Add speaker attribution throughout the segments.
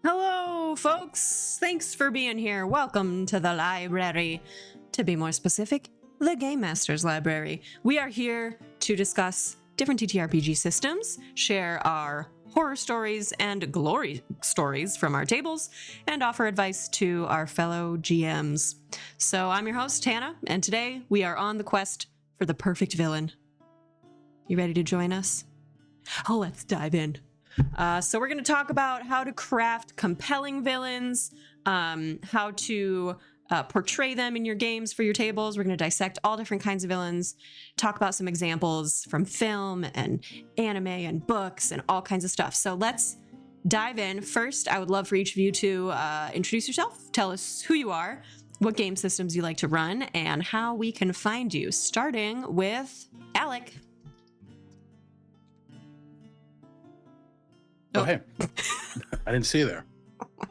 Speaker 1: Hello, folks. Thanks for being here. Welcome to the library. To be more specific, the Game Master's Library. We are here to discuss different TTRPG systems, share our horror stories and glory stories from our tables, and offer advice to our fellow GMs. So I'm your host, Hannah, and today we are on the quest for the perfect villain. You ready to join us? Let's dive in. So we're going to talk about how to craft compelling villains, how to portray them in your games for your tables. We're going to dissect all different kinds of villains, talk about some examples from film and anime and books and all kinds of stuff. So let's dive in. First, I would love for each of you to introduce yourself, tell us who you are, what game systems you like to run, and how we can find you, starting with Alec.
Speaker 2: Oh, hey. I didn't see you there. Hi,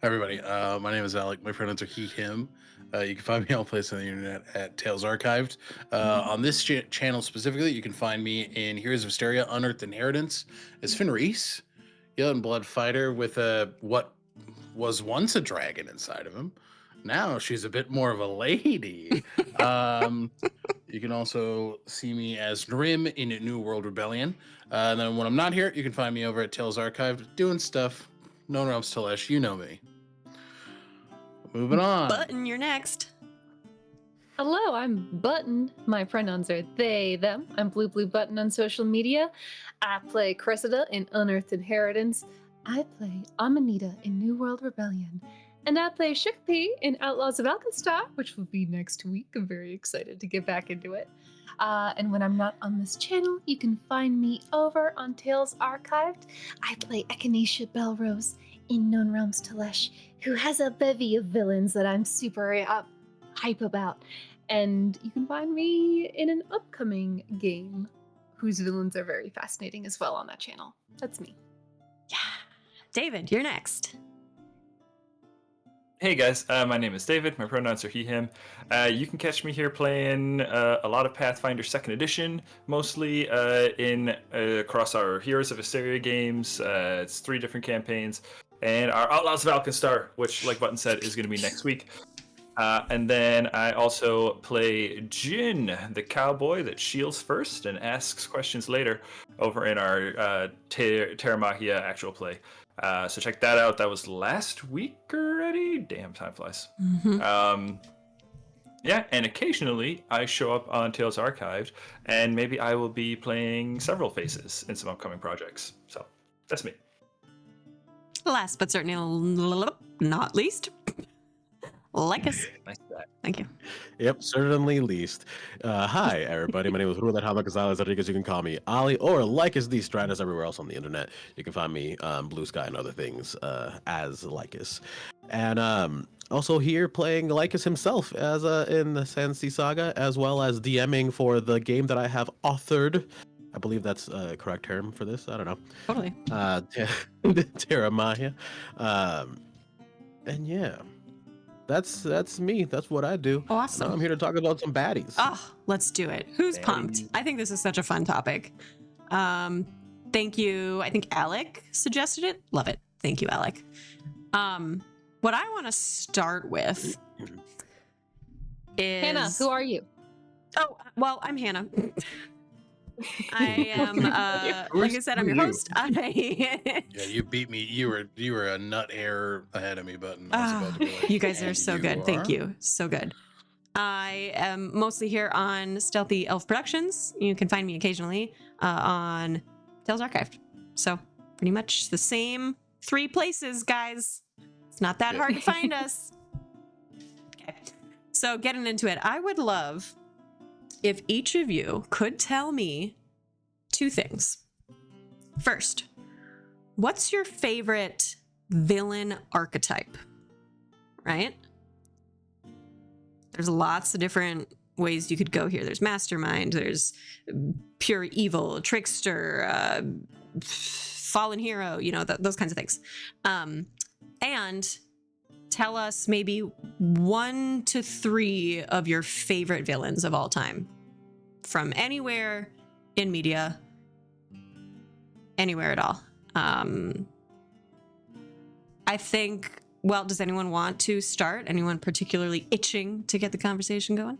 Speaker 2: everybody. My name is Alec. My pronouns are he, him. You can find me all places on the internet at Tales Archived. On this channel specifically, you can find me in Heroes of Hysteria, Unearthed Inheritance as Finn Reese, Yellow and Blood fighter with what was once a dragon inside of him. Now she's a bit more of a lady. You can also see me as Grim in New World Rebellion. And then when I'm not here, you can find me over at Tales Archived doing stuff. No realms to Lesh, you know me. Moving on.
Speaker 1: Button, you're next.
Speaker 3: Hello, I'm Button. My pronouns are they, them. I'm Blue Button on social media. I play Cressida in Unearthed Inheritance. I play Amanita in New World Rebellion. And I play Shikpi in Outlaws of Alkenstar, which will be next week. I'm very excited to get back into it. And when I'm not on this channel, you can find me over on Tales Archived. I play Echinacea Belrose in Known Realms to Lesh, who has a bevy of villains that I'm super hype about. And you can find me in an upcoming game whose villains are very fascinating as well on that channel. That's me.
Speaker 1: Yeah. David, you're next.
Speaker 4: Hey guys, my name is David. My pronouns are he, him. You can catch me here playing a lot of Pathfinder 2nd Edition, mostly across our Heroes of Hysteria games. It's 3 different campaigns. And our Outlaws of Alkenstar, which, like Button said, is going to be next week. And then I also play Jin, the cowboy that shields first and asks questions later over in our Terra Magia actual play. So check that out. That was last week already. Damn, time flies.
Speaker 1: Mm-hmm.
Speaker 4: Yeah, and occasionally I show up on Tales Archived, and maybe I will be playing several faces in some upcoming projects. So that's me.
Speaker 1: Last but certainly not least, Lycus.
Speaker 4: Nice try.
Speaker 1: Thank you.
Speaker 5: Yep, certainly least. Hi, everybody. My name is Rulet Hama Gonzalez Rodriguez. You can call me Ali or Lycus the Stratus everywhere else on the internet. You can find me Blue Sky and other things as Lycus. And also here playing Lycus himself as in the Sansi Saga, as well as DMing for the game that I have authored. I believe that's a correct term for this. I don't know.
Speaker 1: Totally.
Speaker 5: Terra Magia. And yeah. That's me. That's what I do.
Speaker 1: Awesome.
Speaker 5: Now I'm here to talk about some baddies.
Speaker 1: Oh, let's do it. Who's pumped? I think this is such a fun topic. Thank you. I think Alec suggested it. Love it. Thank you, Alec. What I want to start with is
Speaker 3: Hannah, who are you?
Speaker 1: Oh, well, I'm Hannah. I am, like I said, I'm your host.
Speaker 2: Yeah, you beat me. You were a nut hair ahead of me, Button. I was about to be like,
Speaker 1: you guys are so good.
Speaker 2: are?
Speaker 1: Thank you. So good. I am mostly here on Stealthy Elf Productions. You can find me occasionally on Tales Archived. So pretty much the same 3 places, guys. It's not that hard to find us. Okay. So getting into it, I would love if each of you could tell me 2 things. First, what's your favorite villain archetype? Right? There's lots of different ways you could go here. There's mastermind, there's pure evil, trickster, fallen hero, those kinds of things. And tell us maybe 1 to 3 of your favorite villains of all time from anywhere in media, anywhere at all. I think, well, does anyone want to start? Anyone particularly itching to get the conversation going?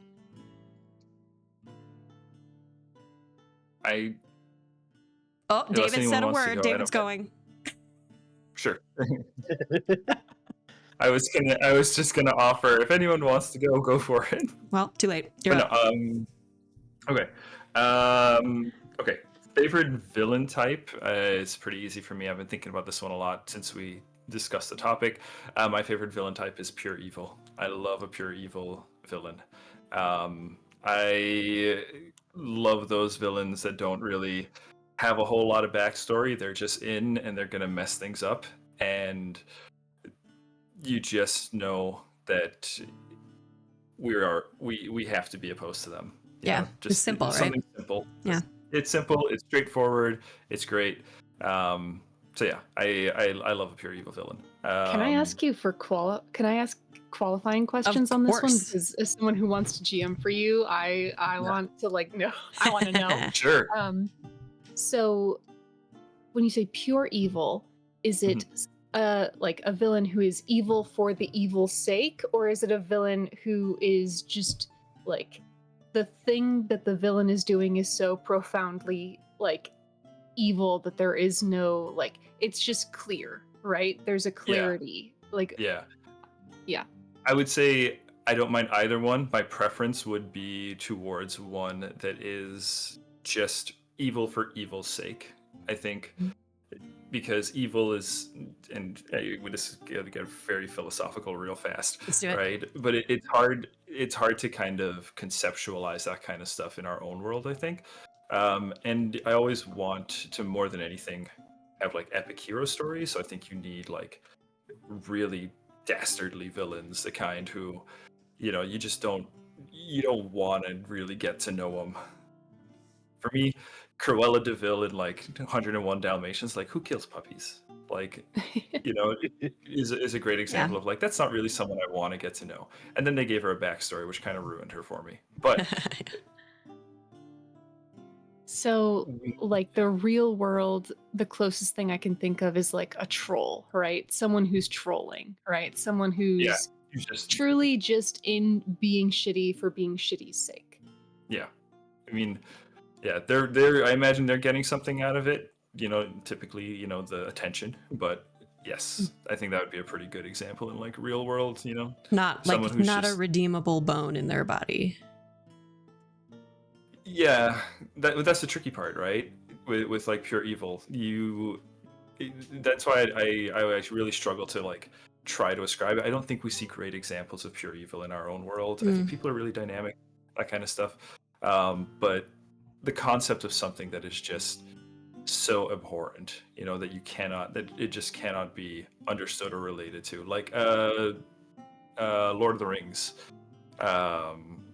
Speaker 1: Oh,
Speaker 4: Unless
Speaker 1: David
Speaker 4: anyone
Speaker 1: said a
Speaker 4: wants to
Speaker 1: word.
Speaker 4: go, I
Speaker 1: David's
Speaker 4: don't-
Speaker 1: going.
Speaker 4: Sure. I was just gonna offer if anyone wants to go for it.
Speaker 1: Well, too late. You're
Speaker 4: But
Speaker 1: up.
Speaker 4: no, okay. Okay. Favorite villain type is pretty easy for me. I've been thinking about this one a lot since we discussed the topic. My favorite villain type is pure evil. I love a pure evil villain. I love those villains that don't really have a whole lot of backstory. They're just in and they're gonna mess things up, and you just know that we have to be opposed to them. You
Speaker 1: Yeah,
Speaker 4: know,
Speaker 1: it's simple, right?
Speaker 4: something simple.
Speaker 1: Yeah.
Speaker 4: It's simple. It's straightforward. It's great. So yeah, I love a pure evil villain.
Speaker 3: Can I ask you for qualifying questions on this one?
Speaker 1: course.
Speaker 3: Because as someone who wants to GM for you, I want to know. I want to know.
Speaker 4: Sure.
Speaker 3: So when you say pure evil, is it like a villain who is evil for the evil's sake, or is it a villain who is just like the thing that the villain is doing is so profoundly like evil that there is no like it's just clear, right? There's a clarity. Like
Speaker 4: Yeah.
Speaker 3: Yeah.
Speaker 4: I would say I don't mind either one. My preference would be towards one that is just evil for evil's sake. I think because evil is, and we just get very philosophical real fast,
Speaker 1: Let's do it.
Speaker 4: right? But it's hard. It's hard to kind of conceptualize that kind of stuff in our own world, I think. And I always want to, more than anything, have like epic hero stories. So I think you need like really dastardly villains, the kind who, you know, you don't want to really get to know them. For me, Cruella de Vil in like 101 Dalmatians, like who kills puppies? Like, you know, is a great example of like that's not really someone I want to get to know. And then they gave her a backstory, which kind of ruined her for me. But
Speaker 3: So, like the real world, the closest thing I can think of is like a troll, right? Someone who's trolling, right? Someone who's
Speaker 4: you just
Speaker 3: truly just in being shitty for being shitty's sake.
Speaker 4: yeah, I mean, yeah, they're I imagine they're getting something out of it. You know, typically, you know, the attention. But yes, I think that would be a pretty good example in like real world. You know,
Speaker 1: Not
Speaker 4: someone
Speaker 1: like
Speaker 4: who's
Speaker 1: not a
Speaker 4: just-
Speaker 1: redeemable bone in their body.
Speaker 4: Yeah, that's the tricky part, right? With like pure evil, that's why I really struggle to like try to ascribe it. I don't think we see great examples of pure evil in our own world. I think people are really dynamic, that kind of stuff. But the concept of something that is just so abhorrent, you know, that it just cannot be understood or related to, like Lord of the Rings.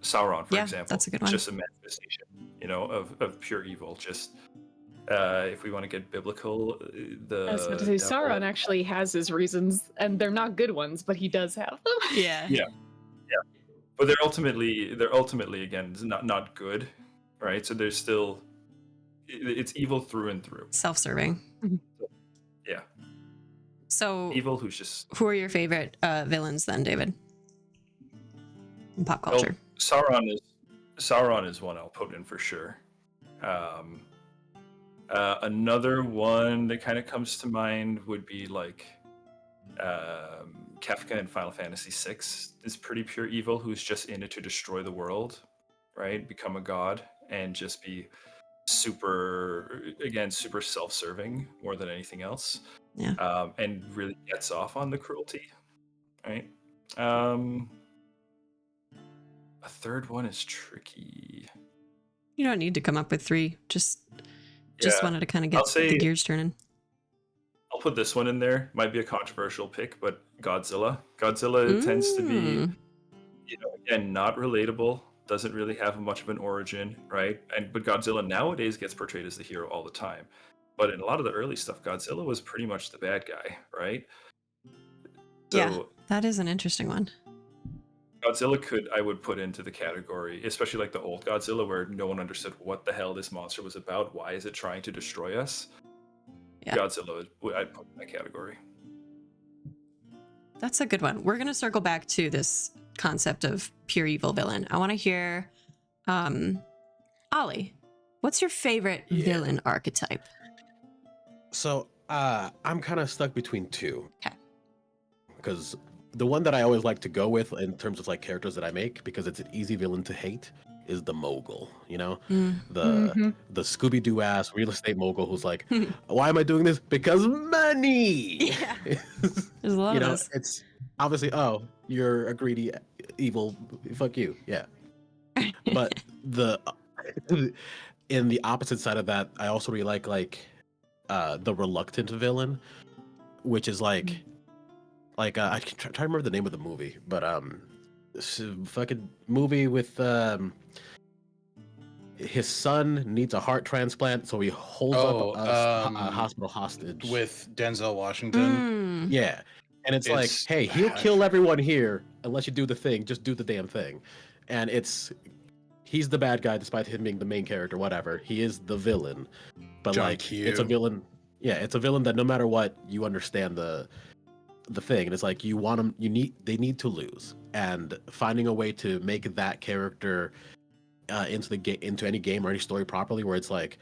Speaker 4: Sauron, for example,
Speaker 1: that's a good one.
Speaker 4: just a manifestation, you know, of pure evil. Just if we want to get biblical,
Speaker 3: I was about to say
Speaker 4: devil-
Speaker 3: Sauron actually has his reasons, and they're not good ones, but he does have them.
Speaker 1: Yeah.
Speaker 4: but they're ultimately again not good, right? So there's still it's evil through and through.
Speaker 1: Self-serving.
Speaker 4: Yeah,
Speaker 1: So
Speaker 4: evil who's just
Speaker 1: who are your favorite villains then, David? In pop culture.
Speaker 4: Sauron is one I'll put in for sure. Another one that kind of comes to mind would be like Kafka in Final Fantasy VI is pretty pure evil, who's just in it to destroy the world, right? Become a god and just be super self-serving more than anything else.
Speaker 1: Yeah.
Speaker 4: And really gets off on the cruelty, right? A third one is tricky.
Speaker 1: You don't need to come up with three. Just
Speaker 4: Yeah,
Speaker 1: wanted to kind of
Speaker 4: I'll
Speaker 1: get
Speaker 4: say-
Speaker 1: the gears turning.
Speaker 4: I'll put this one in there. Might be a controversial pick, but Godzilla. Godzilla tends to be, you know, again, not relatable. Doesn't really have much of an origin, right? But Godzilla nowadays gets portrayed as the hero all the time. But in a lot of the early stuff, Godzilla was pretty much the bad guy, right?
Speaker 1: Yeah, that is an interesting one.
Speaker 4: Godzilla I would put into the category, especially like the old Godzilla, where no one understood what the hell this monster was about. Why is it trying to destroy us?
Speaker 1: Yeah.
Speaker 4: Godzilla, I'd put in that category.
Speaker 1: That's a good one. We're gonna circle back to this concept of pure evil villain. I want to hear, Ollie, what's your favorite villain archetype?
Speaker 5: So I'm kind of stuck between two.
Speaker 1: Okay.
Speaker 5: Because the one that I always like to go with in terms of like characters that I make, because it's an easy villain to hate, is the mogul. You know, the Scooby-Doo ass real estate mogul who's like, why am I doing this? Because money.
Speaker 1: Yeah. There's a lot
Speaker 5: You
Speaker 1: of
Speaker 5: know,
Speaker 1: those.
Speaker 5: it's obviously, oh, you're a greedy, evil, fuck you. Yeah. But in the opposite side of that, I also really like the reluctant villain, which is like I can try to remember the name of the movie, but fucking movie with his son needs a heart transplant, so he holds up a hospital hostage
Speaker 2: with Denzel Washington.
Speaker 5: Yeah, and it's like, hey, he'll kill everyone here unless you do the thing. Just do the damn thing, and he's the bad guy despite him being the main character. Whatever, he is the villain, but
Speaker 2: John
Speaker 5: like
Speaker 2: Q.
Speaker 5: it's a villain. Yeah, it's a villain that no matter what, you understand the thing, and it's like you want them. They need to lose, and finding a way to make that character into any game or any story properly, where it's like,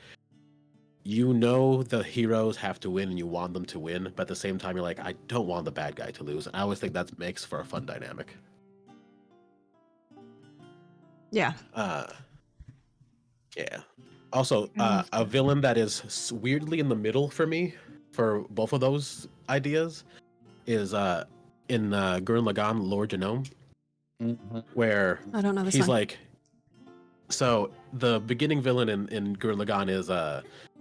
Speaker 5: you know, the heroes have to win and you want them to win, but at the same time you're like, I don't want the bad guy to lose. And I always think that makes for a fun dynamic.
Speaker 1: Yeah.
Speaker 5: Yeah. Also, a villain that is weirdly in the middle for me for both of those ideas is in Gurren Lagann Lord Genome, where
Speaker 1: I don't know this
Speaker 5: he's
Speaker 1: one.
Speaker 5: like, so the beginning villain in Gurren Lagann is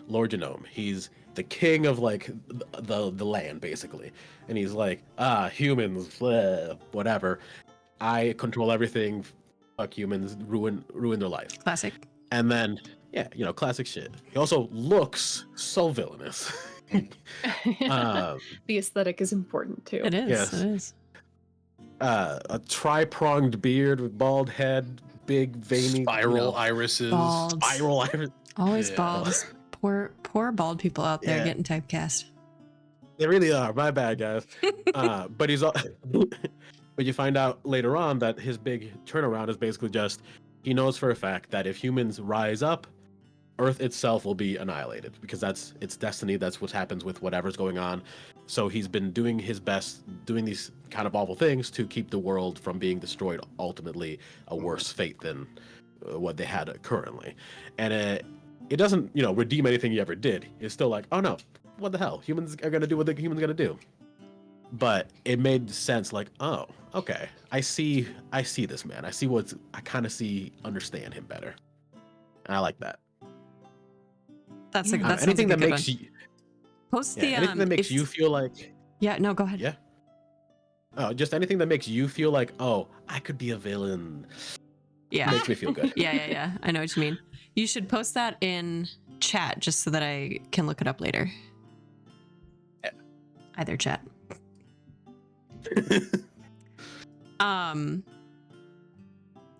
Speaker 5: Lord Genome. He's the king of like the land basically, and he's like, humans, bleh, whatever. I control everything. Fuck humans, ruin their life.
Speaker 1: Classic.
Speaker 5: And then classic shit. He also looks so villainous.
Speaker 3: The aesthetic is important too.
Speaker 1: It is.
Speaker 5: Yes.
Speaker 1: It is.
Speaker 5: A tri-pronged beard with bald head, big veiny
Speaker 2: spiral irises.
Speaker 1: Bald.
Speaker 5: Spiral iris.
Speaker 1: Always
Speaker 2: Yeah.
Speaker 1: bald. Poor bald people out there
Speaker 5: Yeah.
Speaker 1: getting typecast.
Speaker 5: They really are. My bad, guys. But he's but you find out later on that his big turnaround is basically just, he knows for a fact that if humans rise up, Earth itself will be annihilated, because that's its destiny. That's what happens with whatever's going on. So he's been doing his best, doing these kind of awful things to keep the world from being destroyed, ultimately a worse fate than what they had currently. And it doesn't, redeem anything he ever did. It's still like, oh no, what the hell? Humans are gonna do what the humans gonna do. But it made sense, like, oh, okay, I see this man. I kind of understand him better. And I like that.
Speaker 1: That's a that's
Speaker 5: anything that
Speaker 1: good
Speaker 5: makes
Speaker 1: one.
Speaker 5: you
Speaker 1: Post
Speaker 5: anything that makes you feel like,
Speaker 1: Yeah, no, go ahead.
Speaker 5: yeah. Oh, just anything that makes you feel like, oh, I could be a villain.
Speaker 1: Yeah.
Speaker 5: Makes me feel good.
Speaker 1: Yeah. I know what you mean. You should post that in chat just so that I can look it up later.
Speaker 5: Yeah.
Speaker 1: Either chat.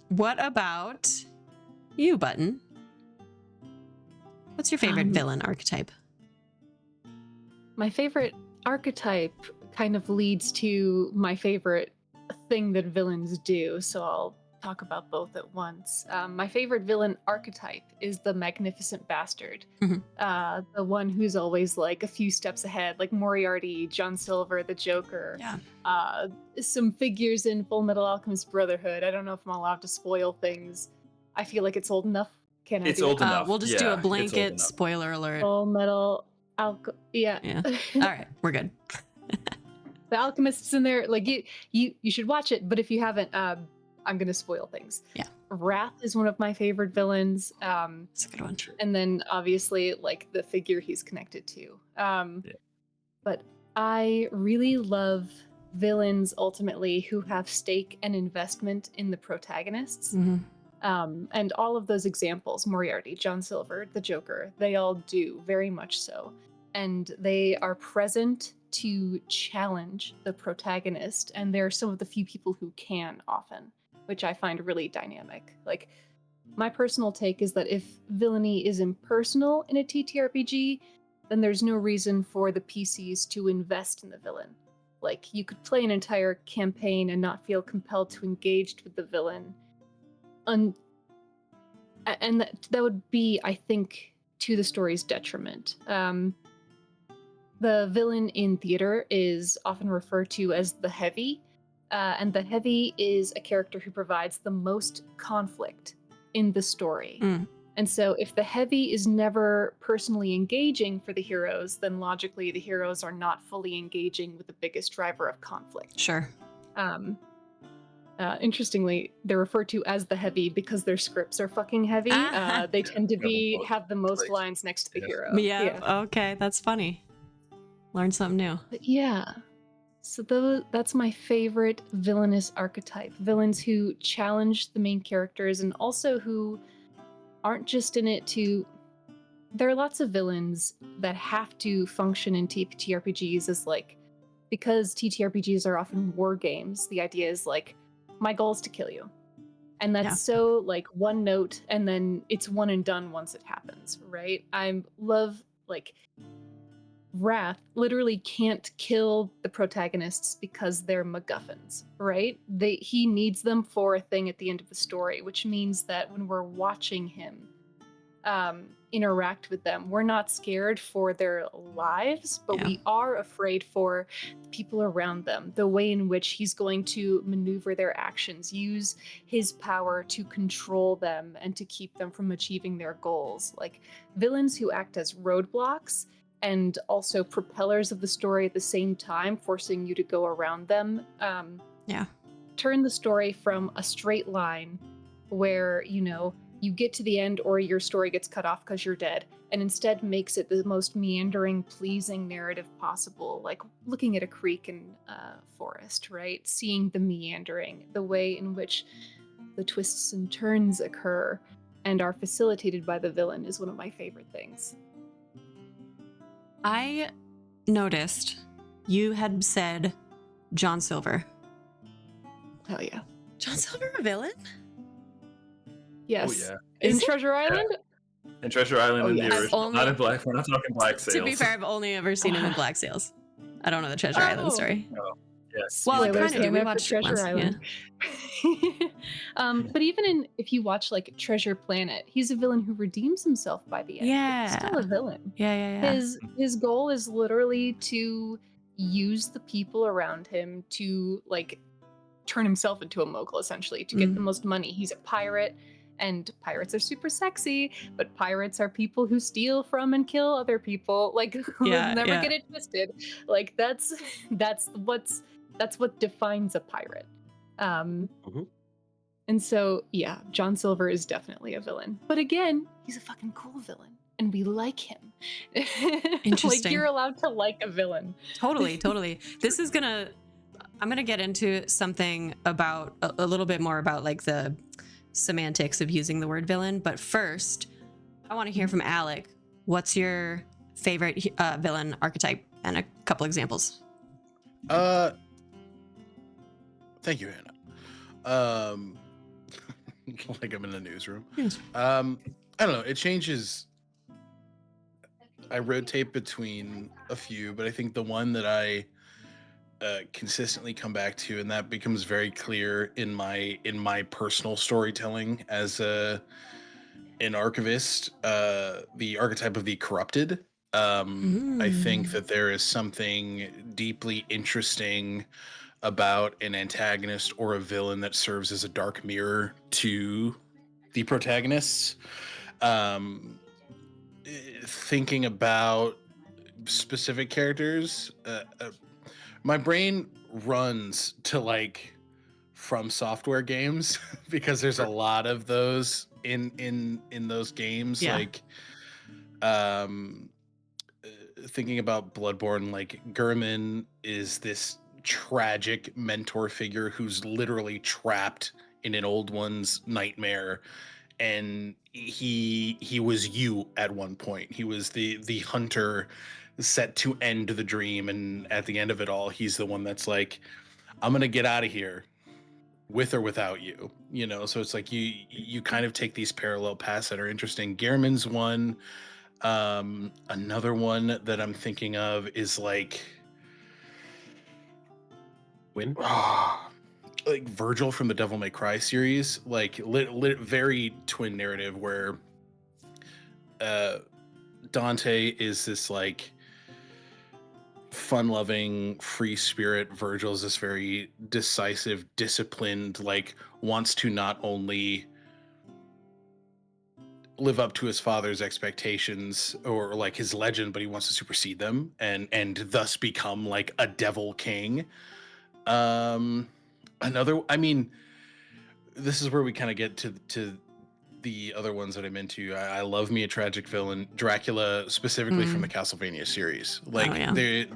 Speaker 1: What about you, Button? What's your favorite villain archetype?
Speaker 3: My favorite archetype kind of leads to my favorite thing that villains do, so I'll talk about both at once. My favorite villain archetype is the Magnificent Bastard. The one who's always like a few steps ahead, like Moriarty, John Silver, the Joker.
Speaker 1: Yeah.
Speaker 3: Some figures in Full Metal Alchemist Brotherhood. I don't know if I'm allowed to spoil things. I feel like it's old enough. Can I
Speaker 4: It's
Speaker 3: do
Speaker 4: old
Speaker 3: it?
Speaker 4: enough.
Speaker 1: We'll just do
Speaker 4: Yeah,
Speaker 1: a
Speaker 4: it's old
Speaker 1: blanket
Speaker 4: enough.
Speaker 1: spoiler alert.
Speaker 3: Full Metal Yeah.
Speaker 1: All right, we're good.
Speaker 3: The Alchemist's in there. Like you should watch it, but if you haven't, I'm gonna spoil things.
Speaker 1: Yeah.
Speaker 3: Wrath is one of my favorite villains.
Speaker 1: That's a good one.
Speaker 3: And then obviously like the figure he's connected to. But I really love villains ultimately who have stake and investment in the protagonists.
Speaker 1: Mhm.
Speaker 3: And all of those examples, Moriarty, John Silver, the Joker, they all do very much so. And they are present to challenge the protagonist. And they're some of the few people who can often, which I find really dynamic. Like, my personal take is that if villainy is impersonal in a TTRPG, then there's no reason for the PCs to invest in the villain. Like, you could play an entire campaign and not feel compelled to engage with the villain. And that would be, I think, to the story's detriment. The villain in theater is often referred to as the heavy, and the heavy is a character who provides the most conflict in the story. And so if the heavy is never personally engaging for the heroes, then logically the heroes are not fully engaging with the biggest driver of conflict.
Speaker 1: Sure.
Speaker 3: Interestingly, they're referred to as the heavy because their scripts are fucking heavy. They tend to have the most lines next to the hero.
Speaker 1: Yeah. Okay, that's funny. Learn something new.
Speaker 3: But yeah. So that's my favorite villainous archetype. Villains who challenge the main characters and also who aren't just in it to... There are lots of villains that have to function in TTRPGs as like... Because TTRPGs are often war games, the idea is like, my goal is to kill you. And that's so like one note, and then it's one and done once it happens, right? I love like... Wrath literally can't kill the protagonists because they're MacGuffins, right? He needs them for a thing at the end of the story, which means that when we're watching him interact with them, we're not scared for their lives, but we are afraid for the people around them, the way in which he's going to maneuver their actions, use his power to control them and to keep them from achieving their goals. Like villains who act as roadblocks and also propellers of the story at the same time, forcing you to go around them. Turn the story from a straight line where, you know, you get to the end or your story gets cut off because you're dead, and instead makes it the most meandering, pleasing narrative possible, like looking at a creek in a forest, right? Seeing the meandering, the way in which the twists and turns occur and are facilitated by the villain is one of my favorite things.
Speaker 1: I noticed you had said John Silver.
Speaker 3: Hell yeah.
Speaker 1: John Silver a villain?
Speaker 3: Yes.
Speaker 2: Oh, yeah.
Speaker 3: In
Speaker 1: Is it?
Speaker 3: Treasure Island?
Speaker 4: In Treasure Island, in the
Speaker 1: I've
Speaker 4: original.
Speaker 1: only-
Speaker 4: Not in Black. We're not talking Black Sails.
Speaker 1: To be fair, I've only ever seen him in Black Sails. I don't know the Treasure Island story.
Speaker 4: Yes.
Speaker 1: Well, I
Speaker 3: Spoilers,
Speaker 1: kind of do.
Speaker 3: came
Speaker 1: We
Speaker 3: after
Speaker 1: watched it
Speaker 3: Treasure
Speaker 1: once.
Speaker 3: Island. But even if you watch like Treasure Planet, he's a villain who redeems himself by the end.
Speaker 1: Yeah.
Speaker 3: He's still a villain.
Speaker 1: Yeah.
Speaker 3: His goal is literally to use the people around him to like turn himself into a mogul, essentially, to get the most money. He's a pirate, and pirates are super sexy, but pirates are people who steal from and kill other people. Like, never get it twisted. Like that's what defines a pirate. And so, yeah, John Silver is definitely a villain. But again, he's a fucking cool villain, and we like him.
Speaker 1: Interesting.
Speaker 3: Like, you're allowed to like a villain.
Speaker 1: Totally. I'm gonna get into something about a little bit more about like the semantics of using the word villain. But first, I want to hear from Alec. What's your favorite villain archetype and a couple examples?
Speaker 2: Thank you, Hannah. Like I'm in the newsroom.
Speaker 1: Yes.
Speaker 2: I don't know. It changes. I rotate between a few, but I think the one that I consistently come back to, and that becomes very clear in my personal storytelling as an archivist, the archetype of the corrupted. I think that there is something deeply interesting about an antagonist or a villain that serves as a dark mirror to the protagonists. Thinking about specific characters, my brain runs to like From Software games because there's a lot of those in those games. Like thinking about Bloodborne, like Gurman is this tragic mentor figure who's literally trapped in an old one's nightmare, and he was you at one point. He was the hunter set to end the dream, and at the end of it all, he's the one that's like, I'm gonna get out of here with or without you, you know. So it's like you kind of take these parallel paths that are interesting. Gehrman's one. Another one that I'm thinking of is like
Speaker 5: Win?
Speaker 2: like Virgil from the Devil May Cry series, like very twin narrative where Dante is this like fun-loving free spirit. Virgil is this very decisive, disciplined, like wants to not only live up to his father's expectations or like his legend, but he wants to supersede them and thus become like a devil king. Another, I mean, this is where we kind of get to the other ones that I'm into. I love me a tragic villain, Dracula, specifically from the Castlevania series. Like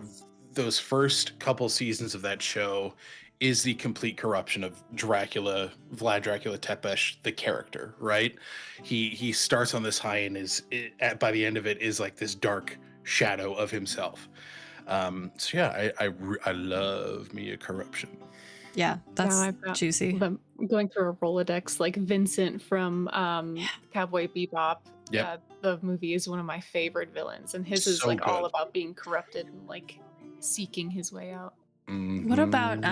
Speaker 2: those first couple seasons of that show is the complete corruption of Dracula, Vlad Dracula Tepes, the character, right? He starts on this high and by the end of it is like this dark shadow of himself. So yeah, I love me a corruption.
Speaker 1: Yeah, that's juicy.
Speaker 3: I'm going through a Rolodex, like Vincent from Cowboy Bebop.
Speaker 2: Yeah,
Speaker 3: the movie is one of my favorite villains, and his is
Speaker 2: So
Speaker 3: like all
Speaker 2: good.
Speaker 3: about being corrupted and like seeking his way out.
Speaker 1: What about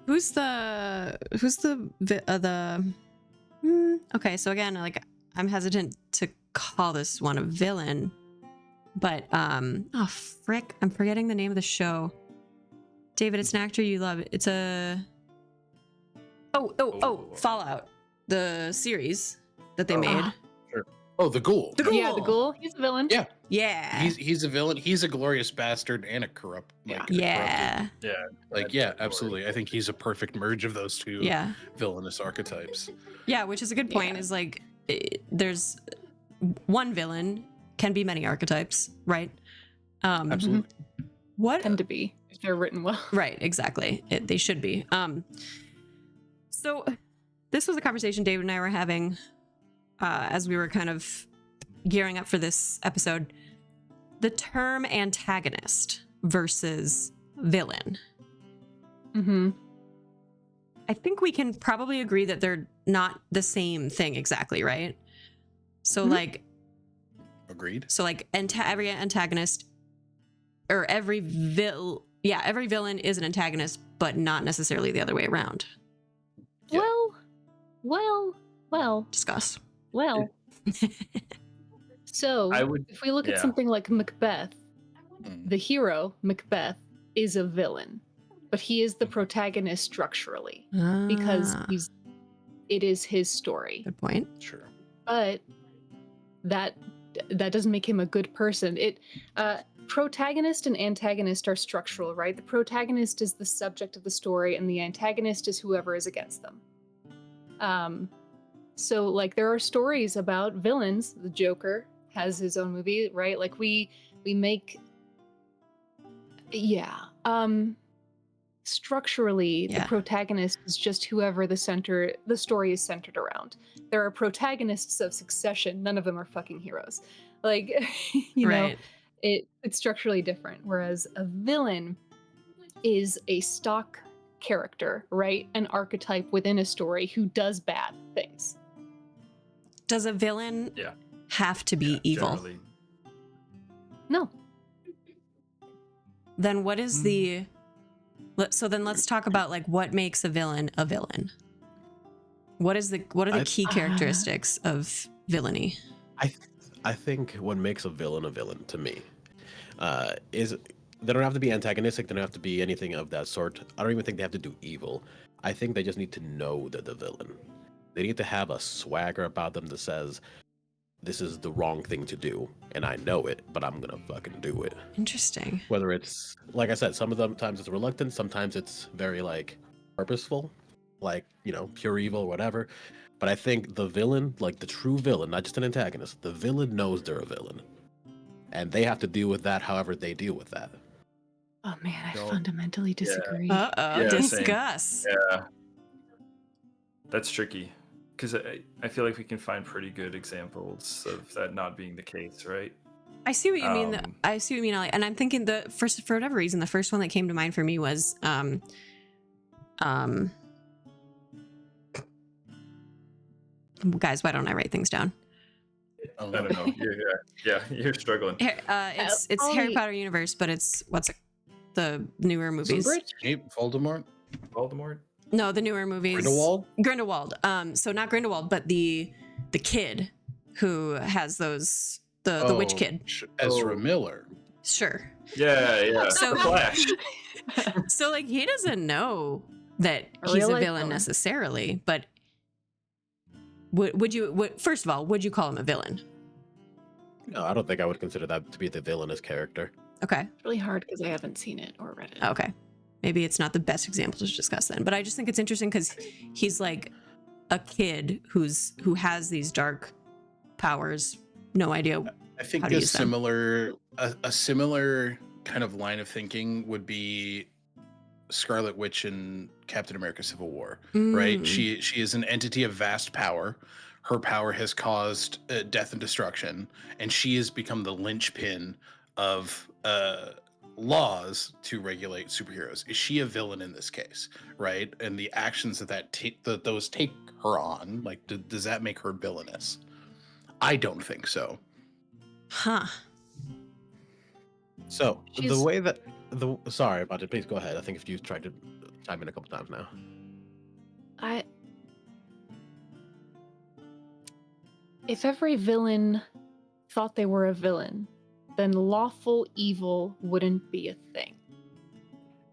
Speaker 1: who's the okay, so again, like I'm hesitant to call this one a villain, but oh frick, I'm forgetting the name of the show. David, it's an actor you love. It's a Fallout, the series that they made.
Speaker 2: Sure. Oh, the Ghoul.
Speaker 1: The Ghoul.
Speaker 3: Yeah, the Ghoul. He's a villain.
Speaker 2: Yeah.
Speaker 1: Yeah.
Speaker 2: He's a villain. He's a glorious bastard and a corrupt. Like,
Speaker 1: yeah.
Speaker 4: Yeah.
Speaker 2: Like, yeah, absolutely. I think he's a perfect merge of those two villainous archetypes.
Speaker 1: Yeah, which is a good point. Is like there's one villain can be many archetypes, right?
Speaker 2: Absolutely.
Speaker 1: What
Speaker 3: Tend to be if they're written well.
Speaker 1: Right, exactly. They should be. So this was a conversation David and I were having as we were kind of gearing up for this episode. The term antagonist versus villain.
Speaker 3: Mm-hmm.
Speaker 1: I think we can probably agree that they're not the same thing exactly, right? So like
Speaker 2: Agreed.
Speaker 1: So like every antagonist or every villain is an antagonist, but not necessarily the other way around.
Speaker 2: Yeah.
Speaker 3: Well.
Speaker 1: Discuss.
Speaker 3: Well. So if we look at something like Macbeth, the hero, Macbeth, is a villain, but he is the protagonist structurally because it is his story.
Speaker 1: Good point.
Speaker 2: Sure.
Speaker 3: But that doesn't make him a good person. Protagonist and antagonist are structural, right? The protagonist is the subject of the story, and the antagonist is whoever is against them. So, like, there are stories about villains. The Joker has his own movie, right? Like, we make, structurally, the protagonist is just whoever the story is centered around. There are protagonists of Succession. None of them are fucking heroes. Like, you know. It's structurally different, whereas a villain is a stock character, right? An archetype within a story who does bad things.
Speaker 1: Does a villain have to be evil?
Speaker 4: Generally.
Speaker 3: No.
Speaker 1: Then what is so then let's talk about like what makes a villain a villain. What are the key characteristics of villainy?
Speaker 5: I think what makes a villain to me is they don't have to be antagonistic. They don't have to be anything of that sort. I don't even think they have to do evil. I think they just need to know they're the villain. They need to have a swagger about them that says, this is the wrong thing to do, and I know it, but I'm gonna fucking do it.
Speaker 1: Interesting.
Speaker 5: Whether it's, like I said, sometimes it's reluctant, sometimes it's very, like, purposeful, like, you know, pure evil, whatever. But I think the villain, like the true villain, not just an antagonist, the villain knows they're a villain. And they have to deal with that however they deal with that.
Speaker 3: Oh man, I fundamentally disagree.
Speaker 1: Uh-oh, discuss.
Speaker 4: Yeah. That's tricky. Because I feel like we can find pretty good examples of that not being the case, right?
Speaker 1: I see what you mean. I see what you mean, Alec. And I'm thinking for whatever reason, the first one that came to mind for me was guys, why don't I write things down?
Speaker 2: I
Speaker 4: I don't know. You're struggling.
Speaker 1: It's Harry Potter universe, but it's the newer movies.
Speaker 2: Snape, Voldemort,
Speaker 4: Voldemort.
Speaker 1: No, the newer movies.
Speaker 2: Grindelwald.
Speaker 1: Grindelwald. So not Grindelwald, but the kid who has those the witch kid.
Speaker 2: Ezra
Speaker 4: Oh.
Speaker 2: Miller.
Speaker 1: Sure.
Speaker 4: Yeah.
Speaker 1: So-
Speaker 4: The Flash.
Speaker 1: So like he doesn't know that
Speaker 3: A
Speaker 1: he's a
Speaker 3: real-life
Speaker 1: villain
Speaker 3: villain.
Speaker 1: necessarily, but would you first of all, would you call him a villain?
Speaker 5: No, I don't think I would consider that to be the villainous character.
Speaker 1: Okay.
Speaker 3: It's really hard because I haven't seen it or read it.
Speaker 1: Okay. Maybe it's not the best example to discuss then, but I just think it's interesting because he's like a kid who has these dark powers. No idea.
Speaker 2: I think
Speaker 1: How to
Speaker 2: a
Speaker 1: use them.
Speaker 2: similar kind of line of thinking would be Scarlet Witch in Captain America: Civil War. Right?
Speaker 1: Mm.
Speaker 2: She is an entity of vast power. Her power has caused death and destruction, and she has become the linchpin of laws to regulate superheroes. Is she a villain in this case? Right? And the actions that those take her on, like, does that make her villainous? I don't think so.
Speaker 1: Huh.
Speaker 5: So
Speaker 3: She's-
Speaker 5: the way that sorry about it. Please go ahead. I think if you've tried to chime in a couple times now.
Speaker 3: If every villain thought they were a villain, then lawful evil wouldn't be a thing.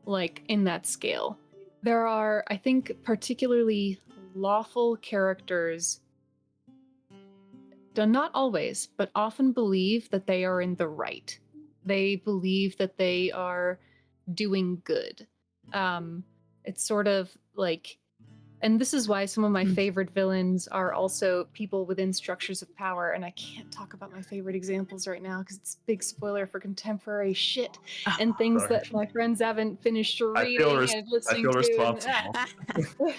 Speaker 3: Like, in that scale. There are, I think, particularly lawful characters do not always, but often believe that they are in the right. They believe that they are doing good. It's sort of like, and this is why some of my favorite villains are also people within structures of power. And I can't talk about my favorite examples right now because it's a big spoiler for contemporary shit and things
Speaker 4: Sorry.
Speaker 3: that my friends haven't finished
Speaker 4: I
Speaker 3: reading
Speaker 4: feel
Speaker 3: and listening
Speaker 4: feel
Speaker 3: to.
Speaker 4: responsible.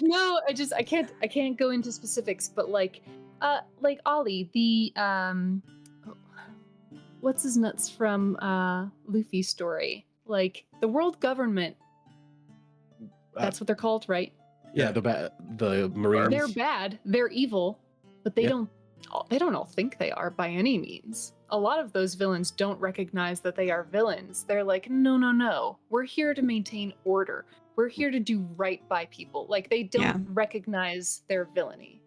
Speaker 3: No, I can't go into specifics, but like Ollie, the what's his nuts from Luffy's story? Like the world government. That's what they're called, right?
Speaker 5: Yeah, the Marines.
Speaker 3: They're bad. They're evil, but they
Speaker 5: Yeah.
Speaker 3: don't all think they are by any means. A lot of those villains don't recognize that they are villains. They're like, no. We're here to maintain order. We're here to do right by people. Like they don't
Speaker 1: Yeah.
Speaker 3: recognize their villainy.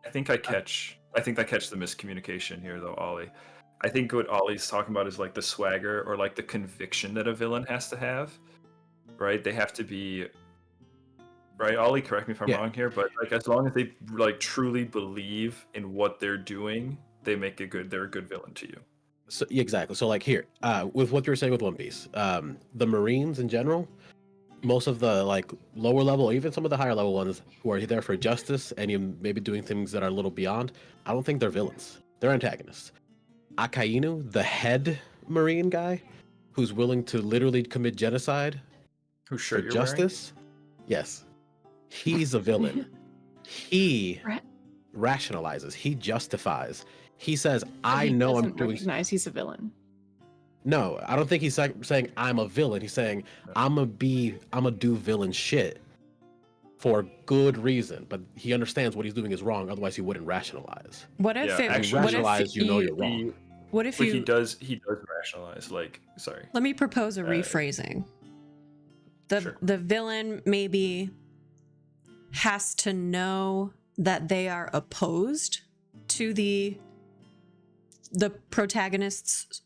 Speaker 4: I think I catch the miscommunication here though, Ollie. I think what Ollie's talking about is like the swagger or like the conviction that a villain has to have. Right? They have to be right, Ollie, correct me if I'm
Speaker 5: Yeah.
Speaker 4: wrong here, but like as long as they like truly believe in what they're doing, they're a good villain to you.
Speaker 5: So, yeah, exactly. So like here, with what you were saying with One Piece, the Marines in general, most of the like lower level, even some of the higher level ones who are there for justice and you maybe doing things that are a little beyond, I don't think they're villains. They're antagonists. Akainu, the head Marine guy, who's willing to literally commit genocide
Speaker 4: Who
Speaker 5: for justice, yes, he's a villain. He
Speaker 3: Ra-
Speaker 5: rationalizes. He justifies. He says, "I
Speaker 3: He
Speaker 5: know I'm
Speaker 3: doesn't
Speaker 5: doing."
Speaker 3: recognize he's a villain.
Speaker 5: No, I don't think he's saying I'm a villain. He's saying I'm gonna do villain shit for good reason. But he understands what he's doing is wrong. Otherwise, he wouldn't rationalize.
Speaker 1: What if
Speaker 4: Yeah,
Speaker 1: it?
Speaker 4: actually,
Speaker 1: What if
Speaker 5: rationalize, you know you're wrong.
Speaker 4: He,
Speaker 1: What if
Speaker 4: but
Speaker 1: you?
Speaker 4: he does rationalize, like, sorry.
Speaker 1: Let me propose a rephrasing.
Speaker 4: Sure.
Speaker 1: The villain maybe has to know that they are opposed to the protagonist's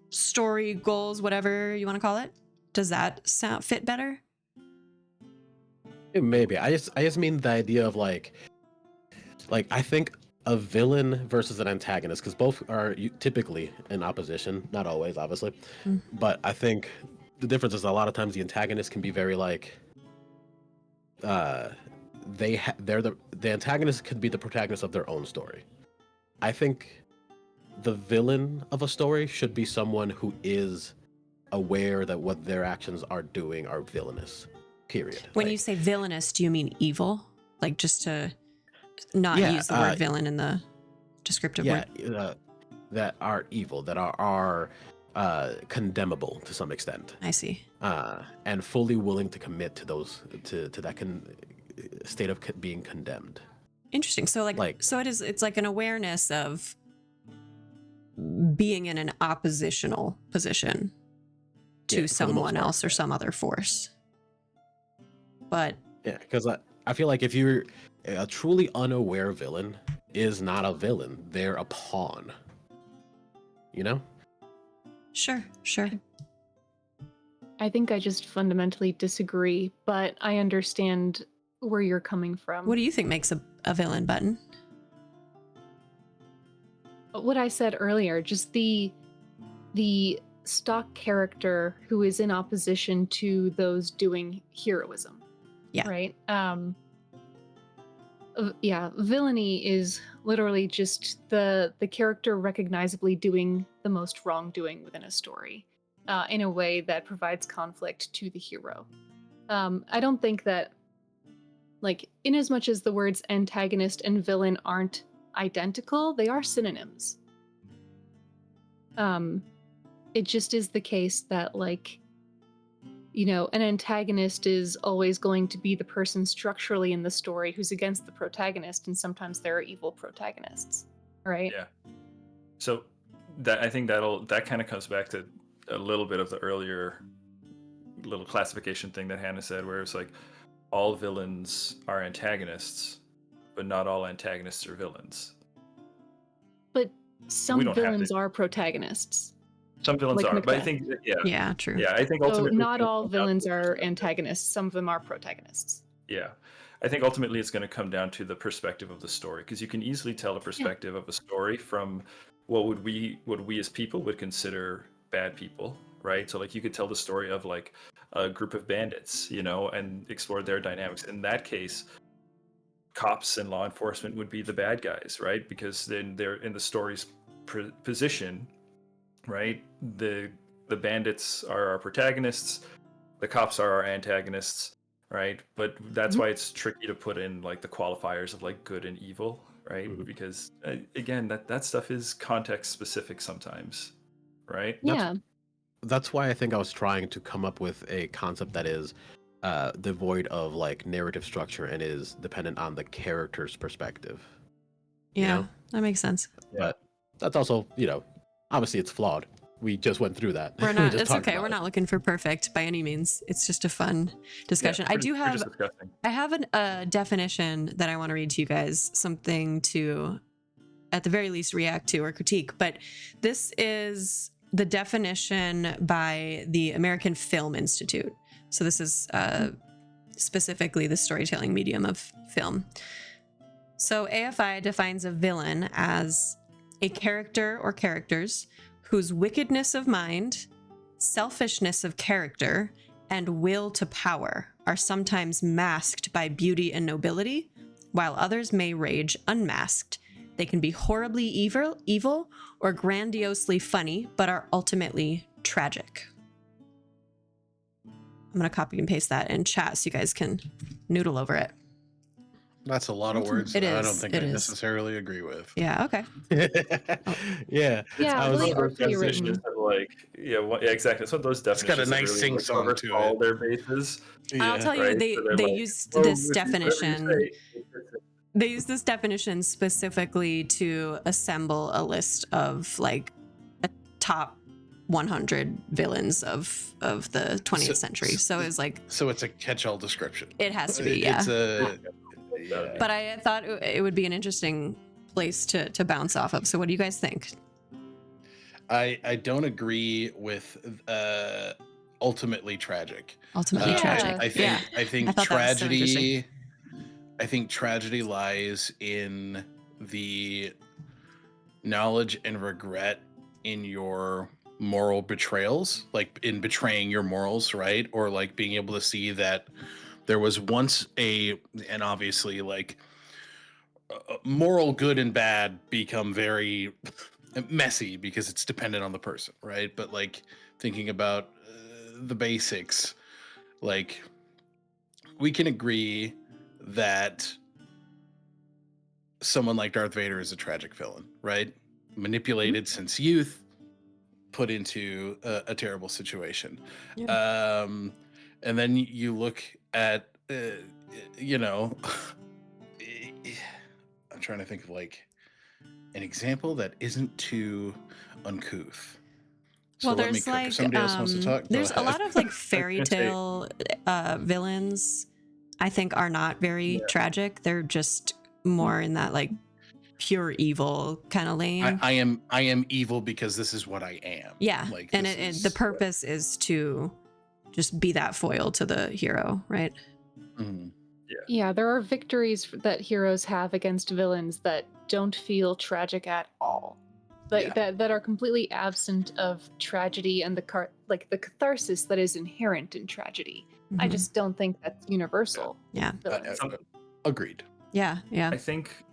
Speaker 1: story, goals, whatever you want to call it. Does that fit better?
Speaker 5: Maybe I just mean the idea of like I think a villain versus an antagonist, because both are typically in opposition, not always, obviously.
Speaker 1: Mm.
Speaker 5: But I think the difference is a lot of times the antagonist can be very like the antagonist could be the protagonist of their own story. I think the villain of a story should be someone who is aware that what their actions are doing are villainous. Period.
Speaker 1: When
Speaker 5: Like,
Speaker 1: you say villainous, do you mean evil? Like just to not
Speaker 5: Yeah,
Speaker 1: use the word villain in the descriptive word?
Speaker 5: that are evil, that are condemnable to some extent,
Speaker 1: I see.
Speaker 5: and fully willing to commit to those to that state of being condemned.
Speaker 1: Interesting. So so it's like an awareness of being in an oppositional position to
Speaker 5: most
Speaker 1: someone
Speaker 5: part,
Speaker 1: else or
Speaker 5: yeah.
Speaker 1: some other force. But
Speaker 5: Yeah, because I feel like if you're a truly unaware villain is not a villain, they're a pawn. You know?
Speaker 1: sure.
Speaker 3: I think I just fundamentally disagree, but I understand where you're coming from.
Speaker 1: What do you think makes a villain, Button?
Speaker 3: What I said earlier, just the stock character who is in opposition to those doing heroism.
Speaker 1: Yeah.
Speaker 3: Right? Villainy is literally just the character recognizably doing the most wrongdoing within a story, in a way that provides conflict to the hero. I don't think that, like, in as much as the words antagonist and villain aren't identical, they are synonyms. It just is the case that, like, you know, an antagonist is always going to be the person structurally in the story who's against the protagonist, and sometimes there are evil protagonists, right?
Speaker 4: Yeah. So I think that kind of comes back to a little bit of the earlier little classification thing that Hannah said, where it's like all villains are antagonists, but not all antagonists are villains.
Speaker 3: But some
Speaker 4: We don't have
Speaker 3: villains
Speaker 4: to-
Speaker 3: are protagonists.
Speaker 4: Some villains
Speaker 3: Like
Speaker 4: are, but I
Speaker 3: Macbeth.
Speaker 4: think
Speaker 1: Yeah, true.
Speaker 4: Yeah, I think
Speaker 3: So
Speaker 4: ultimately
Speaker 3: not all
Speaker 4: it's gonna come down
Speaker 3: villains
Speaker 4: to the
Speaker 3: are
Speaker 4: perspective.
Speaker 3: antagonists. Some of them are protagonists.
Speaker 4: Yeah, I think ultimately it's going to come down to the perspective of the story, because you can easily tell a perspective of a story from what we as people would consider bad people, right? So like you could tell the story of like a group of bandits, you know, and explore their dynamics. In that case, cops and law enforcement would be the bad guys, right? Because then they're in the story's position, right? The bandits are our protagonists, the cops are our antagonists, right? But that's why it's tricky to put in like the qualifiers of like good and evil, right?
Speaker 5: Mhm.
Speaker 4: Because again, that stuff is context specific sometimes, right?
Speaker 3: Yeah.
Speaker 5: That's why I think I was trying to come up with a concept that is devoid of like narrative structure and is dependent on the character's perspective.
Speaker 1: Yeah,
Speaker 5: You know?
Speaker 1: that makes sense.
Speaker 5: But that's also, you know, obviously it's flawed. We just went through that.
Speaker 1: We're
Speaker 5: We
Speaker 1: not.
Speaker 5: just
Speaker 1: It's
Speaker 5: talked
Speaker 1: okay.
Speaker 5: about
Speaker 1: We're
Speaker 5: it.
Speaker 1: not looking for perfect by any means. It's just a fun discussion. I do
Speaker 4: We're
Speaker 1: have.
Speaker 4: just discussing.
Speaker 1: I have a definition that I want to read to you guys. Something to, at the very least, react to or critique. But this is the definition by the American Film Institute. So this is specifically the storytelling medium of film. So AFI defines a villain as a character or characters whose wickedness of mind, selfishness of character, and will to power are sometimes masked by beauty and nobility, while others may rage unmasked. They can be horribly evil or grandiosely funny, but are ultimately tragic. I'm going to copy and paste that in chat so you guys can noodle over it.
Speaker 2: That's a lot of words
Speaker 1: It
Speaker 2: that I
Speaker 1: is,
Speaker 2: don't think
Speaker 1: it
Speaker 2: I
Speaker 1: is.
Speaker 2: necessarily agree with.
Speaker 1: Yeah, okay.
Speaker 5: Yeah.
Speaker 3: Yeah,
Speaker 5: I was
Speaker 3: really
Speaker 4: One of those
Speaker 3: artfully
Speaker 4: definitions
Speaker 3: written.
Speaker 4: that, like, yeah, exactly. It's one of those
Speaker 2: It's got a
Speaker 4: definitions that
Speaker 2: nice
Speaker 4: really, like,
Speaker 2: sing-song
Speaker 4: covers
Speaker 2: to
Speaker 4: all
Speaker 2: it.
Speaker 4: their bases,
Speaker 1: I'll tell you,
Speaker 4: right?
Speaker 1: they
Speaker 4: So they're
Speaker 1: they
Speaker 4: like,
Speaker 1: used
Speaker 4: "Oh,
Speaker 1: this
Speaker 4: whatever you
Speaker 1: definition.
Speaker 4: say."
Speaker 1: They use this definition specifically to assemble a list of like a top 100 villains of the 20th century. So it's like
Speaker 2: So it's a catch-all description.
Speaker 1: it has to be, yeah.
Speaker 2: It's a
Speaker 4: Yeah.
Speaker 1: But I thought it would be an interesting place to bounce off of. So what do you guys think?
Speaker 2: I don't agree with ultimately tragic.
Speaker 1: Ultimately
Speaker 3: Yeah.
Speaker 1: tragic.
Speaker 2: I think
Speaker 1: Yeah.
Speaker 2: I think
Speaker 1: I thought that was so
Speaker 2: tragedy. I think tragedy lies in the knowledge and regret in your moral betrayals, like in betraying your morals, right? Or like being able to see that there was once and obviously like moral good and bad become very messy because it's dependent on the person, right? But like thinking about the basics, like we can agree that someone like Darth Vader is a tragic villain, right? Manipulated since youth, put into a terrible situation. And then you look at, you know, I'm trying to think of like an example that isn't too uncouth. So let me
Speaker 1: there's
Speaker 2: cook. If somebody else wants to talk, go
Speaker 1: there's a
Speaker 2: ahead.
Speaker 1: lot of like fairy
Speaker 4: gonna say-
Speaker 1: tale villains. I think are not very tragic. They're just more in that like pure evil kind of lane.
Speaker 2: I am evil because this is what I am.
Speaker 1: Yeah,
Speaker 2: Like,
Speaker 1: and
Speaker 2: this is-
Speaker 1: the purpose is to just be that foil to the hero, right?
Speaker 2: Mhm.
Speaker 3: Yeah, there are victories that heroes have against villains that don't feel tragic at all. Like that are completely absent of tragedy and the catharsis that is inherent in tragedy. I
Speaker 1: Mhm.
Speaker 3: just don't think that's universal.
Speaker 1: Yeah.
Speaker 3: Villains.
Speaker 2: Agreed.
Speaker 1: Yeah,
Speaker 4: I think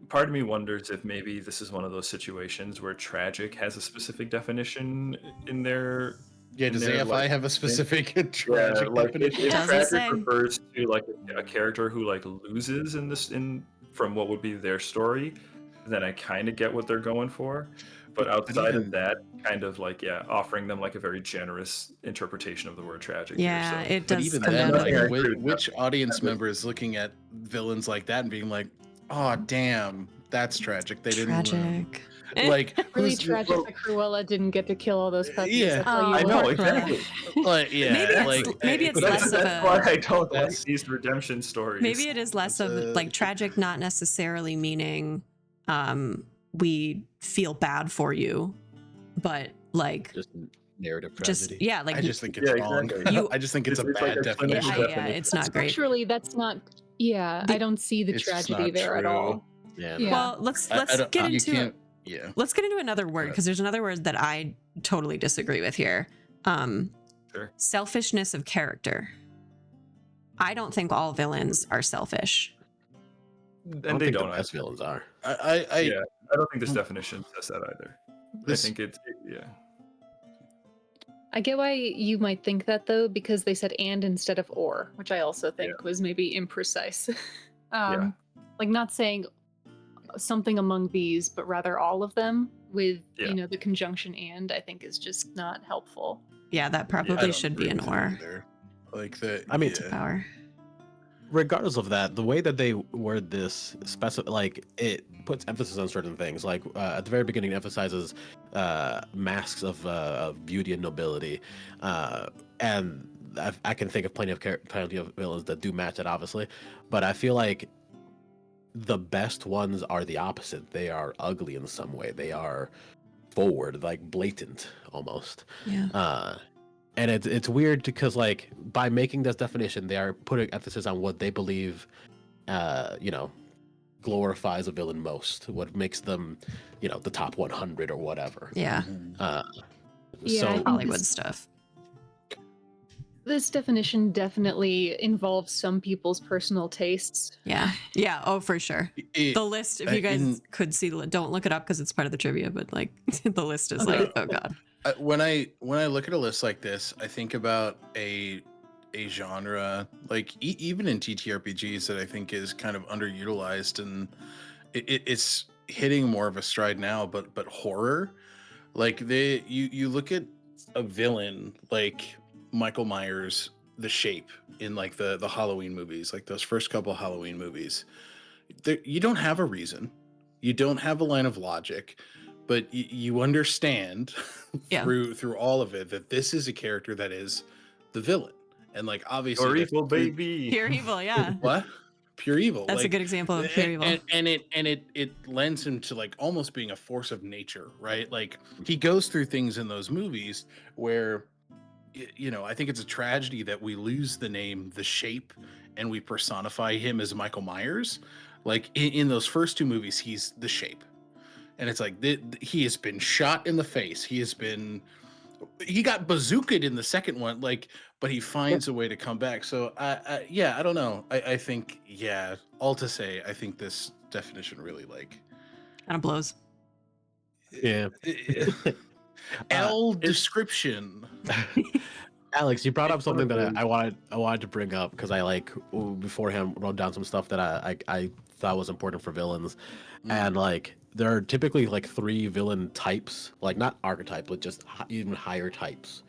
Speaker 4: part of me wonders if maybe this is one of those situations where tragic has a specific definition in their.
Speaker 2: Yeah,
Speaker 4: in
Speaker 2: does
Speaker 4: their,
Speaker 2: AFI
Speaker 4: like,
Speaker 2: have a specific
Speaker 4: Yeah,
Speaker 2: tragic
Speaker 4: like
Speaker 2: definition?
Speaker 4: if
Speaker 1: Doesn't
Speaker 4: tragic
Speaker 1: say.
Speaker 4: refers to like a character who like loses from what would be their story, then I kind of get what they're going for. But outside
Speaker 2: even-
Speaker 4: of that, kind of like offering them like a very generous interpretation of the word tragic.
Speaker 1: yeah,
Speaker 4: here, so.
Speaker 1: it
Speaker 2: But
Speaker 1: does
Speaker 2: even
Speaker 1: come
Speaker 2: then,
Speaker 1: down to
Speaker 4: nothing I
Speaker 2: like,
Speaker 1: the,
Speaker 4: agree with
Speaker 2: which
Speaker 4: that.
Speaker 2: audience member is looking at villains like that and being like, "Oh, damn, that's tragic. They didn't learn."
Speaker 1: tragic.
Speaker 2: Like,
Speaker 3: Really
Speaker 2: who's
Speaker 3: tragic
Speaker 4: well-
Speaker 3: that Cruella didn't get to kill all those puppies.
Speaker 2: Yeah.
Speaker 3: That's all you
Speaker 1: Oh,
Speaker 4: I know,
Speaker 3: want.
Speaker 4: exactly.
Speaker 2: like, yeah,
Speaker 1: Maybe it's-
Speaker 2: like
Speaker 1: maybe it's
Speaker 4: That's,
Speaker 1: less of
Speaker 4: that's
Speaker 1: a-
Speaker 4: why I don't like
Speaker 2: That's-
Speaker 4: these redemption stories.
Speaker 1: Maybe it is less
Speaker 2: It's
Speaker 1: of
Speaker 2: a-
Speaker 1: like tragic, not necessarily meaning we feel bad for you, but like
Speaker 5: Just narrative
Speaker 1: just
Speaker 5: tragedy.
Speaker 1: yeah, like
Speaker 2: I just think it's
Speaker 4: Yeah,
Speaker 2: wrong.
Speaker 4: exactly.
Speaker 2: I just think it's a
Speaker 4: It's like
Speaker 2: bad
Speaker 4: a
Speaker 2: definition.
Speaker 4: clinical
Speaker 1: yeah, it's not great.
Speaker 3: Structurally, that's not. Yeah, I don't see the
Speaker 2: It's just
Speaker 3: tragedy
Speaker 2: not
Speaker 3: there at
Speaker 2: true.
Speaker 3: all.
Speaker 5: Yeah.
Speaker 3: Yeah.
Speaker 1: Well, let's
Speaker 2: I don't-
Speaker 1: get
Speaker 2: you
Speaker 1: into
Speaker 2: can't. Yeah.
Speaker 1: let's get into another word
Speaker 2: ahead.
Speaker 1: because there's another word that I totally disagree with here.
Speaker 4: Sure.
Speaker 1: Selfishness of character. I don't think all villains are selfish.
Speaker 5: I
Speaker 4: And they
Speaker 5: think
Speaker 4: don't.
Speaker 5: the best villains are.
Speaker 2: I
Speaker 4: Yeah, I don't think this definition says that either.
Speaker 2: This-
Speaker 4: I think yeah.
Speaker 3: I get why you might think that though, because they said and instead of or, which I also think was maybe imprecise.
Speaker 4: Yeah.
Speaker 3: Like not saying something among these, but rather all of them with
Speaker 4: Yeah.
Speaker 3: the conjunction and, I think is just not helpful.
Speaker 1: Yeah, that
Speaker 2: I
Speaker 1: probably
Speaker 2: don't
Speaker 1: should
Speaker 2: agree
Speaker 1: be an
Speaker 2: with it
Speaker 1: or.
Speaker 2: either. Like the.
Speaker 5: I mean,
Speaker 2: yeah.
Speaker 1: Power.
Speaker 5: Regardless of that, the way that they word this like it puts emphasis on certain things. Like at the very beginning, it emphasizes masks of beauty and nobility, and I can think of plenty of villains that do match it, obviously. But I feel like the best ones are the opposite. They are ugly in some way. They are forward, like blatant almost.
Speaker 1: Yeah.
Speaker 5: And it's weird because like by making this definition, they are putting emphasis on what they believe, glorifies a villain most, what makes them, the top 100 or whatever.
Speaker 1: Yeah.
Speaker 2: Mhm.
Speaker 3: Yeah, I
Speaker 5: So
Speaker 3: think
Speaker 1: Hollywood
Speaker 3: this-
Speaker 1: stuff.
Speaker 3: This definition definitely involves some people's personal tastes.
Speaker 1: Yeah. Yeah. Oh, for sure.
Speaker 2: It-
Speaker 1: The list, if you guys could see, don't look it up because it's part of the trivia, but like the list is
Speaker 3: Okay.
Speaker 1: like, oh God.
Speaker 2: when I look at a list like this, I think about a genre like even in TTRPGs that I think is kind of underutilized, and it's hitting more of a stride now. But horror, like you look at a villain like Michael Myers, The Shape in like the Halloween movies, like those first couple Halloween movies. You don't have a reason, you don't have a line of logic, but you understand
Speaker 1: Yeah.
Speaker 2: through all of it that this is a character that is the villain, and like obviously
Speaker 4: Or
Speaker 2: that's
Speaker 4: evil,
Speaker 2: through-
Speaker 4: baby.
Speaker 1: Pure evil. Yeah.
Speaker 2: what pure evil.
Speaker 1: That's a
Speaker 2: like,
Speaker 1: good example of pure evil.
Speaker 2: and it lends him to like almost being a force of nature, right? Like he goes through things in those movies where I think it's a tragedy that we lose the name The Shape and we personify him as Michael Myers. Like in those first two movies, he's The Shape, and it's like he has been shot in the face. He got bazookaed in the second one, like, but he finds a way to come back. So I don't know. I think, all to say, I think this definition really like
Speaker 1: Kind of blows.
Speaker 5: yeah.
Speaker 2: L description.
Speaker 5: Alex, you brought up
Speaker 4: It's one
Speaker 5: something
Speaker 4: of
Speaker 5: that I wanted to bring up because I beforehand wrote down some stuff that I thought was important for villains, and like there are typically like 3 villain types, like not archetype, but just even higher types.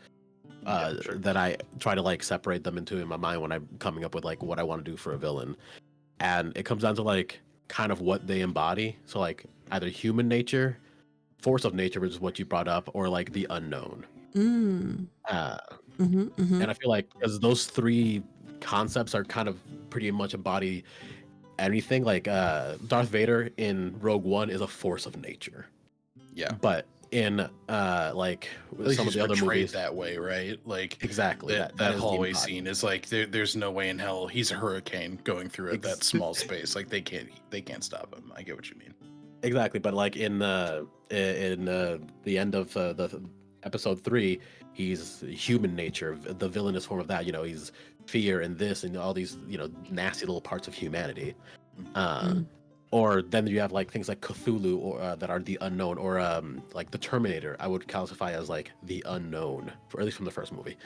Speaker 4: Sure.
Speaker 5: That I try to like separate them into in my mind when I'm coming up with like what I want to do for a villain, and it comes down to like kind of what they embody. So like either human nature, force of nature, which is what you brought up, or like the unknown.
Speaker 1: Mm.
Speaker 5: Uh,
Speaker 1: Mm-hmm.
Speaker 5: and I feel like because those three concepts are kind of pretty much embody anything. Like Darth Vader in Rogue One is a force of nature,
Speaker 2: Yeah.
Speaker 5: but in like
Speaker 2: At least
Speaker 5: some of
Speaker 2: he's
Speaker 5: the other
Speaker 2: portrayed
Speaker 5: movies,
Speaker 2: that way, right? Like
Speaker 5: exactly
Speaker 2: that
Speaker 5: that is the
Speaker 2: hallway
Speaker 5: embodiment.
Speaker 2: scene is like there's no way in hell he's a hurricane going through it, that small space. Like they can't stop him. I get what you mean.
Speaker 5: Exactly, but like in the end of the episode 3, he's human nature, the villainous form of that. You know, he's fear and this and all these nasty little parts of humanity. Or then you have like things like Cthulhu, or that are the unknown, or like the Terminator. I would classify as like the unknown, or at least from the first movie,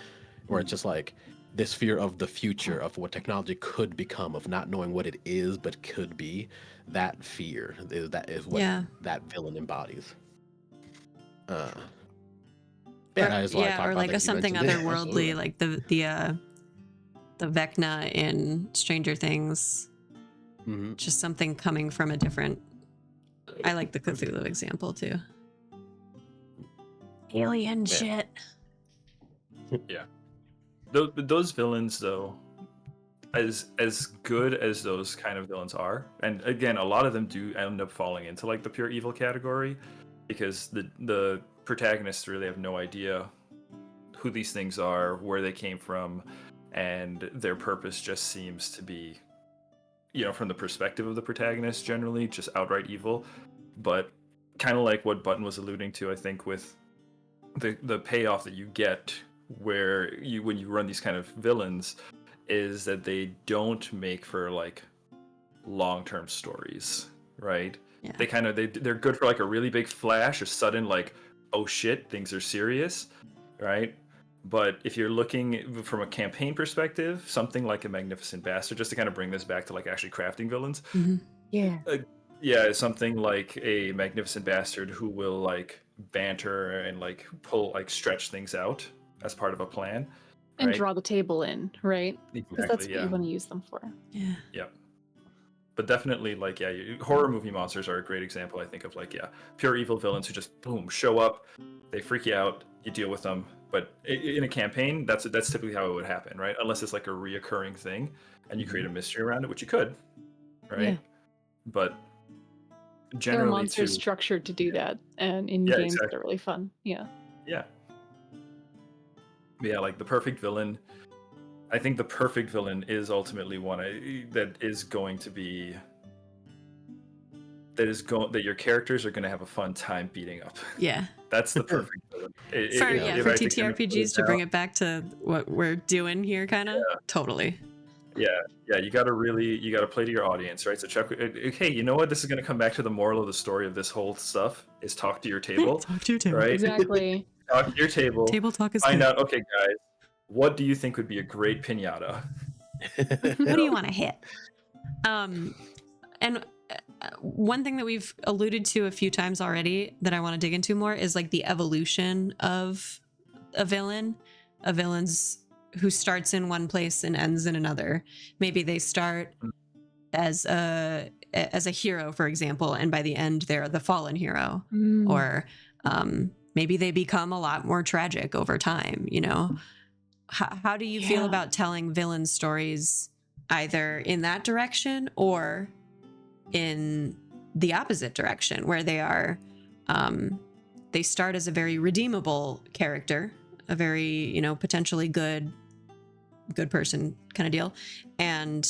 Speaker 5: where it's just like this fear of the future, of what technology could become, of not knowing what it is but could be. That fear is what that villain embodies. That is why I talk
Speaker 1: or
Speaker 5: about
Speaker 1: like
Speaker 5: that
Speaker 1: a something
Speaker 5: mentioned it.
Speaker 1: otherworldly, like the Vecna in Stranger Things.
Speaker 5: Mhm.
Speaker 1: Just something coming from a different. I like the Cthulhu example too. Alien shit.
Speaker 4: Yeah. Those villains, though, as good as those kind of villains are, and again, a lot of them do end up falling into like the pure evil category, because the protagonists really have no idea who these things are, where they came from, and their purpose just seems to be, from the perspective of the protagonist, generally just outright evil. But kind of like what Button was alluding to, I think, with the payoff that you get when you run these kind of villains, is that they don't make for like long-term stories, right?
Speaker 1: Yeah.
Speaker 4: They're good for like a really big flash, a sudden like, oh shit, things are serious, right? But if you're looking from a campaign perspective, something like a Magnificent Bastard, just to kind of bring this back to like actually crafting villains,
Speaker 3: Yeah.
Speaker 4: something like a Magnificent Bastard who will like banter and like stretch things out as part of a plan,
Speaker 3: And
Speaker 4: right?
Speaker 3: draw the table in, right? Because that's
Speaker 4: Exactly,
Speaker 3: what you want to use them for.
Speaker 1: Yeah.
Speaker 4: Yep. But definitely, like, horror movie monsters are a great example, I think, of like, pure evil villains who just boom show up, they freak you out, you deal with them. But in a campaign, that's typically how it would happen, right? Unless it's like a reoccurring thing, and you create a mystery around it, which you could, right?
Speaker 3: Yeah.
Speaker 4: But
Speaker 3: There are
Speaker 4: generally,
Speaker 3: monsters structured to do that, and in games that are really fun. Yeah.
Speaker 4: Yeah. Yeah, like the perfect villain. I think the perfect villain is ultimately one that your characters are going to have a fun time beating up.
Speaker 1: Yeah.
Speaker 4: That's the perfect villain.
Speaker 1: For TTRPGs, to bring it back to what we're doing here, kind of. Yeah. Totally.
Speaker 4: Yeah, you got to play to your audience, right? So Chuck, hey, you know what? This is going to come back to the moral of the story of this whole stuff: is talk to your table.
Speaker 1: Talk to your table.
Speaker 4: Right?
Speaker 3: Exactly.
Speaker 4: Talk to your table.
Speaker 1: Table talk is
Speaker 4: find
Speaker 1: good.
Speaker 4: out. Okay, guys, what do you think would be a great piñata?
Speaker 1: What do you want to hit? And one thing that we've alluded to a few times already that I want to dig into more is like the evolution of a villain's who starts in one place and ends in another. Maybe they start as a hero, for example, and by the end they're the fallen hero. Or maybe they become a lot more tragic over time, How do you feel about telling villain stories either in that direction or in the opposite direction, where they are they start as a very redeemable character, a very potentially good person kind of deal, and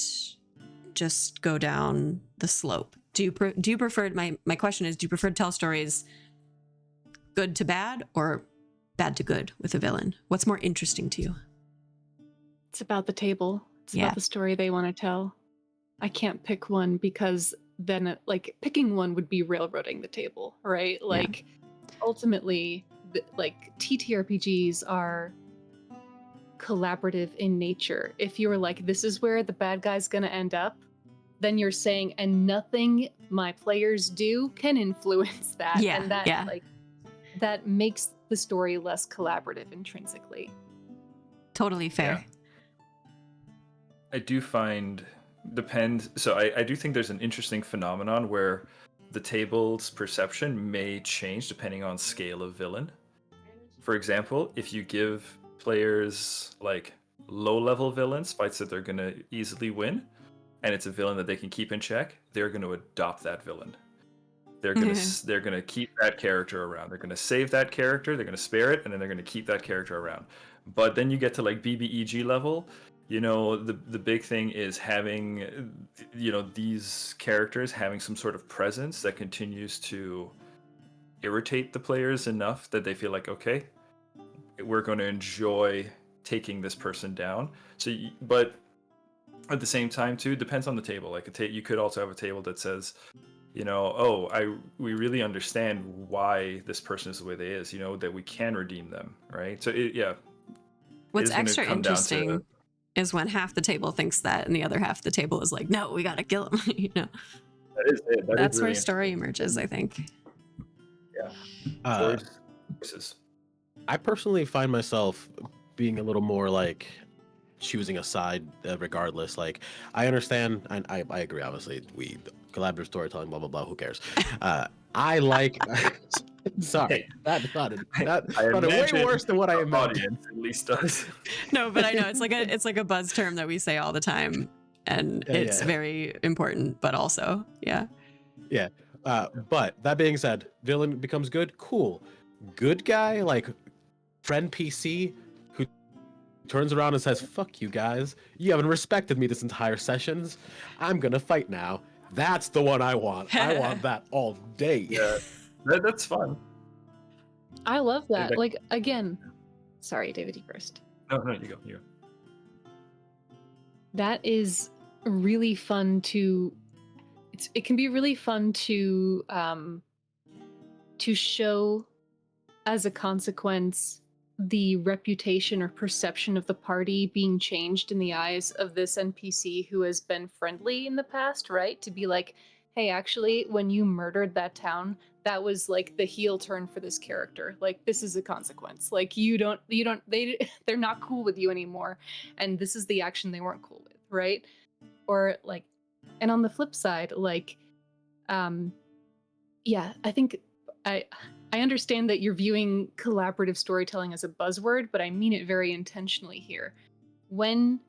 Speaker 1: just go down the slope? Do you prefer, my question is, do you prefer to tell stories good to bad or bad to good with a villain? What's more interesting to you?
Speaker 3: It's about the table. It's about the story they want to tell. I can't pick one, because then picking one would be railroading the table, right? Like ultimately, like TTRPGs are collaborative in nature. If you're like, this is where the bad guy's gonna end up, then you're saying, and nothing my players do can influence that.
Speaker 1: Yeah,
Speaker 3: and that that makes the story less collaborative intrinsically.
Speaker 1: Totally fair.
Speaker 4: I do find so I do think there's an interesting phenomenon where the table's perception may change depending on scale of villain. For example, if you give players like low-level villains fights that they're gonna easily win, and it's a villain that they can keep in check, they're gonna adopt that villain. They're gonna keep that character around. They're gonna save that character. They're gonna spare it, and then they're gonna keep that character around. But then you get to like BBEG level. The big thing is having these characters having some sort of presence that continues to irritate the players enough that they feel like, okay, we're going to enjoy taking this person down. But at the same time too, it depends on the table. Like you could also have a table that says, we really understand why this person is the way they is, that we can redeem them, right? So
Speaker 1: What's extra interesting is when half the table thinks that and the other half of the table is like, no, we gotta kill him.
Speaker 4: That is it.
Speaker 1: That's
Speaker 4: is
Speaker 1: where
Speaker 4: really
Speaker 1: story emerges, I think.
Speaker 4: Yeah.
Speaker 5: I personally find myself being a little more like choosing a side regardless. Like, I understand, and I agree, obviously, we collaborative storytelling, blah, blah, blah, who cares? I like... Sorry, that sounded way worse than what I imagined.
Speaker 4: Audience at least does.
Speaker 1: No, but I know it's like a buzz term that we say all the time, and it's very important. But also, yeah.
Speaker 5: But that being said, villain becomes good. Cool. Good guy, like friend PC, who turns around and says, "Fuck you guys! You haven't respected me this entire sessions. I'm gonna fight now." That's the one I want. I want that all day.
Speaker 4: Yeah. That's fun.
Speaker 3: I love that. Like, again, sorry, David, you first.
Speaker 4: No, you go.
Speaker 3: That is really fun to. It can be really fun to show, as a consequence, the reputation or perception of the party being changed in the eyes of this NPC who has been friendly in the past, right? To be like, hey, actually, when you murdered that town, that was like the heel turn for this character. Like, this is a consequence. Like, they're not cool with you anymore. And this is the action they weren't cool with, right? Or like, and on the flip side, like, I think I understand that you're viewing collaborative storytelling as a buzzword, but I mean it very intentionally here. When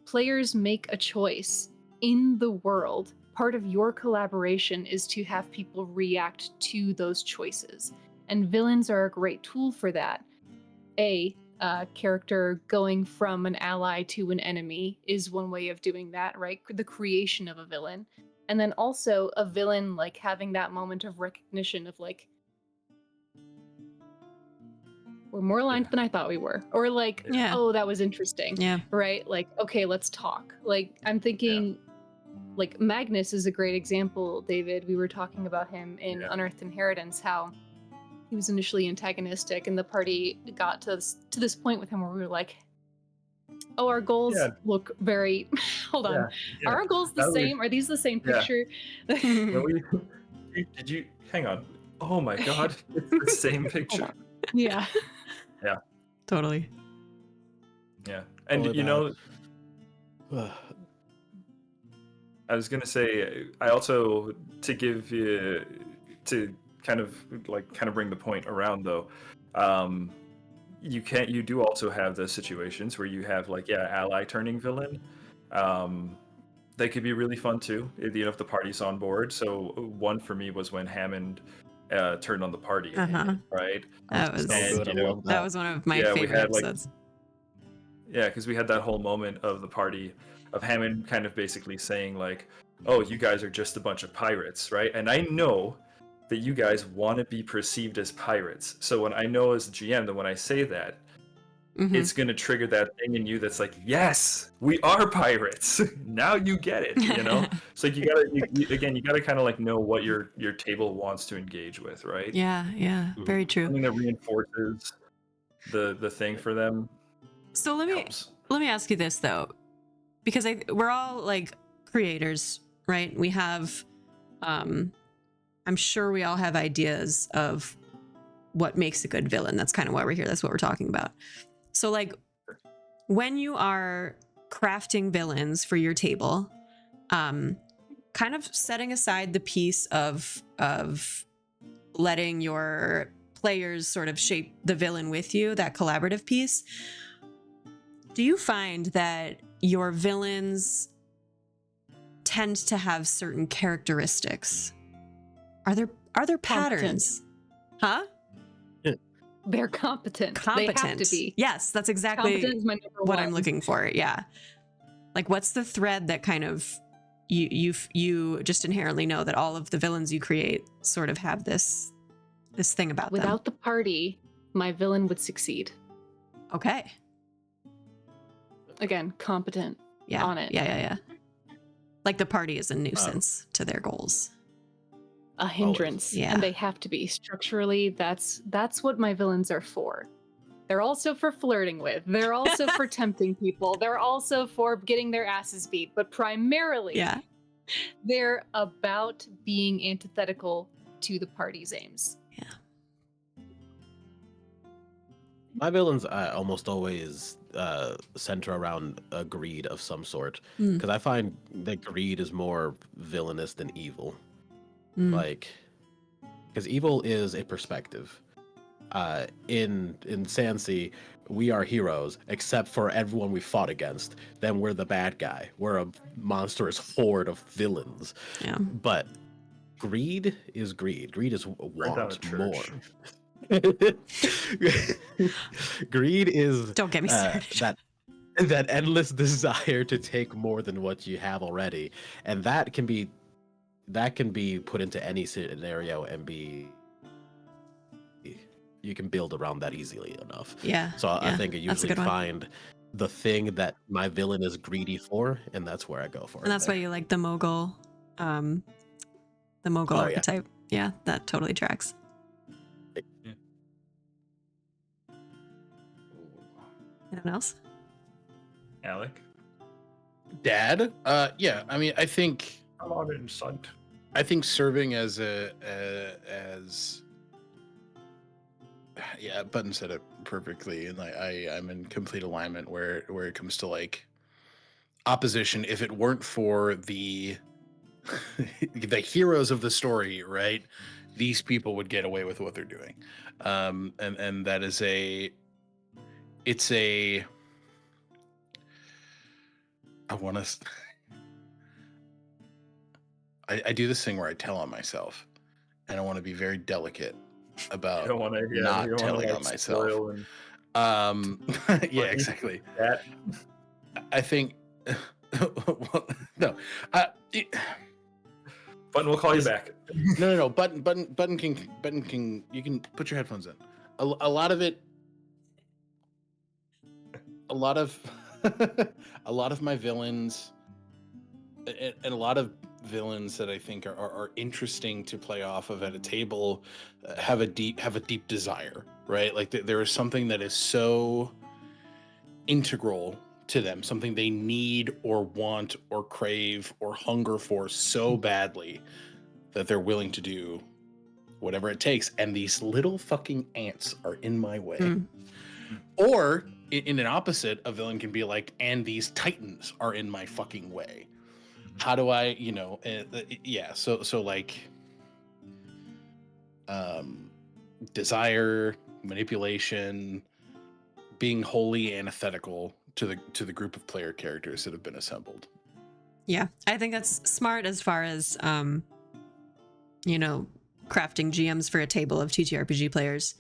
Speaker 3: players make a choice in the world, part of your collaboration is to have people react to those choices. And villains are a great tool for that. A character going from an ally to an enemy is one way of doing that, right? The creation of a villain. And then also a villain like having that moment of recognition of like, we're more aligned than I thought we were. Or like, oh, that was interesting.
Speaker 1: Yeah.
Speaker 3: Right? Like, okay, let's talk. Like, I'm thinking, like, Magnus is a great example, David. We were talking about him in Unearthed Inheritance, how he was initially antagonistic, and the party got to this point with him where we were like, oh, our goals look very... Hold on. Are our goals the same? Are these the same picture?
Speaker 4: Did you... Hang on. Oh my god. It's the same picture.
Speaker 3: Yeah.
Speaker 4: Yeah.
Speaker 1: Totally.
Speaker 4: Yeah. And I was gonna say, I also, to give you, to kind of bring the point around though, you do also have the situations where you have like, ally turning villain. They could be really fun too, if the party's on board. So one for me was when Hammond turned on the party, right?
Speaker 1: That was that was one of my favorite episodes.
Speaker 4: Because we had that whole moment of the party of Hammond kind of basically saying like, oh, you guys are just a bunch of pirates, right? And I know that you guys want to be perceived as pirates. So when I know as a GM that when I say that, it's going to trigger that thing in you that's like, yes, we are pirates. Now you get it, So you gotta kind of like know what your table wants to engage with, right?
Speaker 1: Yeah, very true.
Speaker 4: Something that reinforces the thing for them.
Speaker 1: So let me ask you this though, because we're all like creators, right? We have, I'm sure we all have ideas of what makes a good villain. That's kind of why we're here. That's what we're talking about. So like when you are crafting villains for your table, kind of setting aside the piece of letting your players sort of shape the villain with you, that collaborative piece, do you find that your villains tend to have certain characteristics? Are there patterns? Huh?
Speaker 3: They're competent.
Speaker 1: Competent.
Speaker 3: They have to be.
Speaker 1: Yes, that's exactly
Speaker 3: Competent is my number
Speaker 1: what
Speaker 3: one.
Speaker 1: I'm looking for. Yeah. Like, what's the thread that kind of you just inherently know that all of the villains you create sort of have this thing about them?
Speaker 3: Without the party, my villain would succeed.
Speaker 1: Okay.
Speaker 3: Again, competent.
Speaker 1: Yeah.
Speaker 3: On it.
Speaker 1: Yeah. Like the party is a nuisance to their goals.
Speaker 3: A hindrance.
Speaker 1: Yeah.
Speaker 3: And they have to be. Structurally, that's what my villains are for. They're also for flirting with. They're also for tempting people. They're also for getting their asses beat. But primarily,
Speaker 1: Yeah.
Speaker 3: they're about being antithetical to the party's aims.
Speaker 5: My villains almost always center around a greed of some sort,
Speaker 1: Mm.
Speaker 5: because I find that greed is more villainous than evil.
Speaker 1: Mm.
Speaker 5: Like, because evil is a perspective. In Sansi, we are heroes, except for everyone we fought against. Then we're the bad guy. We're a monstrous horde of villains.
Speaker 1: Yeah.
Speaker 5: But greed is greed. Greed is
Speaker 4: Burn down a
Speaker 5: want
Speaker 4: church.
Speaker 5: more. Greed is
Speaker 1: Don't get me started.
Speaker 5: that endless desire to take more than what you have already, and that can be put into any scenario and be, you can build around that easily enough.
Speaker 1: Yeah.
Speaker 5: So I think I
Speaker 1: that's a
Speaker 5: usually
Speaker 1: good one.
Speaker 5: find the thing that my villain is greedy for, and that's where I go for it.
Speaker 1: And that's why you like the mogul
Speaker 5: Oh, yeah.
Speaker 1: archetype. Yeah, that totally tracks. Anyone else?
Speaker 4: Alec,
Speaker 2: Dad? Yeah. I mean, I think
Speaker 4: come on in, son.
Speaker 2: serving as yeah, Button said it perfectly, and I'm in complete alignment where it comes to like opposition. If it weren't for the the heroes of the story, right, these people would get away with what they're doing, and that is I do this thing where I tell on myself, and I want to be very delicate about
Speaker 4: You don't want to
Speaker 2: not telling on myself. Yeah, exactly.
Speaker 4: That.
Speaker 2: I think well, no.
Speaker 4: Button will call you back.
Speaker 2: No. Button can you can put your headphones in. A lot of it. A lot of a lot of my villains, and a lot of villains that I think are interesting to play off of at a table, have a deep desire, right? Like there is something that is so integral to them, something they need or want or crave or hunger for so badly that they're willing to do whatever it takes, and these little fucking ants are in my way.
Speaker 1: Mm.
Speaker 2: Or in an opposite, a villain can be like, and these titans are in my fucking way. How do I, yeah, so like desire, manipulation, being wholly antithetical to the group of player characters that have been assembled.
Speaker 1: Yeah, I think that's smart as far as crafting GMs for a table of TTRPG players,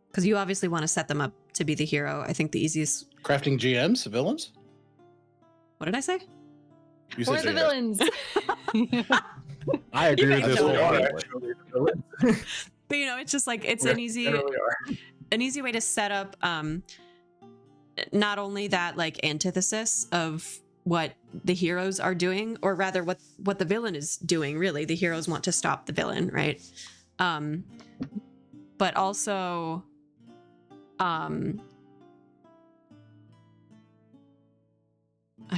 Speaker 1: because you obviously want to set them up to be the hero. I think the easiest
Speaker 2: Crafting GMs, villains?
Speaker 1: What did I say?
Speaker 2: You said
Speaker 3: We're the
Speaker 2: GMs.
Speaker 3: villains.
Speaker 5: I agree with
Speaker 1: make
Speaker 5: this
Speaker 1: it
Speaker 4: They
Speaker 1: so.
Speaker 4: are
Speaker 5: wholeheartedly.
Speaker 4: actually the villains.
Speaker 1: But it's just like it's
Speaker 4: They
Speaker 1: an easy
Speaker 4: generally are.
Speaker 1: way to set up not only that like antithesis of what the heroes are doing, or rather what the villain is doing. Really, the heroes want to stop the villain, right? But also I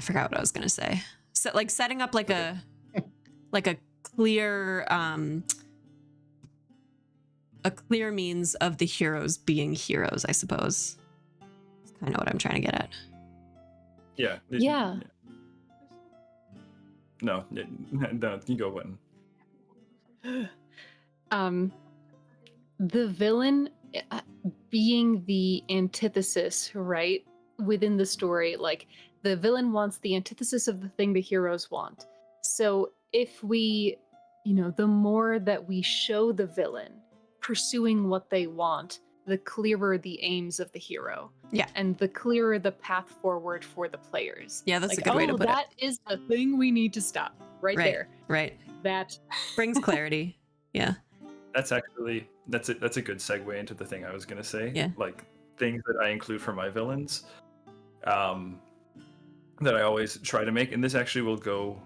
Speaker 1: forgot what I was gonna say. So like setting up like a clear means of the heroes being heroes, I suppose. That's kind of what I'm trying to get at.
Speaker 4: Yeah.
Speaker 3: Yeah.
Speaker 4: No, no, you go, Button.
Speaker 3: The villain being the antithesis, right? Within the story, like the villain wants the antithesis of the thing the heroes want. So if we, the more that we show the villain pursuing what they want, the clearer the aims of the hero.
Speaker 1: Yeah.
Speaker 3: And the clearer the path forward for the players.
Speaker 1: Yeah, that's
Speaker 3: like,
Speaker 1: a good way to put it.
Speaker 3: that is the thing we need to stop right there.
Speaker 1: Right.
Speaker 3: That
Speaker 1: Brings clarity. Yeah.
Speaker 4: That's actually that's a good segue into the thing I was gonna say.
Speaker 1: Yeah.
Speaker 4: Like things that I include for my villains, that I always try to make, and this actually will go.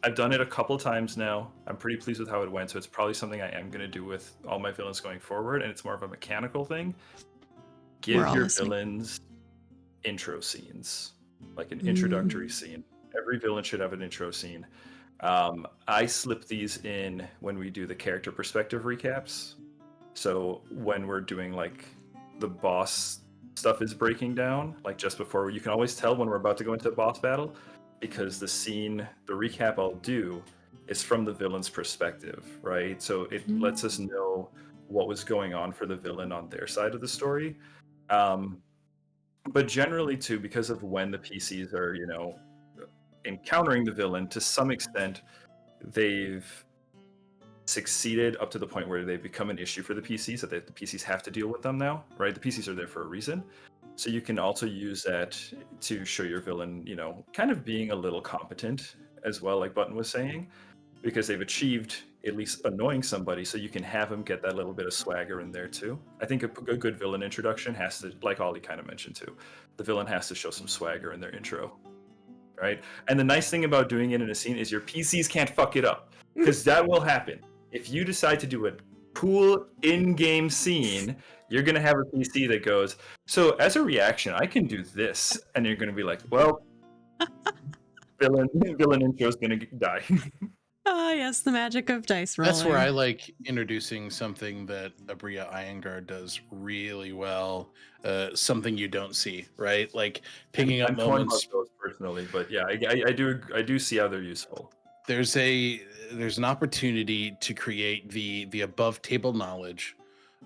Speaker 4: I've done it a couple times now. I'm pretty pleased with how it went, so it's probably something I am gonna do with all my villains going forward, and it's more of a mechanical thing. Give
Speaker 1: We're all
Speaker 4: your
Speaker 1: listening.
Speaker 4: villains intro scenes, like an introductory scene. Every villain should have an intro scene. I slip these in when we do the character perspective recaps. So when we're doing like the boss stuff is breaking down, like just before, you can always tell when we're about to go into a boss battle because the recap I'll do is from the villain's perspective, right? So it lets us know what was going on for the villain on their side of the story. But generally too, because of when the PCs are, encountering the villain, to some extent they've succeeded up to the point where they've become an issue for the PCs, that the PCs have to deal with them now, right? The PCs are there for a reason. So you can also use that to show your villain, kind of being a little competent as well, like Button was saying, because they've achieved at least annoying somebody, so you can have them get that little bit of swagger in there too. I think a good villain introduction has to, like Ollie kind of mentioned too, the villain has to show some swagger in their intro. Right? And the nice thing about doing it in a scene is your PCs can't fuck it up, because that will happen. If you decide to do a cool in-game scene, you're going to have a PC that goes, so as a reaction, I can do this. And you're going to be like, well, villain intro is going to die.
Speaker 1: Oh, yes, the magic of dice rolling.
Speaker 2: That's where I like introducing something that Abria Iyengar does really well. Something you don't see, right? Like picking up
Speaker 4: I'm torn
Speaker 2: moments.
Speaker 4: about those personally, but yeah, I do see how they're useful.
Speaker 2: There's an opportunity to create the above table knowledge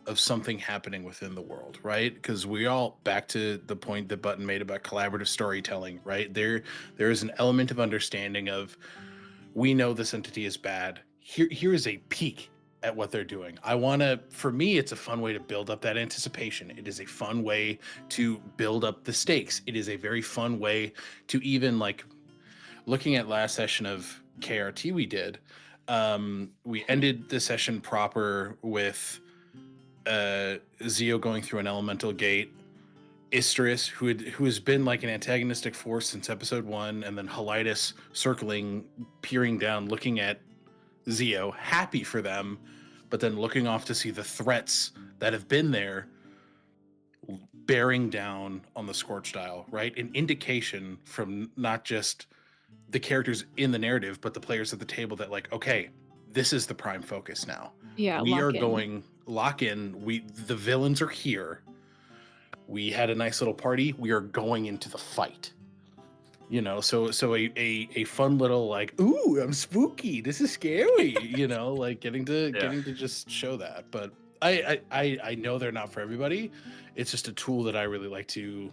Speaker 2: of something happening within the world, right? Because we all, back to the point that Button made about collaborative storytelling, right? There is an element of understanding of, we know this entity is bad. Here is a peek at what they're doing. For me, it's a fun way to build up that anticipation. It is a fun way to build up the stakes. It is a very fun way to, even like looking at last session of KRT we did, we ended the session proper with Zio going through an elemental gate, Istrus, who has been like an antagonistic force since episode 1, and then Helitis circling, peering down, looking at Zio, happy for them, but then looking off to see the threats that have been there bearing down on the Scorched Isle, right? An indication from not just the characters in the narrative, but the players at the table that, like, okay, this is the prime focus now.
Speaker 3: Yeah,
Speaker 2: We are
Speaker 3: lock in.
Speaker 2: going lock in. The villains are here. We had a nice little party. We are going into the fight. So a fun little, like, ooh, I'm spooky. This is scary. Like getting to just show that. But I know they're not for everybody. It's just a tool that I really like to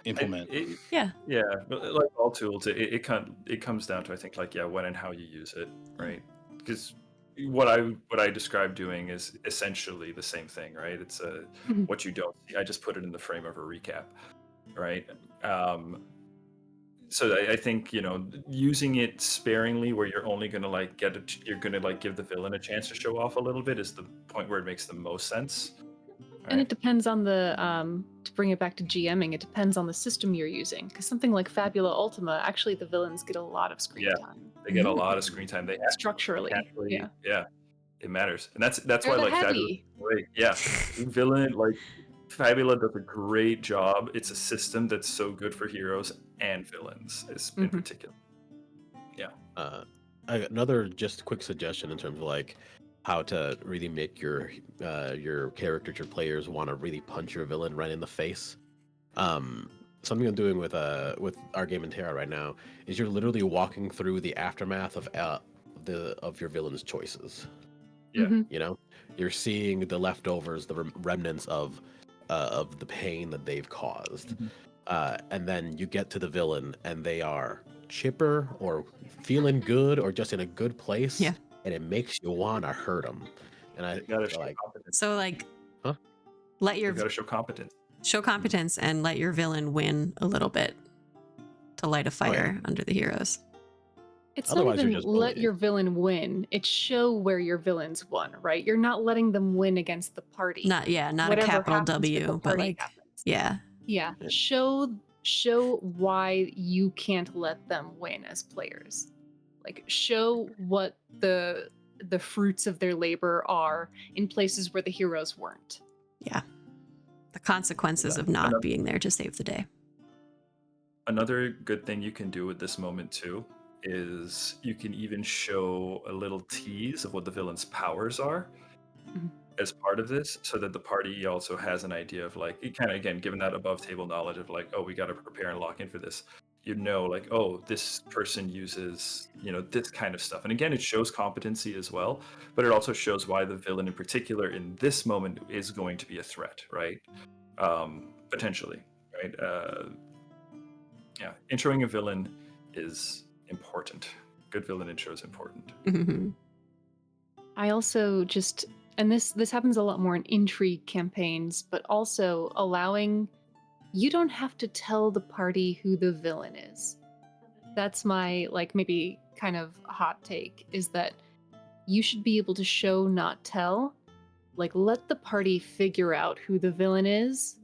Speaker 2: implement.
Speaker 1: Yeah.
Speaker 4: But like all tools, it comes down to, I think, like, when and how you use it, right? Because what I describe doing is essentially the same thing, right? It's what you don't see. I just put it in the frame of a recap, right? So I think using it sparingly, where you're only gonna you're gonna give the villain a chance to show off a little bit, is the point where it makes the most sense. Right?
Speaker 3: And it depends on the to bring it back to GMing, it depends on the system you're using, because something like Fabula Ultima, actually the villains get a lot of screen time.
Speaker 4: They get a lot of screen time. They
Speaker 3: Structurally,
Speaker 4: it matters, and that's
Speaker 3: They're
Speaker 4: why,
Speaker 3: the
Speaker 4: like,
Speaker 3: heavy.
Speaker 4: villain, like, Fabula does a great job. It's a system that's so good for heroes and villains, in particular.
Speaker 5: I got another just quick suggestion in terms of like how to really make your characters, your players want to really punch your villain right in the face. something I'm doing with our game in Terra right now is you're literally walking through the aftermath of your villain's choices.
Speaker 4: Yeah.
Speaker 3: Mhm.
Speaker 5: You know, you're seeing the leftovers, the remnants of the pain that they've caused,
Speaker 4: Mhm.
Speaker 5: and then you get to the villain, and they are chipper or feeling good or just in a good place,
Speaker 1: Yeah.
Speaker 5: and it makes you want to hurt them. And I
Speaker 4: You gotta show
Speaker 5: like,
Speaker 4: competence.
Speaker 1: So like,
Speaker 5: Huh?
Speaker 1: let
Speaker 4: You
Speaker 1: your
Speaker 4: gotta show competence.
Speaker 1: show competence and let your villain win a little bit to light a fire under the heroes.
Speaker 3: It's
Speaker 5: Otherwise,
Speaker 3: not
Speaker 5: you're
Speaker 3: even
Speaker 5: just
Speaker 3: let
Speaker 5: bullying.
Speaker 3: your villain win. It's show where your villains won, right? You're not letting them win against the party.
Speaker 1: Not a
Speaker 3: Whatever
Speaker 1: capital
Speaker 3: happens with the
Speaker 1: W, but
Speaker 3: party
Speaker 1: like,
Speaker 3: happens.
Speaker 1: yeah.
Speaker 3: Yeah.
Speaker 5: Yeah.
Speaker 3: Show why you can't let them win as players. Like show what the fruits of their labor are in places where the heroes weren't.
Speaker 1: Yeah. The consequences
Speaker 4: Yeah.
Speaker 1: of not
Speaker 4: Another-
Speaker 1: being there to save the day.
Speaker 4: Another good thing you can do at this moment too is you can even show a little tease of what the villain's powers are
Speaker 3: Mhm.
Speaker 4: as part of this, so that the party also has an idea of like, it kind of, again, given that above table knowledge of like, oh, we got to prepare and lock in for this. You know, like, oh, this person uses, this kind of stuff. And again, it shows competency as well, but it also shows why the villain in particular in this moment is going to be a threat, right? Potentially, right? Yeah, introing a villain is important. Good villain intro is important.
Speaker 1: Mhm.
Speaker 3: I also just, and this happens a lot more in intrigue campaigns, but also allowing, you don't have to tell the party who the villain is. That's my like maybe kind of hot take, is that you should be able to show, not tell. Like let the party figure out who the villain is,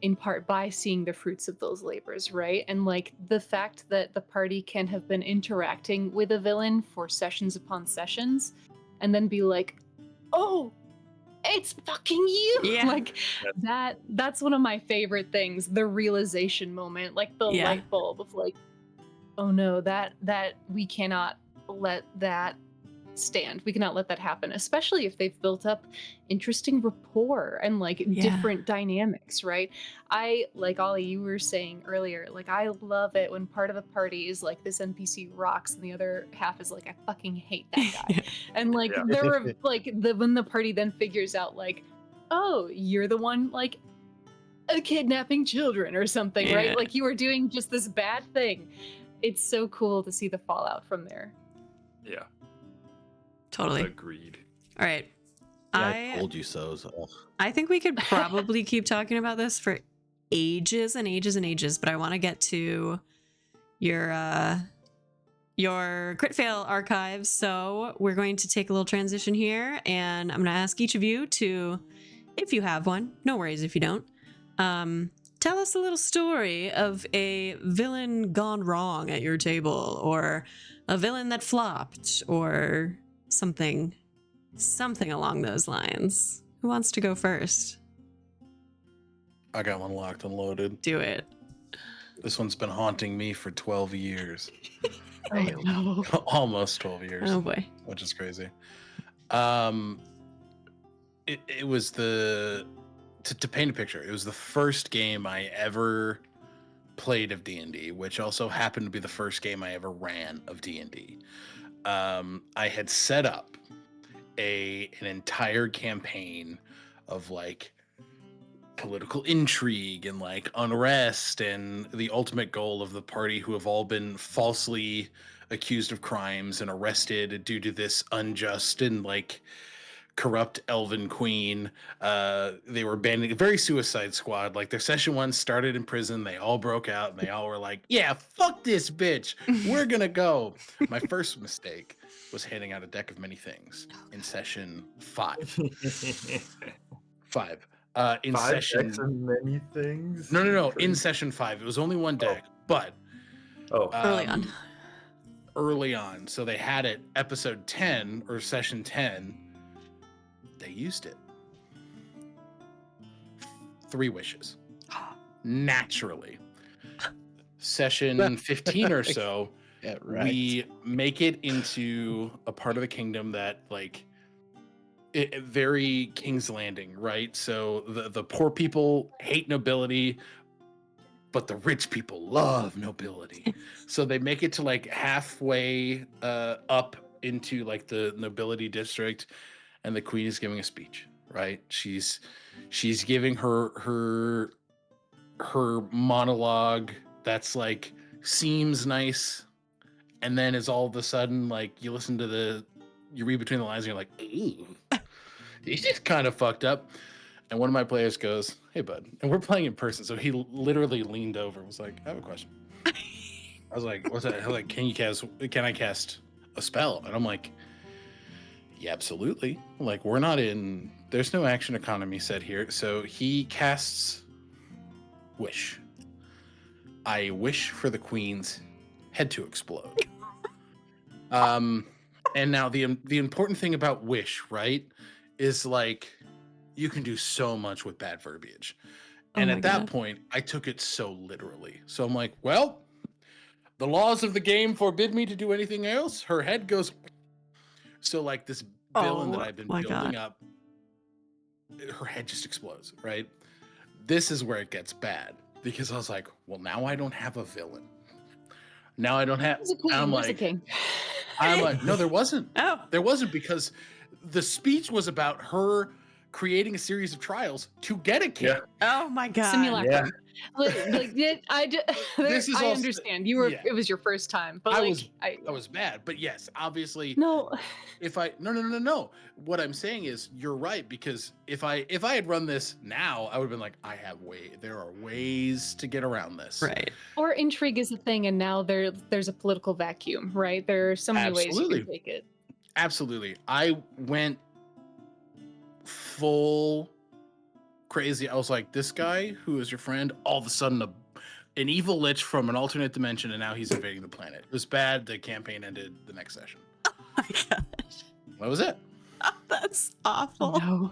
Speaker 3: in part by seeing the fruits of those labors, right? And like the fact that the party can have been interacting with a villain for sessions upon sessions and then be like, oh, it's fucking you.
Speaker 1: Yeah.
Speaker 3: Like that's one of my favorite things, the realization moment, like the
Speaker 1: Yeah.
Speaker 3: light bulb of like, oh no, that we cannot let that stand. We cannot let that happen, especially if they've built up interesting rapport and like
Speaker 1: Yeah.
Speaker 3: different dynamics, right? I like Ollie, you were saying earlier, like I love it when part of the party is like this NPC rocks and the other half is like, I fucking hate that guy.
Speaker 1: Yeah.
Speaker 3: And like
Speaker 4: Yeah.
Speaker 3: there were like when the party then figures out like, oh, you're the one like kidnapping children or something,
Speaker 1: Yeah.
Speaker 3: right? Like you were doing just this bad thing. It's so cool to see the fallout from there.
Speaker 4: Yeah,
Speaker 1: Totally.
Speaker 4: agreed.
Speaker 1: All right.
Speaker 5: I told you so.
Speaker 1: I think we could probably keep talking about this for ages and ages and ages, but I want to get to your crit fail archives. So we're going to take a little transition here, and I'm going to ask each of you to, if you have one, no worries if you don't, tell us a little story of a villain gone wrong at your table, or a villain that flopped, or something along those lines. Who wants to go first?
Speaker 2: I got one locked and loaded.
Speaker 1: Do it.
Speaker 2: This one's been haunting me for 12 years.
Speaker 3: Oh no.
Speaker 2: Almost 12 years,
Speaker 1: Oh boy.
Speaker 2: which is crazy. It was to paint a picture, it was the first game I ever played of D&D, which also happened to be the first game I ever ran of D&D. I had set up an entire campaign of like political intrigue and like unrest, and the ultimate goal of the party, who have all been falsely accused of crimes and arrested due to this unjust and like corrupt elven queen. They were banding, very Suicide Squad. Like their session one started in prison, they all broke out and they all were like, yeah, fuck this bitch, we're gonna go. My first mistake was handing out a deck of many things in session 5. In
Speaker 4: Five
Speaker 2: session
Speaker 4: decks of many things.
Speaker 2: no in session 5 it was only one deck, but
Speaker 1: Early on.
Speaker 2: So they had it episode 10 or session 10, they used it. 3 wishes. Naturally. Session 15 or so,
Speaker 5: Yeah, right.
Speaker 2: we make it into a part of the kingdom that like very King's Landing, right? So the poor people hate nobility, but the rich people love nobility. So they make it to like halfway up into like the nobility district, and the queen is giving a speech, right? She's giving her monologue that's like seems nice, and then is all of a sudden like you read between the lines and you're like, ooh, he's just kind of fucked up. And one of my players goes, "Hey, bud," and we're playing in person, so he literally leaned over and was like, "I have a question." I was like, "What's that?" I was like, "Can I cast a spell?" And I'm like, "Yeah, absolutely." Like, there's no action economy set here. So he casts Wish. I wish for the queen's head to explode. And now the important thing about Wish, right, is like you can do so much with bad verbiage. And at that point, I took it so literally. So I'm like, well, the laws of the game forbid me to do anything else. Her head goes. So like this villain that I've been building up, her head just explodes, right? This is where it gets bad because I was like, well, now I don't have a villain. Now I don't have.
Speaker 3: There's a queen,
Speaker 2: I'm
Speaker 3: there's a
Speaker 2: like,
Speaker 3: king.
Speaker 2: I'm like, no, there wasn't.
Speaker 1: Oh.
Speaker 2: There wasn't, because the speech was about her creating a series of trials to get a king.
Speaker 4: Yeah.
Speaker 1: Oh my god.
Speaker 3: Simulacrum. I understand. You were.
Speaker 2: yeah.
Speaker 3: It was your first time, but
Speaker 2: I
Speaker 3: like
Speaker 2: was bad, but yes, obviously.
Speaker 3: no.
Speaker 2: No. What I'm saying is you're right, because if I had run this now, I would have been like, there are ways to get around this.
Speaker 1: Right.
Speaker 3: Or intrigue is a thing, and now there's a political vacuum, right? There are so many ways you
Speaker 2: Absolutely.
Speaker 3: can take it.
Speaker 2: Absolutely. I went full crazy. I was like, this guy who is your friend, all of a sudden an evil lich from an alternate dimension, and now he's invading the planet. It was bad. The campaign ended the next session.
Speaker 1: Oh my gosh.
Speaker 2: That was it.
Speaker 1: Oh, that's awful.
Speaker 3: No.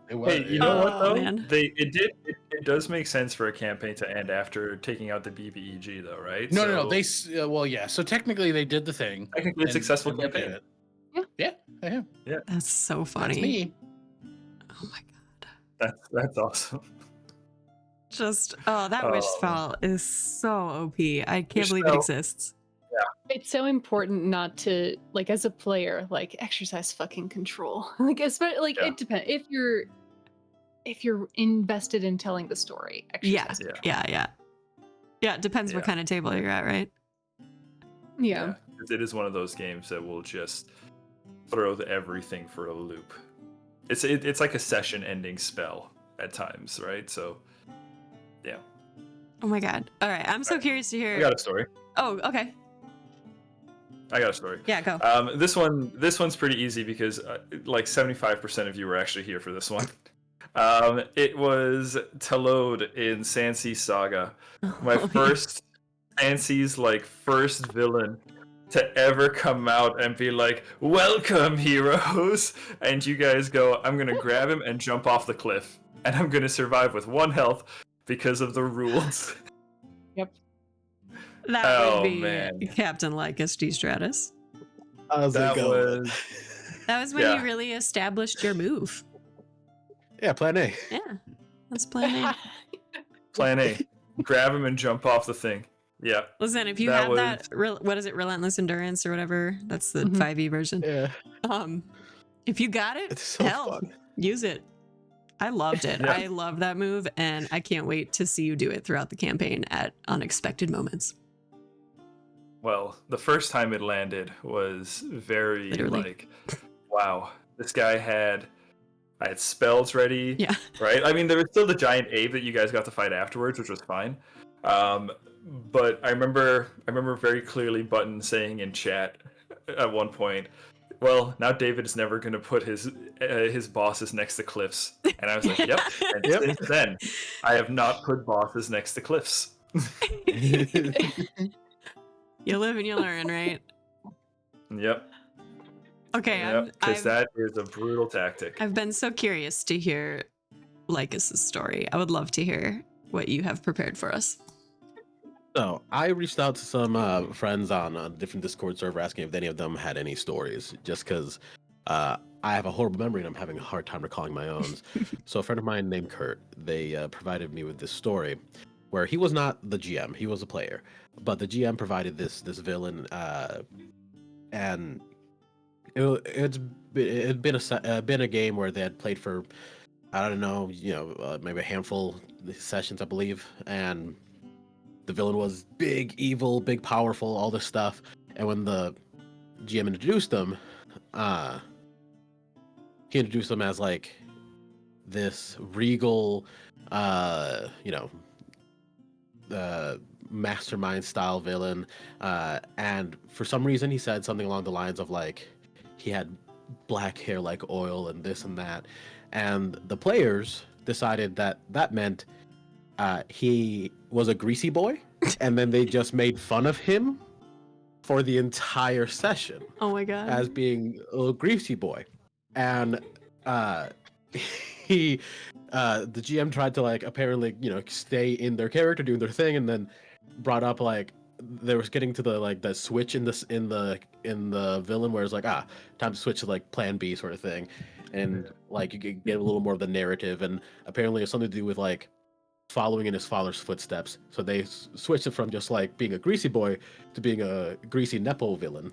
Speaker 2: It was.
Speaker 4: Hey, you know what though?
Speaker 1: Man.
Speaker 4: It does make sense for a campaign to end after taking out the BBEG though, right?
Speaker 2: No. Well, yeah. So technically, they did the thing.
Speaker 4: Technically, a successful
Speaker 2: and they did
Speaker 4: campaign.
Speaker 2: it. Yeah.
Speaker 1: That's so funny.
Speaker 2: That's me.
Speaker 1: Oh my god.
Speaker 4: That's awesome.
Speaker 1: Just that wish spell is so OP. I can't
Speaker 4: Wish
Speaker 1: believe it
Speaker 4: spell.
Speaker 1: exists.
Speaker 3: It's so important not to, like, as a player, like, exercise fucking control. Like, especially, like,
Speaker 4: Yeah.
Speaker 3: it depends. If you're invested in telling the story, exercise.
Speaker 1: Yeah. It depends what
Speaker 4: Yeah.
Speaker 1: kind of table you're at, right?
Speaker 3: Yeah.
Speaker 4: 'Cause it is one of those games that will just throw everything for a loop. It's like a session-ending spell at times, right? So, yeah.
Speaker 1: Oh my god. All right. I'm so curious to
Speaker 4: I
Speaker 1: hear.
Speaker 4: got a story.
Speaker 1: Oh, okay.
Speaker 4: I got a story.
Speaker 1: Yeah, go.
Speaker 4: This one's pretty easy because like 75% of you were actually here for this one. It was Talode in Sansi's Saga, my first Sansi's like first villain to ever come out and be like, "Welcome, heroes!" And you guys go, "I'm gonna grab him and jump off the cliff, and I'm gonna survive with 1 health because of the rules."
Speaker 1: That
Speaker 4: Oh,
Speaker 1: would be
Speaker 4: man.
Speaker 1: Captain Lycus D. Stratus.
Speaker 5: How's it
Speaker 4: That
Speaker 5: going?
Speaker 4: was
Speaker 1: That was when
Speaker 4: Yeah.
Speaker 1: you really established your move.
Speaker 5: Yeah, plan A.
Speaker 1: Yeah. That's plan A.
Speaker 4: Plan A. Grab him and jump off the thing. Yeah.
Speaker 1: Listen, if you
Speaker 4: That
Speaker 1: have
Speaker 4: was-
Speaker 1: that, what is it, Relentless Endurance or whatever? That's the
Speaker 3: Mhm.
Speaker 1: 5e version.
Speaker 5: Yeah,
Speaker 1: If you got it,
Speaker 5: it's so
Speaker 1: hell,
Speaker 5: fun.
Speaker 1: use it. I loved it.
Speaker 4: Yeah.
Speaker 1: I love that move, and I can't wait to see you do it throughout the campaign at unexpected moments.
Speaker 4: Well, the first time it landed was very
Speaker 1: Literally.
Speaker 4: like, wow, this guy I had spells ready.
Speaker 1: Yeah.
Speaker 4: Right? I mean, there was still the giant ape that you guys got to fight afterwards, which was fine. But I remember very clearly Button saying in chat at one point, "Well, now David is never going to put his bosses next to cliffs." And I was like, "Yep." And
Speaker 5: Yep.
Speaker 4: since then, I have not put bosses next to cliffs.
Speaker 1: You live and you learn, right?
Speaker 4: Yep.
Speaker 1: Okay,
Speaker 4: Yep. Because that is a brutal tactic.
Speaker 1: I've been so curious to hear Lycus's story. I would love to hear what you have prepared for us.
Speaker 5: So I reached out to some friends on a different Discord server asking if any of them had any stories, just because I have a horrible memory and I'm having a hard time recalling my own. So a friend of mine named Kurt, they provided me with this story. where he was not the GM, he was a player, but the GM provided this villain, and it'd been a game where they had played for, I don't know, maybe a handful of sessions, I believe, and the villain was big, evil, big, powerful, all this stuff. And when the GM introduced him, he introduced him as like this regal, mastermind style villain. And for some reason, he said something along the lines of like he had black hair like oil and this and that. And the players decided that meant he was a greasy boy, and then they just made fun of him for the entire session
Speaker 1: Oh my god.
Speaker 5: as being a little greasy boy. And he the GM tried to like apparently stay in their character doing their thing, and then brought up like they was getting to the like the switch in the villain where it's like time to switch to like plan B sort of thing, and like you could get a little more of the narrative, and apparently it's something to do with like following in his father's footsteps. So they switched it from just like being a greasy boy to being a greasy nepo villain.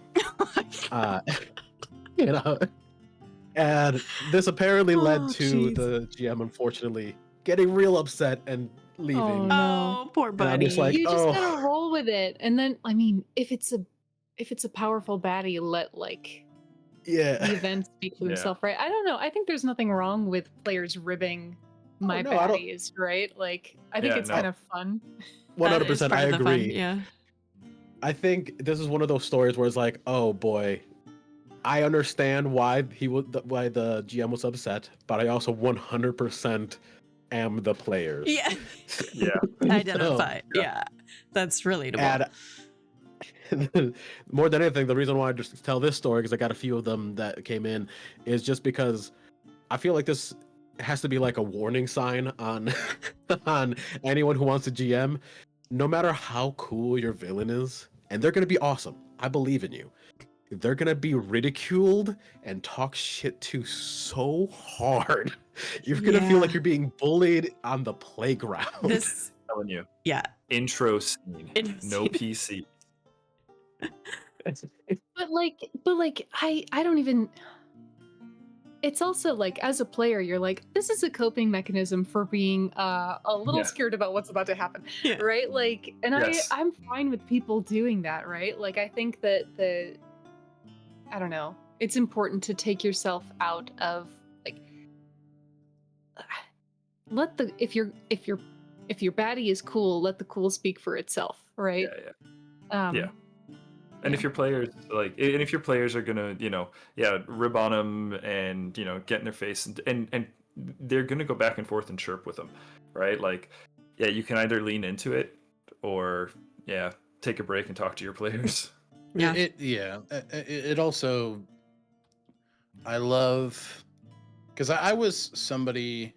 Speaker 5: And this apparently led to the GM unfortunately getting real upset and leaving.
Speaker 3: Oh, no.
Speaker 1: Oh, poor
Speaker 5: And
Speaker 1: buddy.
Speaker 5: I'm just like,
Speaker 3: You just
Speaker 5: oh.
Speaker 3: gotta roll with it. And then, I mean, if it's a powerful baddie, let like
Speaker 5: Yeah.
Speaker 3: the event speak for
Speaker 4: Yeah.
Speaker 3: themselves, right? I don't know. I think there's nothing wrong with players ribbing my
Speaker 5: no, I don't-
Speaker 3: baddies, right? Like, I think
Speaker 4: Yeah,
Speaker 3: it's
Speaker 4: no.
Speaker 3: kind of fun.
Speaker 5: 100%, I agree.
Speaker 1: Yeah.
Speaker 5: I think this is one of those stories where it's like, oh boy, I understand why why the GM was upset, but I also 100% am the players.
Speaker 1: Yeah.
Speaker 4: Yeah.
Speaker 1: Identify.
Speaker 4: yeah.
Speaker 1: Yeah. That's relatable.
Speaker 5: And more than anything, the reason why I just tell this story, because I got a few of them that came in, is just because I feel like this has to be like a warning sign on on anyone who wants to GM. No matter how cool your villain is, and they're gonna be awesome, I believe in you, they're gonna be ridiculed and talk shit to so hard. You're gonna feel like
Speaker 1: Yeah.
Speaker 5: you're being bullied on the playground.
Speaker 1: This,
Speaker 4: Telling you.
Speaker 1: yeah.
Speaker 4: Intro scene. No
Speaker 1: Scene.
Speaker 4: PC.
Speaker 3: But like I don't even, it's also like as a player you're like, this is a coping mechanism for being a little
Speaker 4: Yeah.
Speaker 3: scared about what's about to happen.
Speaker 1: Yeah.
Speaker 3: Right? Like, and
Speaker 4: Yes.
Speaker 3: I'm fine with people doing that, right? Like I think that I don't know, it's important to take yourself out of like let the if your baddie is cool, let the cool speak for itself, right?
Speaker 4: Yeah. Yeah. And if your players are gonna, rib on them and get in their face and they're gonna go back and forth and chirp with them, right? Like, yeah, you can either lean into it or take a break and talk to your players.
Speaker 1: Yeah.
Speaker 2: It also, I love, because I was somebody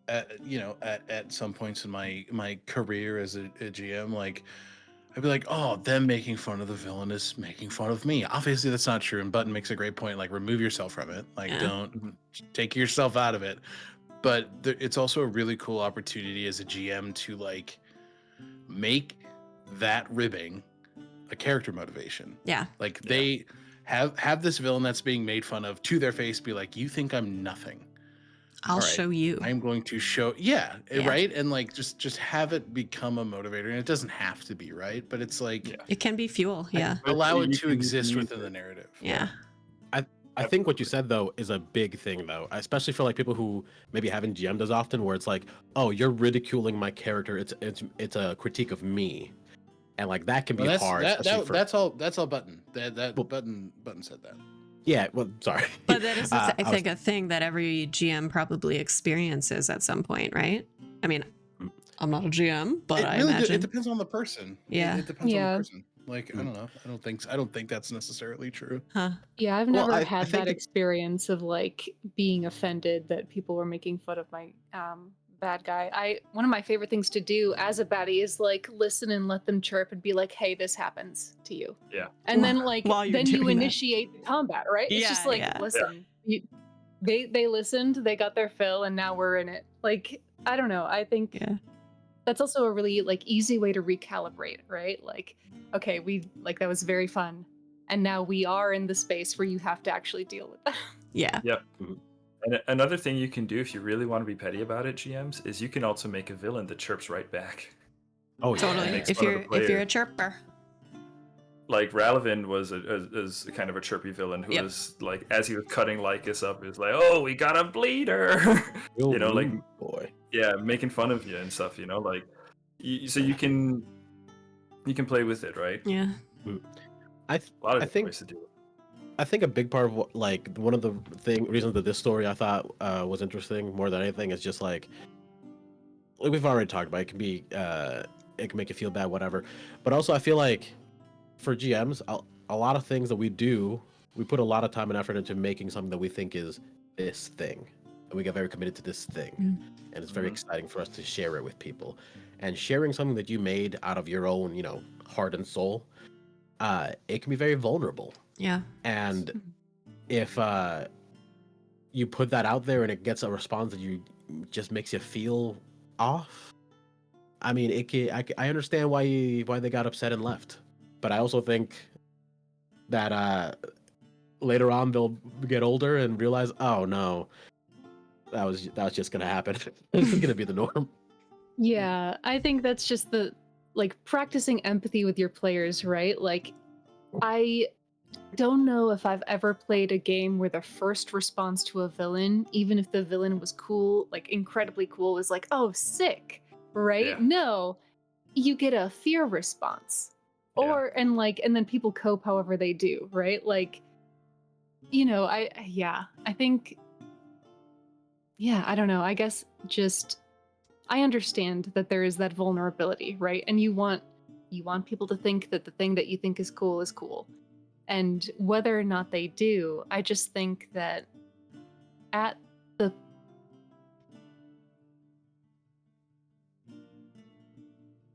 Speaker 2: at some points in my career as a GM, like I'd be like, oh, them making fun of the villain is making fun of me. Obviously, that's not true. And Button makes a great point. Like, remove yourself from it. Like,
Speaker 1: Yeah.
Speaker 2: don't take yourself out of it. But it's also a really cool opportunity as a GM to like make that ribbing a character motivation.
Speaker 1: Yeah.
Speaker 2: Like they have this villain that's being made fun of to their face, be like, you think I'm nothing.
Speaker 1: I'll
Speaker 2: All right,
Speaker 1: show you.
Speaker 2: I'm going to show,
Speaker 1: Yeah.
Speaker 2: right? And like just have it become a motivator. And it doesn't have to be, right? But it's like
Speaker 1: It can be fuel. Yeah.
Speaker 2: allow it
Speaker 4: You
Speaker 2: to
Speaker 4: can
Speaker 2: exist
Speaker 4: use
Speaker 2: within
Speaker 4: it.
Speaker 2: the narrative.
Speaker 1: Yeah.
Speaker 5: I think what you said though is a big thing though, especially for like people who maybe haven't GM'd as often, where it's like, oh, you're ridiculing my character. It's a critique of me, and like that can be
Speaker 2: Well,
Speaker 5: hard. especially for-
Speaker 2: that's all Button. That Button said that.
Speaker 5: Yeah. Well, sorry.
Speaker 1: But that is,
Speaker 5: I
Speaker 1: I
Speaker 5: was-
Speaker 1: think, a thing that every GM probably experiences at some point, right? I mean, I'm not a GM, but I imagine.
Speaker 2: It depends on the person.
Speaker 1: Yeah.
Speaker 2: It depends on
Speaker 3: Yeah.
Speaker 2: the person. Like, I don't know. I don't think that's necessarily true.
Speaker 1: Huh.
Speaker 3: Yeah, I've
Speaker 5: Well,
Speaker 3: never
Speaker 5: I
Speaker 3: had
Speaker 5: think
Speaker 3: that experience of like being offended that people were making fun of my bad guy. One of my favorite things to do as a baddie is like listen and let them chirp and be like, hey, this happens to you.
Speaker 4: Yeah.
Speaker 3: And then like
Speaker 1: While you're
Speaker 3: then you
Speaker 1: doing that.
Speaker 3: initiate the combat, right? It's just
Speaker 1: Yeah,
Speaker 3: like,
Speaker 1: yeah.
Speaker 3: listen, they listened, they got their fill, and now we're in it. Like, I don't know. I think
Speaker 1: Yeah.
Speaker 3: that's also a really like easy way to recalibrate, right? Like, okay, we like that was very fun, and now we are in the space where you have to actually deal with that.
Speaker 1: Yeah.
Speaker 4: Yep. And another thing you can do if you really want to be petty about it, GMs, is you can also make a villain that chirps right back.
Speaker 5: Oh, yeah.
Speaker 1: Totally.
Speaker 4: makes
Speaker 1: If
Speaker 4: fun of the
Speaker 1: you're
Speaker 4: player.
Speaker 1: a chirper.
Speaker 4: Like Ralavan was is kind of a chirpy villain who
Speaker 1: Yep.
Speaker 4: was like, as he was cutting Lycus up, he was like, "Oh, we got a bleeder,"
Speaker 5: Real
Speaker 4: you know, like
Speaker 5: rude boy.
Speaker 4: yeah, making fun of you and stuff, you know, like so you can play with it, right?
Speaker 1: Yeah.
Speaker 5: I
Speaker 4: A lot of
Speaker 5: I
Speaker 4: different
Speaker 5: think
Speaker 4: ways to do it.
Speaker 5: I think a big part of what, like, one of the reasons that this story I thought was interesting more than anything is just like we've already talked about. It can be it can make you feel bad, whatever. But also, I feel like for GMs, a lot of things that we do, we put a lot of time and effort into making something that we think is this thing, and we get very committed to this thing, and it's very
Speaker 4: Mhm.
Speaker 5: exciting for us to share it with people. And sharing something that you made out of your own, heart and soul, it can be very vulnerable.
Speaker 1: Yeah.
Speaker 5: And if you put that out there and it gets a response that you just makes you feel off, I mean, I understand why they got upset and left, but I also think that later on they'll get older and realize, oh no, that was just gonna happen. This is gonna be the norm.
Speaker 3: Yeah, I think that's just the like practicing empathy with your players, right? Like, I don't know if I've ever played a game where the first response to a villain, even if the villain was cool, like incredibly cool, was like, oh, sick, right?
Speaker 4: Yeah.
Speaker 3: No, you get a fear response.
Speaker 4: Yeah.
Speaker 3: And then people cope however they do, right? Like, I think, yeah, I don't know. I guess just, I understand that there is that vulnerability, right? And you want people to think that the thing that you think is cool. And whether or not they do, I just think that at the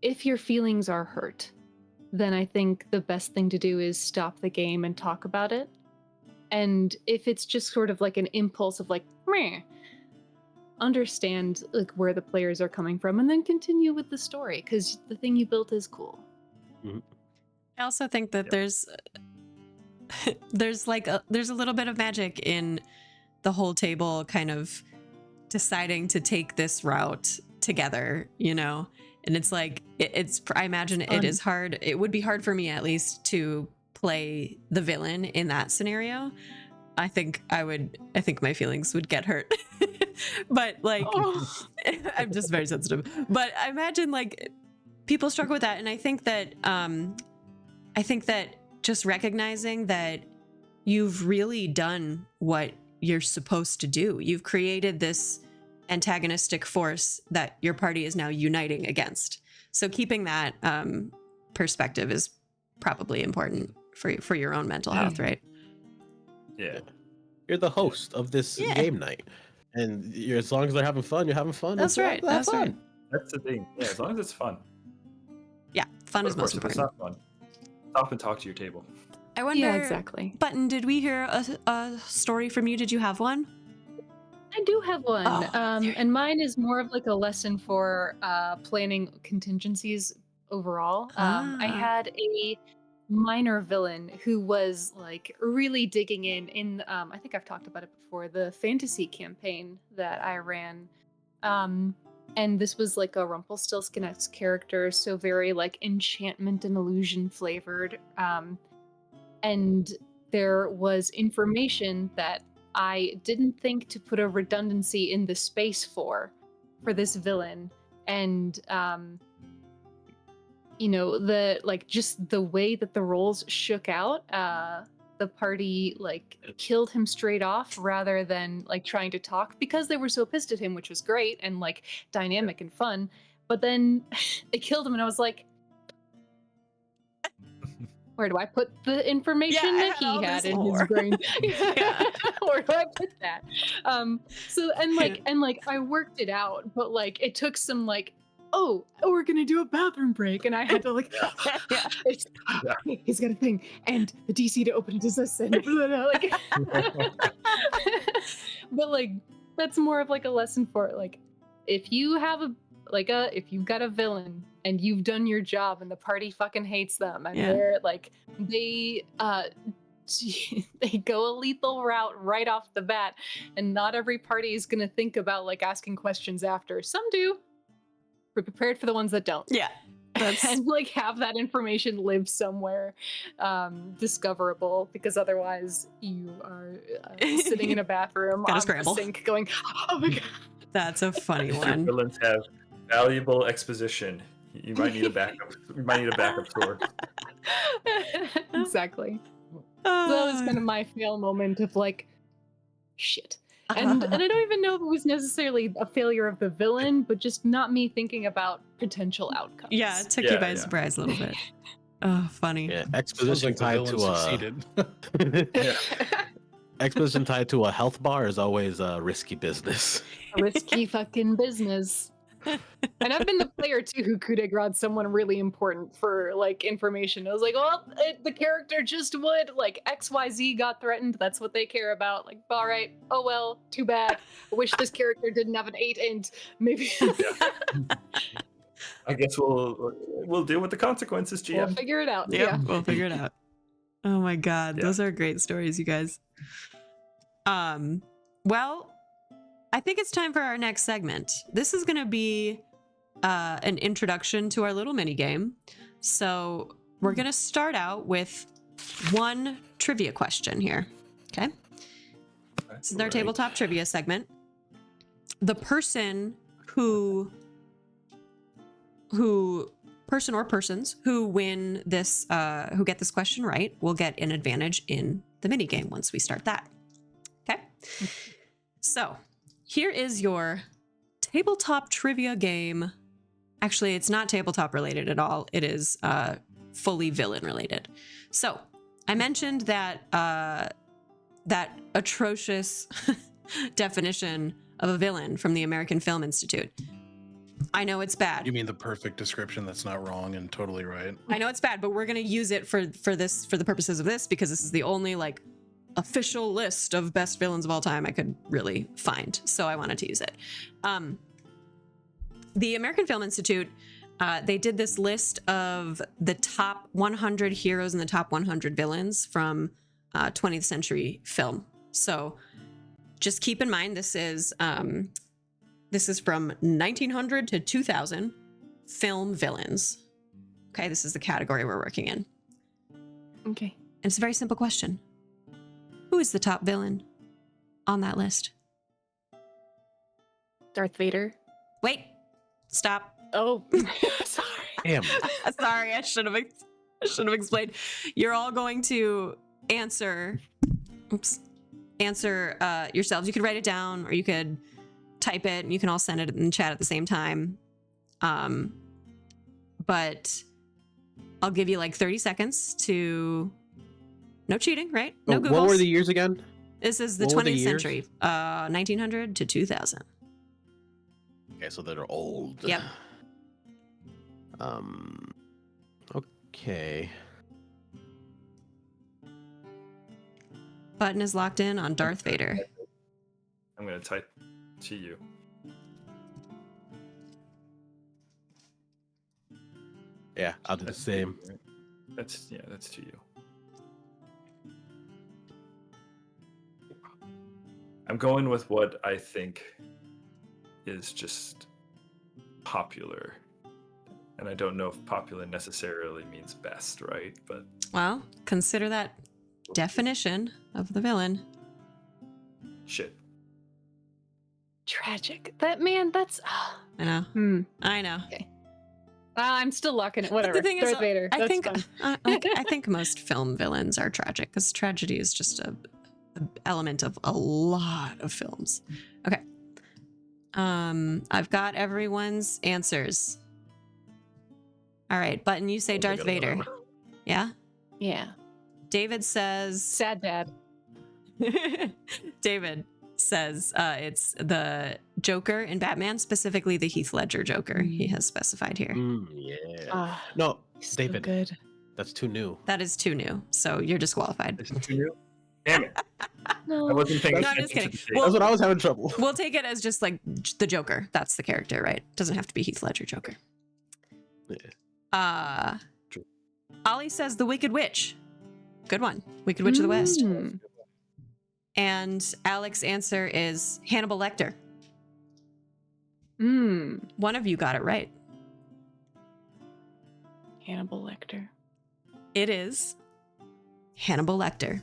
Speaker 3: if your feelings are hurt, then I think the best thing to do is stop the game and talk about it. And if it's just sort of like an impulse of like, meh, understand like where the players are coming from and then continue with the story because the thing you built is cool.
Speaker 1: I also think that there's a little bit of magic in the whole table kind of deciding to take this route together, and it's like I imagine it is hard. It would be hard for me at least to play the villain in that scenario. I think my feelings would get hurt. But like I'm just very sensitive. But I imagine like people struggle with that, and I think that just recognizing that you've really done what you're supposed to do. You've created this antagonistic force that your party is now uniting against. So keeping that perspective is probably important for your own mental health, right?
Speaker 4: Yeah.
Speaker 5: You're the host of this game night, and as long as they're having fun, you're having fun.
Speaker 1: That's right. That's right.
Speaker 4: That's the thing. Yeah, as long as it's fun.
Speaker 1: Yeah, fun
Speaker 4: But
Speaker 1: is
Speaker 4: of course,
Speaker 1: most
Speaker 4: if it's
Speaker 1: important.
Speaker 4: not fun, stop and talk to your table.
Speaker 1: I wonder.
Speaker 3: Yeah, exactly.
Speaker 1: Button, did we hear a story from you? Did you have one?
Speaker 3: I do have one.
Speaker 1: Oh,
Speaker 3: And mine is more of like a lesson for planning contingencies overall. I had a minor villain who was like really digging in I think I've talked about it before, the fantasy campaign that I ran. And this was like a Rumpelstiltskin-esque character, so very like enchantment and illusion flavored. And there was information that I didn't think to put a redundancy in the space for this villain. And the like just the way that the roles shook out, the party like killed him straight off rather than like trying to talk because they were so pissed at him, which was great and like dynamic and fun. But then it killed him, and I was like, where do I put the information that he had in his brain? Where do I put that? So and I worked it out, but like it took some like, oh, we're gonna do a bathroom break, and I had to like, he's got a thing, and the DC to open it is this, and blah, blah, like, but like that's more of like a lesson for like, if you have like if you've got a villain and you've done your job and the party fucking hates them and
Speaker 1: Yeah.
Speaker 3: they're like they they go a lethal route right off the bat, and not every party is gonna think about like asking questions after. Some do. We're prepared for the ones that don't.
Speaker 1: Yeah. That's
Speaker 3: And like have that information live somewhere discoverable, because otherwise you are sitting in a bathroom
Speaker 1: Gotta
Speaker 3: on
Speaker 1: scramble.
Speaker 3: the sink going, oh my god.
Speaker 1: that's a funny
Speaker 4: If your
Speaker 1: one.
Speaker 4: villains have valuable exposition, you might need a backup. You might need a backup source.
Speaker 3: Exactly. So that was kind of my fail moment of like, shit. And I don't even know if it was necessarily a failure of the villain, but just not me thinking about potential outcomes.
Speaker 1: Yeah, it took you
Speaker 4: Yeah,
Speaker 1: by
Speaker 4: yeah.
Speaker 1: surprise a little bit. Oh, funny.
Speaker 5: Yeah,
Speaker 2: Sounds
Speaker 5: exposition
Speaker 2: like the
Speaker 5: tied
Speaker 2: villain
Speaker 5: to a
Speaker 2: succeeded.
Speaker 4: Yeah.
Speaker 5: exposition tied to a health bar is always a risky business.
Speaker 3: Risky fucking business. And I've been the player too who coup de grace someone really important for like information. I was like, well, the character just would like XYZ got threatened. That's what they care about. Like, all right, oh well, too bad. I wish this character didn't have an 8 int. Maybe
Speaker 4: I guess we'll deal with the consequences,
Speaker 3: we'll
Speaker 4: GM.
Speaker 3: figure it out.
Speaker 1: Yep,
Speaker 3: Yeah.
Speaker 1: we'll figure it out. Oh my god,
Speaker 4: Yeah.
Speaker 1: those are great stories, you guys. Well, I think it's time for our next segment. This is going to be an introduction to our little mini game. So we're going to start out with one trivia question here. Okay. This is our
Speaker 5: Right.
Speaker 1: tabletop trivia segment. The person person or persons who win this, who get this question right, will get an advantage in the mini game once we start that. Okay. So here is your tabletop trivia game. Actually, it's not tabletop related at all. It is fully villain related. So I mentioned that that atrocious definition of a villain from the American Film Institute. I know it's bad.
Speaker 2: You mean the perfect description that's not wrong and totally right?
Speaker 1: I know it's bad, but we're gonna use it for the purposes of this, because this is the only like official list of best villains of all time I could really find. So I wanted to use it. The American Film Institute, they did this list of the top 100 heroes and the top 100 villains from 20th century film. So just keep in mind, this is from 1900 to 2000 film villains. Okay, this is the category we're working in.
Speaker 3: Okay.
Speaker 1: And it's a very simple question. Who is the top villain on that list?
Speaker 3: Darth Vader.
Speaker 1: Wait, stop.
Speaker 3: Oh, sorry.
Speaker 5: Damn.
Speaker 1: Sorry, I should have explained. You're all going to answer yourselves. You could write it down or you could type it and you can all send it in chat at the same time. But I'll give you like 30 seconds to... No cheating, right? No Googles.
Speaker 5: What were the years again?
Speaker 1: This is the
Speaker 5: what were the
Speaker 1: 20th
Speaker 5: years?
Speaker 1: century, 1900 to 2000.
Speaker 5: Okay, so they're old.
Speaker 1: Yep.
Speaker 5: Okay.
Speaker 1: Button is locked in on Darth Vader.
Speaker 4: I'm gonna type to you.
Speaker 5: Yeah, I'll do the same.
Speaker 4: That's to you. I'm going with what I think is just popular. And I don't know if popular necessarily means best, right? But
Speaker 1: Well, consider that definition of the villain.
Speaker 4: shit.
Speaker 3: Tragic. That's.
Speaker 1: I know.
Speaker 3: Hmm.
Speaker 1: I know.
Speaker 3: I'm still locking it. Whatever.
Speaker 1: But the thing
Speaker 3: Darth
Speaker 1: is,
Speaker 3: Vader.
Speaker 1: I
Speaker 3: That's
Speaker 1: think
Speaker 3: fine.
Speaker 1: I think most film villains are tragic because tragedy is just a element of a lot of films. Okay. I've got everyone's answers. All right, Button, you say Darth Vader. Yeah?
Speaker 3: Yeah.
Speaker 1: David says
Speaker 3: Sad dad.
Speaker 1: David says it's the Joker in Batman, specifically the Heath Ledger Joker. He has specified here.
Speaker 5: Yeah.
Speaker 3: Ah,
Speaker 5: No,
Speaker 3: so
Speaker 5: David,
Speaker 3: good.
Speaker 5: that's too new.
Speaker 1: That is too new, so you're disqualified.
Speaker 4: Is it too new? Damn it.
Speaker 3: No.
Speaker 4: I wasn't paying
Speaker 1: No, I'm
Speaker 4: attention
Speaker 1: just
Speaker 4: to
Speaker 1: kidding.
Speaker 4: the
Speaker 5: That's what I was having trouble.
Speaker 1: We'll take it as just like the Joker. That's the character, right? Doesn't have to be Heath Ledger Joker.
Speaker 5: Yeah. True.
Speaker 1: Ollie says the Wicked Witch. Good one. Wicked Witch of the West.
Speaker 3: Mm.
Speaker 1: And Alec's answer is Hannibal Lecter.
Speaker 3: Mm.
Speaker 1: One of you got it right.
Speaker 3: Hannibal Lecter.
Speaker 1: It is Hannibal Lecter.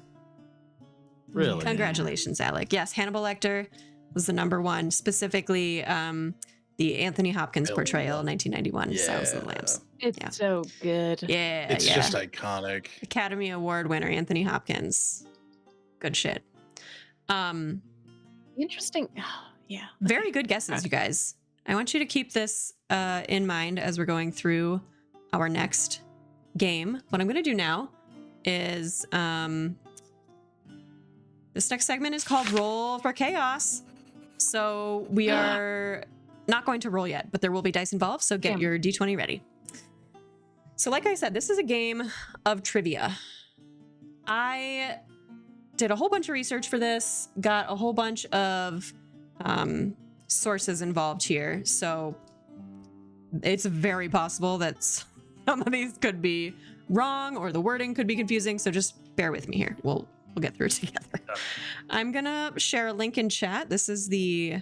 Speaker 5: Really?
Speaker 1: Congratulations, Alec. Yes, Hannibal Lecter was the number one, specifically the Anthony Hopkins
Speaker 2: Bill.
Speaker 1: portrayal, 1991,
Speaker 2: Yeah.
Speaker 1: Silence of the Lambs.
Speaker 3: It's
Speaker 1: Yeah.
Speaker 3: so good.
Speaker 1: Yeah,
Speaker 2: It's
Speaker 1: yeah.
Speaker 2: just iconic.
Speaker 1: Academy Award winner Anthony Hopkins. Good shit.
Speaker 3: Interesting. Yeah.
Speaker 1: Very good guesses, you guys. I want you to keep this in mind as we're going through our next game. What I'm going to do now is this next segment is called Roll for Chaos. So we are not going to roll yet, but there will be dice involved. So get your D20 ready. So like I said, this is a game of trivia. I did a whole bunch of research for this, got a whole bunch of sources involved here. So it's very possible that some of these could be wrong or the wording could be confusing. So just bear with me here. We'll get through it together. I'm gonna share a link in chat. This is the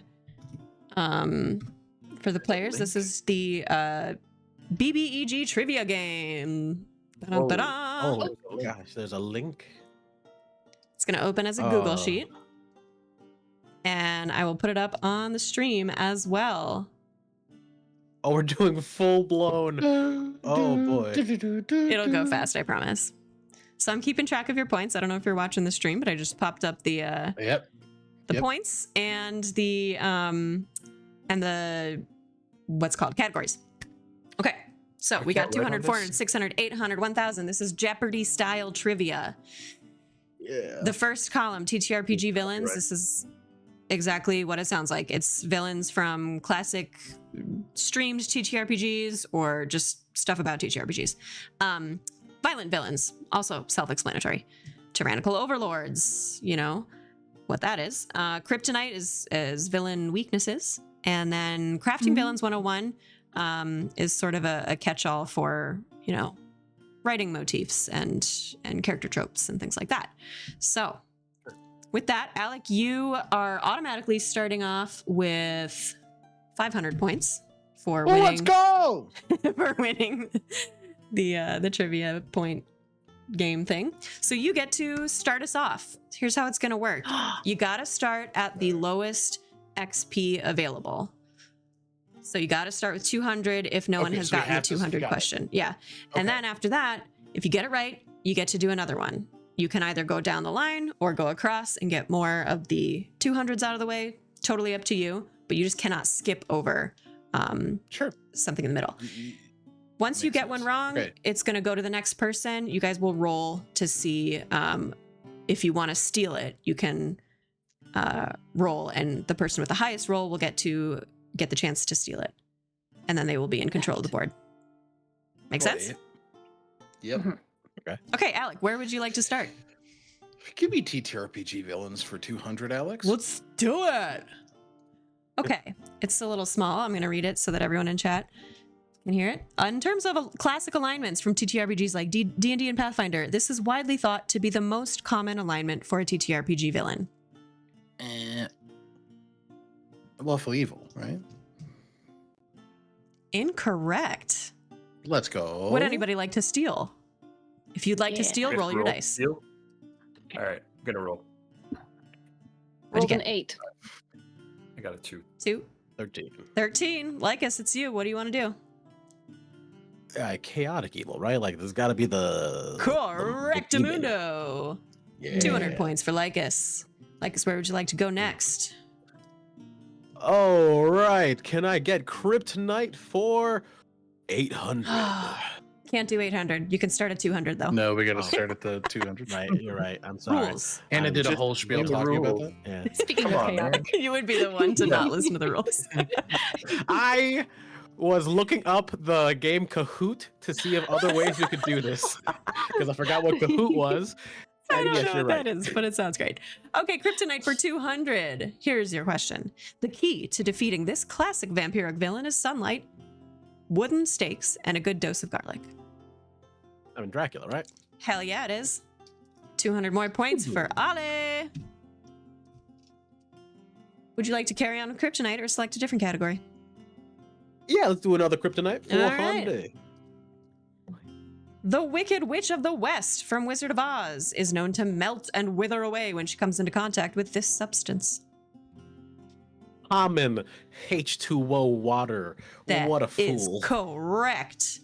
Speaker 1: for the players. This is the BBEG trivia game. Da-dum-da-dum.
Speaker 5: Oh gosh, there's a link.
Speaker 1: It's gonna open as a Google sheet, and I will put it up on the stream as well.
Speaker 5: Oh, we're doing full blown. Oh boy.
Speaker 1: It'll go fast, I promise. So I'm keeping track of your points. I don't know if you're watching the stream, but I just popped up the
Speaker 2: Yep.
Speaker 1: points and the what's called categories. Okay. So we got
Speaker 4: can't write
Speaker 1: 200,
Speaker 4: on
Speaker 1: 400,
Speaker 4: this.
Speaker 1: 600, 800, 1000. This is Jeopardy style trivia.
Speaker 5: Yeah.
Speaker 1: The first column, TTRPG villains.
Speaker 4: Right.
Speaker 1: This is exactly what it sounds like. It's villains from classic streamed TTRPGs or just stuff about TTRPGs. Violent villains, also self-explanatory. Tyrannical overlords, you know what that is. Kryptonite is villain weaknesses. And then Crafting Villains 101 is sort of a catch-all for, you know, writing motifs and character tropes and things like that. So with that, Alec, you are automatically starting off with 500 points for winning.
Speaker 5: Let's go!
Speaker 1: For winning the trivia point game thing. So you get to start us off. Here's how it's going to work. You got to start at the lowest XP available. So you got to start with 200 if no one
Speaker 2: Okay,
Speaker 1: has
Speaker 2: so you
Speaker 1: gotten the
Speaker 2: have to-
Speaker 1: 200
Speaker 2: got it.
Speaker 1: question. Yeah. And
Speaker 2: Okay.
Speaker 1: then after that, if you get it right, you get to do another one. You can either go down the line or go across and get more of the 200s out of the way. Totally up to you, but you just cannot skip over
Speaker 2: Sure.
Speaker 1: something in the middle. Once you
Speaker 2: Makes
Speaker 1: get one
Speaker 2: sense.
Speaker 1: wrong,
Speaker 2: Okay.
Speaker 1: it's going to go to the next person. You guys will roll to see if you want to steal it. You can roll, and the person with the highest roll will get the chance to steal it. And then they will be in control of the board. Make sense?
Speaker 2: Yep.
Speaker 1: Okay, Alec, where would you like to start?
Speaker 2: Give me TTRPG villains for 200, Alex.
Speaker 1: Let's do it. Okay, it's a little small. I'm going to read it so that everyone in chat can hear it. In terms of classic alignments from TTRPGs like D&D and Pathfinder, this is widely thought to be the most common alignment for a TTRPG villain.
Speaker 2: Lawful evil, right?
Speaker 1: Incorrect.
Speaker 2: Let's go.
Speaker 1: Would anybody like to steal? If you'd like to
Speaker 3: Yeah.
Speaker 1: steal,
Speaker 4: Fifth
Speaker 1: roll your
Speaker 4: roll,
Speaker 1: dice.
Speaker 4: steal. All right, I'm gonna roll.
Speaker 1: What'd you
Speaker 3: Rolled an
Speaker 1: get?
Speaker 3: 8.
Speaker 4: I got a 2.
Speaker 1: 2,
Speaker 5: 13.
Speaker 1: 13. Lycus, it's you. What do you want to do?
Speaker 5: Chaotic evil, right? Like there's got to be the
Speaker 1: Correctamundo.
Speaker 5: Yeah.
Speaker 1: 200 points for Lycus. Lycus, where would you like to go next?
Speaker 5: All right. Can I get kryptonite for 800?
Speaker 1: Can't do 800. You can start at 200 though.
Speaker 2: No, we got to
Speaker 5: Oh.
Speaker 2: start at the 200.
Speaker 5: Right, you're right. I'm sorry.
Speaker 1: Rules.
Speaker 2: Hannah did a
Speaker 4: Just
Speaker 2: whole spiel
Speaker 4: read the
Speaker 2: talking about
Speaker 4: rules.
Speaker 2: that.
Speaker 5: Yeah.
Speaker 3: Speaking
Speaker 4: Come
Speaker 3: of
Speaker 4: on, man.
Speaker 3: chaotic.
Speaker 1: You would be the one to not listen to the rules.
Speaker 5: I was looking up the game Kahoot to see if other ways we could do this because I forgot what Kahoot was.
Speaker 1: I don't
Speaker 5: Yes,
Speaker 1: know
Speaker 5: you're
Speaker 1: what
Speaker 5: right.
Speaker 1: that is, but it sounds great. Okay, Kryptonite for 200. Here's your question. The key to defeating this classic vampiric villain is sunlight, wooden stakes, and a good dose of garlic.
Speaker 5: I mean, Dracula, right?
Speaker 1: Hell yeah, it is. 200 more points for Ale. Would you like to carry on with Kryptonite or select a different category?
Speaker 5: Yeah, let's do another Kryptonite.
Speaker 1: All
Speaker 5: 400.
Speaker 1: The Wicked Witch of the West from Wizard of Oz is known to melt and wither away when she comes into contact with this substance.
Speaker 5: Common H2O water.
Speaker 1: That
Speaker 5: What a
Speaker 1: is
Speaker 5: fool.
Speaker 1: correct.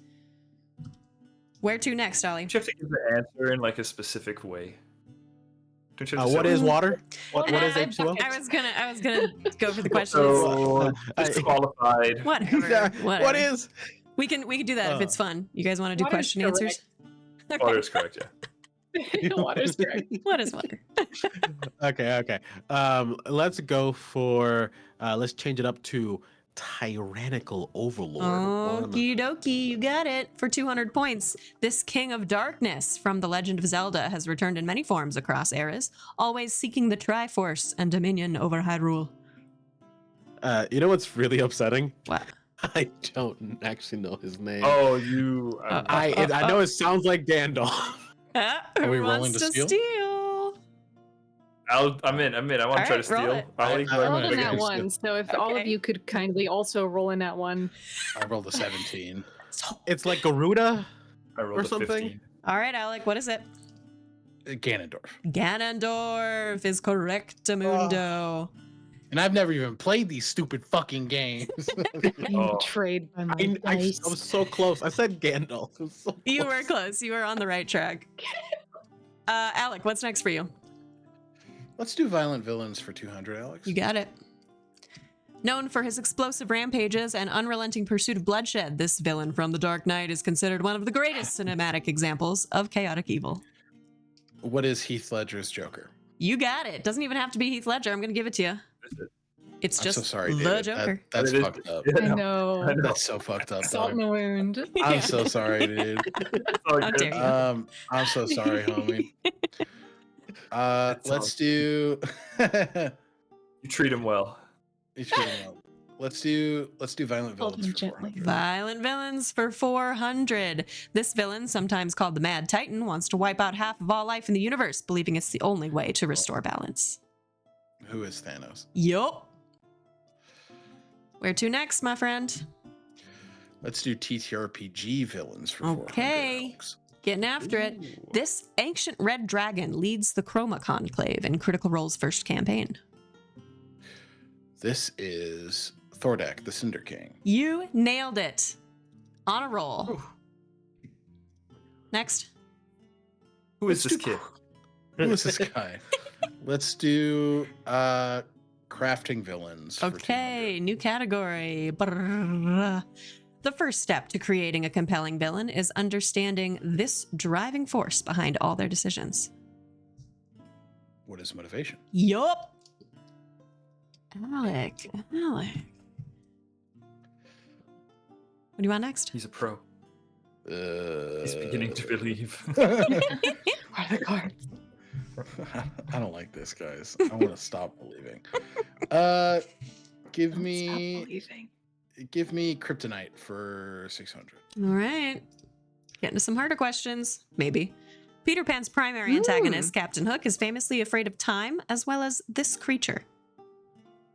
Speaker 1: Where to next, Ollie?
Speaker 4: You have to give the answer in like a specific way. Don't you have to
Speaker 5: What
Speaker 4: say,
Speaker 5: is water? What is
Speaker 1: I
Speaker 5: H2O?
Speaker 1: I was gonna go for the questions.
Speaker 4: So disqualified.
Speaker 1: Whatever.
Speaker 5: What
Speaker 1: Whatever.
Speaker 5: is?
Speaker 1: We can do that if it's fun. You guys want to do
Speaker 3: Water is
Speaker 1: question answers?
Speaker 4: Water is correct, yeah.
Speaker 3: Water's correct.
Speaker 1: What is water?
Speaker 5: Okay. Let's go for let's change it up to tyrannical overlord.
Speaker 1: Okie dokie, you got it. For 200 points, this King of Darkness from The Legend of Zelda has returned in many forms across eras, always seeking the Triforce and dominion over Hyrule.
Speaker 5: You know what's really upsetting?
Speaker 1: What?
Speaker 5: I don't actually know his name.
Speaker 4: Oh, you.
Speaker 5: I know it sounds like Gandalf.
Speaker 1: Who
Speaker 2: we
Speaker 1: wants
Speaker 2: rolling to steal?
Speaker 1: steal?
Speaker 4: I'm in. I want to
Speaker 1: All
Speaker 4: try
Speaker 1: right,
Speaker 4: to
Speaker 1: roll
Speaker 4: steal.
Speaker 1: it.
Speaker 4: Ollie, go
Speaker 3: I
Speaker 4: ahead.
Speaker 3: rolled in
Speaker 2: Okay.
Speaker 3: that one, so if all of
Speaker 1: Okay.
Speaker 3: you could kindly also roll in that one.
Speaker 2: I rolled a 17.
Speaker 5: It's like Garuda.
Speaker 4: I rolled
Speaker 5: or
Speaker 4: a
Speaker 5: something?
Speaker 4: 15.
Speaker 1: All right, Alec, what is it?
Speaker 2: Ganondorf.
Speaker 1: Ganondorf is correctamundo.
Speaker 2: And I've never even played these stupid fucking games.
Speaker 4: Oh.
Speaker 3: Betrayed by my
Speaker 5: I
Speaker 3: dice.
Speaker 5: was so close. I said Gandalf. It was so
Speaker 1: You
Speaker 5: close.
Speaker 1: were close. You were on the right track. Alec, what's next for you?
Speaker 2: Let's do violent villains for 200, Alex.
Speaker 1: You got it. Known for his explosive rampages and unrelenting pursuit of bloodshed, this villain from The Dark Knight is considered one of the greatest cinematic examples of chaotic evil.
Speaker 2: What is Heath Ledger's Joker?
Speaker 1: You got it. Doesn't even have to be Heath Ledger. I'm going to give it to you. It's
Speaker 2: I'm
Speaker 1: just
Speaker 2: so sorry,
Speaker 1: the
Speaker 2: David.
Speaker 1: Joker.
Speaker 2: That's
Speaker 4: It is-
Speaker 2: fucked up.
Speaker 3: I know.
Speaker 2: That's so fucked up.
Speaker 3: Salt in
Speaker 2: dog.
Speaker 3: the wound.
Speaker 2: I'm so sorry, dude.
Speaker 4: It's all
Speaker 1: How
Speaker 4: good.
Speaker 1: dare you.
Speaker 2: I'm so sorry, homie. Let's do.
Speaker 4: You treat him well.
Speaker 2: You should know. Let's do violent
Speaker 3: Hold
Speaker 2: villains
Speaker 3: him
Speaker 2: for
Speaker 3: gently.
Speaker 2: 400.
Speaker 1: Violent villains for 400. This villain, sometimes called the Mad Titan, wants to wipe out half of all life in the universe, believing it's the only way to restore balance.
Speaker 2: Who is Thanos?
Speaker 1: Yup. Where to next, my friend?
Speaker 2: Let's do TTRPG villains for 400.
Speaker 1: Okay.
Speaker 2: Alex.
Speaker 1: Getting after it.
Speaker 2: Ooh.
Speaker 1: This ancient red dragon leads the Chroma Conclave in Critical Role's first campaign.
Speaker 2: This is Thordak, the Cinder King.
Speaker 1: You nailed it. On a roll. Next.
Speaker 4: Who is this kid?
Speaker 2: Who is this guy? Let's do crafting villains. For
Speaker 1: Okay, new category. Brrrr. The first step to creating a compelling villain is understanding this driving force behind all their decisions.
Speaker 2: 200. What is motivation?
Speaker 1: Yup. Alec. What do you want next?
Speaker 4: He's a pro.
Speaker 2: Uh,
Speaker 4: He's beginning to believe.
Speaker 3: Are the cards?
Speaker 2: I don't like this, guys. I want to stop believing. Give me kryptonite for 600.
Speaker 1: All right. Getting to some harder questions. Maybe. Peter Pan's primary antagonist, Captain Hook, is famously afraid of time as well as this creature.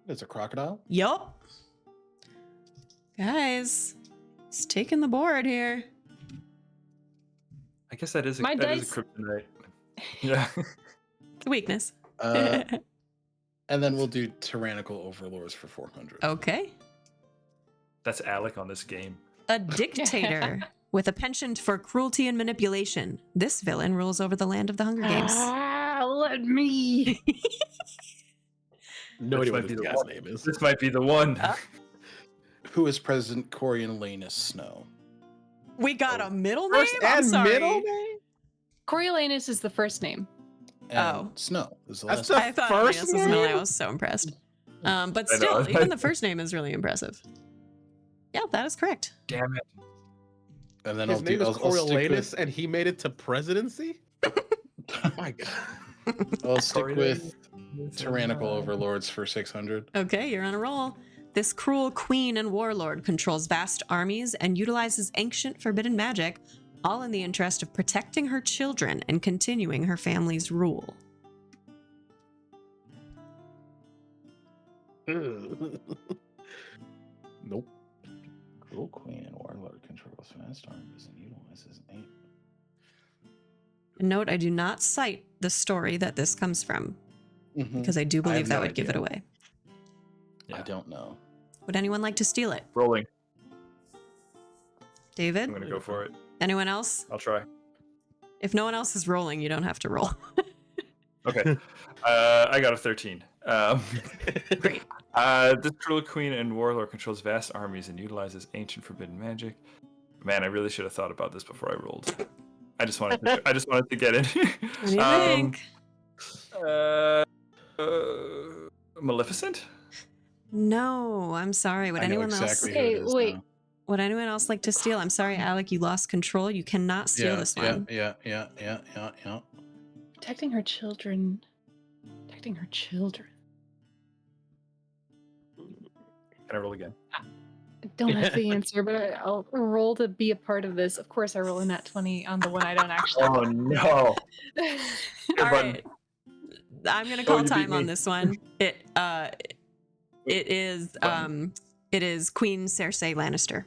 Speaker 2: It's a crocodile.
Speaker 1: Yup. Guys, it's taking the board here.
Speaker 4: I guess that is a
Speaker 3: My
Speaker 4: that is
Speaker 3: dice-
Speaker 4: a kryptonite. Yeah.
Speaker 1: It's a weakness.
Speaker 2: And then we'll do tyrannical overlords for 400.
Speaker 1: Okay.
Speaker 4: That's Alec on this game.
Speaker 1: A dictator with a penchant for cruelty and manipulation. This villain rules over the land of the Hunger Games.
Speaker 3: Let me.
Speaker 5: No idea
Speaker 4: This might
Speaker 5: what
Speaker 4: be
Speaker 5: this
Speaker 4: the
Speaker 5: guy's
Speaker 4: one.
Speaker 5: name is.
Speaker 4: This might be the one.
Speaker 2: Who is President Coriolanus Snow?
Speaker 1: We got a middle name?
Speaker 5: First
Speaker 1: I'm
Speaker 5: and
Speaker 1: sorry.
Speaker 5: middle name?
Speaker 3: Coriolanus is the first name.
Speaker 2: And
Speaker 1: Oh.
Speaker 2: Snow is the
Speaker 5: That's
Speaker 2: last
Speaker 5: the
Speaker 1: I thought
Speaker 5: first
Speaker 1: this was middle name. I
Speaker 5: name?
Speaker 1: was so impressed. But
Speaker 4: I
Speaker 1: still,
Speaker 4: know.
Speaker 1: even the first name is really impressive. Yeah, that is correct.
Speaker 4: Damn it.
Speaker 2: And then
Speaker 5: His name is
Speaker 2: I'll stick with-
Speaker 5: Coriolanus, and he made it to presidency. My God.
Speaker 2: I'll stick
Speaker 4: Corey,
Speaker 2: with
Speaker 4: there's
Speaker 2: tyrannical
Speaker 4: a-
Speaker 2: overlords for 600.
Speaker 1: Okay, you're on a roll. This cruel queen and warlord controls vast armies and utilizes ancient forbidden magic, all in the interest of protecting her children and continuing her family's rule.
Speaker 5: Nope.
Speaker 6: Cruel queen and warlord controls vast armies and utilizes ancient.
Speaker 1: Note, I do not cite the story that this comes from, because I do
Speaker 2: I
Speaker 1: believe
Speaker 2: have
Speaker 1: that
Speaker 2: no
Speaker 1: would give it
Speaker 2: idea.
Speaker 1: away.
Speaker 4: Yeah.
Speaker 6: I don't know.
Speaker 1: Would anyone like to steal it?
Speaker 4: Rolling.
Speaker 1: David?
Speaker 4: I'm gonna go for it.
Speaker 1: Anyone else?
Speaker 4: I'll try.
Speaker 1: If no one else is rolling, you don't have to roll.
Speaker 4: Okay. I got a 13.
Speaker 1: Great.
Speaker 4: This cruel queen and warlord controls vast armies and utilizes ancient forbidden magic. Man, I really should have thought about this before I rolled. I just wanted to get in.
Speaker 1: What do you think?
Speaker 4: Maleficent?
Speaker 1: No, I'm sorry. Would
Speaker 2: I know
Speaker 1: anyone else?
Speaker 2: exactly who
Speaker 3: Okay,
Speaker 2: it is
Speaker 3: wait.
Speaker 2: now.
Speaker 1: Would anyone else like to steal? I'm sorry, Alec. You lost control. You cannot steal this one.
Speaker 2: Yeah.
Speaker 3: Protecting her children. Protecting her children.
Speaker 4: Can I roll again?
Speaker 3: I don't have the answer, but I'll roll to be a part of this. Of course, I roll a nat 20 on the one I don't actually.
Speaker 4: Oh no! Here,
Speaker 1: All
Speaker 4: button.
Speaker 1: right. I'm gonna
Speaker 4: Oh,
Speaker 1: call
Speaker 4: you beat
Speaker 1: time on
Speaker 4: me.
Speaker 1: this one. It is Queen Cersei Lannister.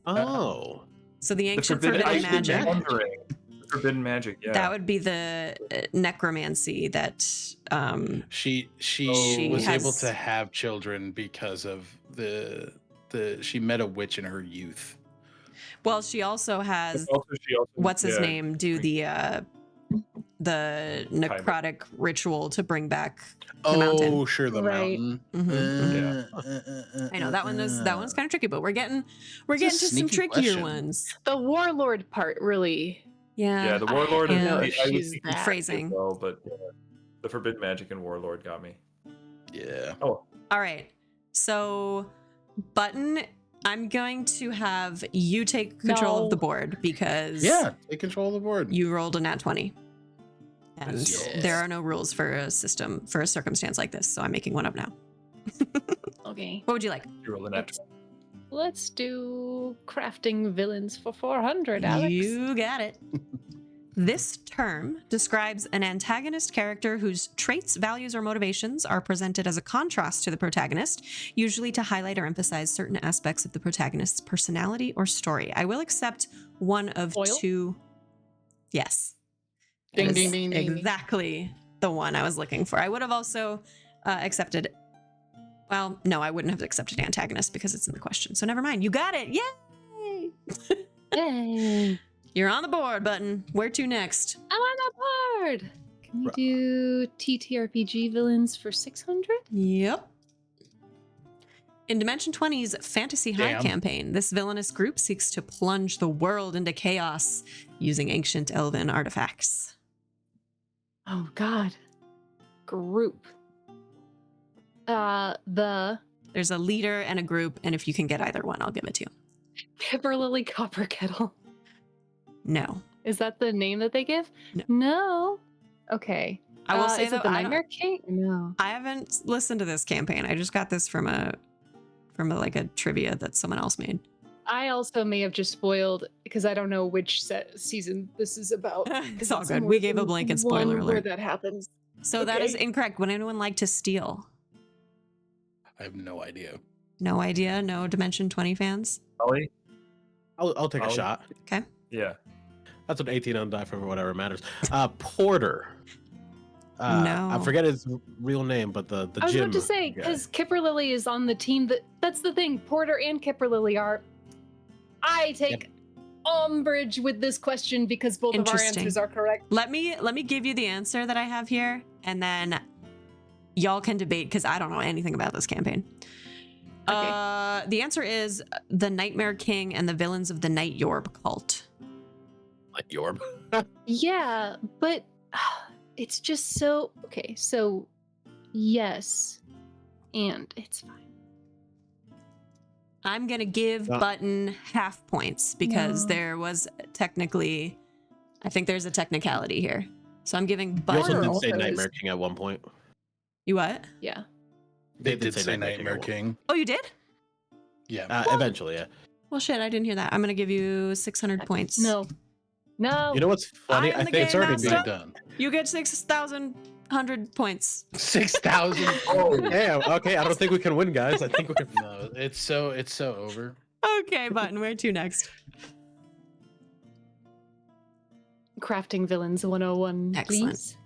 Speaker 5: Oh.
Speaker 1: So the
Speaker 4: The
Speaker 1: ancient
Speaker 4: forbidden,
Speaker 1: forbidden
Speaker 4: I was
Speaker 1: magic.
Speaker 4: wondering. The forbidden magic. Yeah.
Speaker 1: That would be the necromancy that
Speaker 2: She
Speaker 1: She
Speaker 2: was able
Speaker 1: has-
Speaker 2: to have children because of the she met a witch in her youth.
Speaker 1: well, she also has
Speaker 4: She also,
Speaker 1: what's his
Speaker 4: yeah,
Speaker 1: name do the necrotic ritual to bring back the mountain.
Speaker 2: Oh, sure, the
Speaker 3: Right.
Speaker 2: mountain.
Speaker 1: Mhm, I know that one was kind of tricky, but we're getting
Speaker 2: It's a
Speaker 1: to some
Speaker 2: sneaky
Speaker 1: trickier
Speaker 2: question.
Speaker 1: ones.
Speaker 3: The warlord part really.
Speaker 1: Yeah.
Speaker 4: Yeah, the warlord.
Speaker 3: I
Speaker 4: and
Speaker 3: know
Speaker 4: I
Speaker 3: if
Speaker 4: was
Speaker 3: she's
Speaker 4: thinking
Speaker 3: that.
Speaker 1: Phrasing.
Speaker 4: as well, but the forbidden magic and warlord got me.
Speaker 2: Yeah.
Speaker 4: Oh,
Speaker 1: All right. So, Button, I'm going to have you take control of the
Speaker 3: No.
Speaker 1: board because
Speaker 2: Yeah, take control of the board.
Speaker 1: you rolled a nat 20. And
Speaker 2: Yes.
Speaker 1: there are no rules for a circumstance like this, so I'm making one up now.
Speaker 3: Okay.
Speaker 1: What would you like?
Speaker 4: you rolled a nat.
Speaker 3: Let's do crafting villains for 400, Alex.
Speaker 1: You got it. This term describes an antagonist character whose traits, values, or motivations are presented as a contrast to the protagonist, usually to highlight or emphasize certain aspects of the protagonist's personality or story. I will accept one of
Speaker 3: Foil?
Speaker 1: two. Yes.
Speaker 3: Ding,
Speaker 1: That
Speaker 3: ding,
Speaker 1: is
Speaker 3: ding, ding, ding.
Speaker 1: Exactly the one I was looking for. I would have also accepted. Well, no, I wouldn't have accepted antagonist because it's in the question. So never mind. You got it. Yay!
Speaker 3: Yay.
Speaker 1: You're on the board, Button. Where to next?
Speaker 3: I'm on the board. Can we do TTRPG villains for 600?
Speaker 1: Yep. In Dimension 20's Fantasy High
Speaker 2: Damn.
Speaker 1: campaign, this villainous group seeks to plunge the world into chaos using ancient elven artifacts.
Speaker 3: Oh God. Group.
Speaker 1: There's a leader and a group, and if you can get either one, I'll give it to you.
Speaker 3: Pepperlily Copper Kettle.
Speaker 1: No.
Speaker 3: Is that the name that they give?
Speaker 1: No.
Speaker 3: No. Okay.
Speaker 1: I will say
Speaker 3: is
Speaker 1: though,
Speaker 3: it the
Speaker 1: I don't-
Speaker 3: Nightmare King? No.
Speaker 1: I haven't listened to this campaign. I just got this from a like a trivia that someone else made.
Speaker 3: I also may have just spoiled because I don't know which season this is about.
Speaker 1: It's all good. We gave a blanket spoiler
Speaker 3: one where
Speaker 1: alert.
Speaker 3: that happens.
Speaker 1: So that is
Speaker 3: Okay.
Speaker 1: incorrect. Would anyone like to steal?
Speaker 2: I have no idea.
Speaker 1: No idea. No Dimension 20 fans.
Speaker 4: Ollie?
Speaker 5: I'll take a
Speaker 4: Ollie?
Speaker 5: shot.
Speaker 4: Yeah.
Speaker 5: That's what 18 on die for whatever matters. Porter.
Speaker 1: No.
Speaker 5: I forget his real name, but the
Speaker 3: I was
Speaker 5: gym.
Speaker 3: about to say
Speaker 5: guy.
Speaker 3: because Kipper Lily is on the team. That's the thing. Porter and Kipper Lily are. I take umbrage with this question because both of our
Speaker 1: Interesting.
Speaker 3: answers are correct.
Speaker 1: Let me give you the answer that I have here, and then y'all can debate because I don't know anything about this campaign. The answer is the Nightmare King and the villains of the Night Yorb cult.
Speaker 5: Like Yorb.
Speaker 3: Yeah, but it's just so okay. So yes, and it's fine.
Speaker 1: I'm gonna give Button half points because
Speaker 3: No.
Speaker 1: there was technically, I think there's a technicality here. So I'm giving
Speaker 5: We also
Speaker 1: Button.
Speaker 5: did say
Speaker 3: also
Speaker 5: Nightmare
Speaker 3: is-
Speaker 5: King at one point.
Speaker 1: You what?
Speaker 3: Yeah.
Speaker 2: They did say Nightmare
Speaker 5: at one
Speaker 2: King.
Speaker 1: Oh, you did?
Speaker 2: Yeah.
Speaker 5: Eventually, yeah.
Speaker 1: Well, shit, I didn't hear that. I'm gonna give you 600 points.
Speaker 3: No. No.
Speaker 5: You know what's funny?
Speaker 1: I am
Speaker 5: I
Speaker 1: the
Speaker 5: think it's
Speaker 1: game
Speaker 5: already
Speaker 1: master.
Speaker 5: been
Speaker 2: Done.
Speaker 1: You get 6,100 points.
Speaker 2: 6,000.
Speaker 5: Oh, damn. Okay, I don't think we can win, guys. I think we can.
Speaker 2: No, it's so over.
Speaker 1: Okay, Button, where to next?
Speaker 3: Crafting villains 101,
Speaker 1: Excellent.
Speaker 3: please.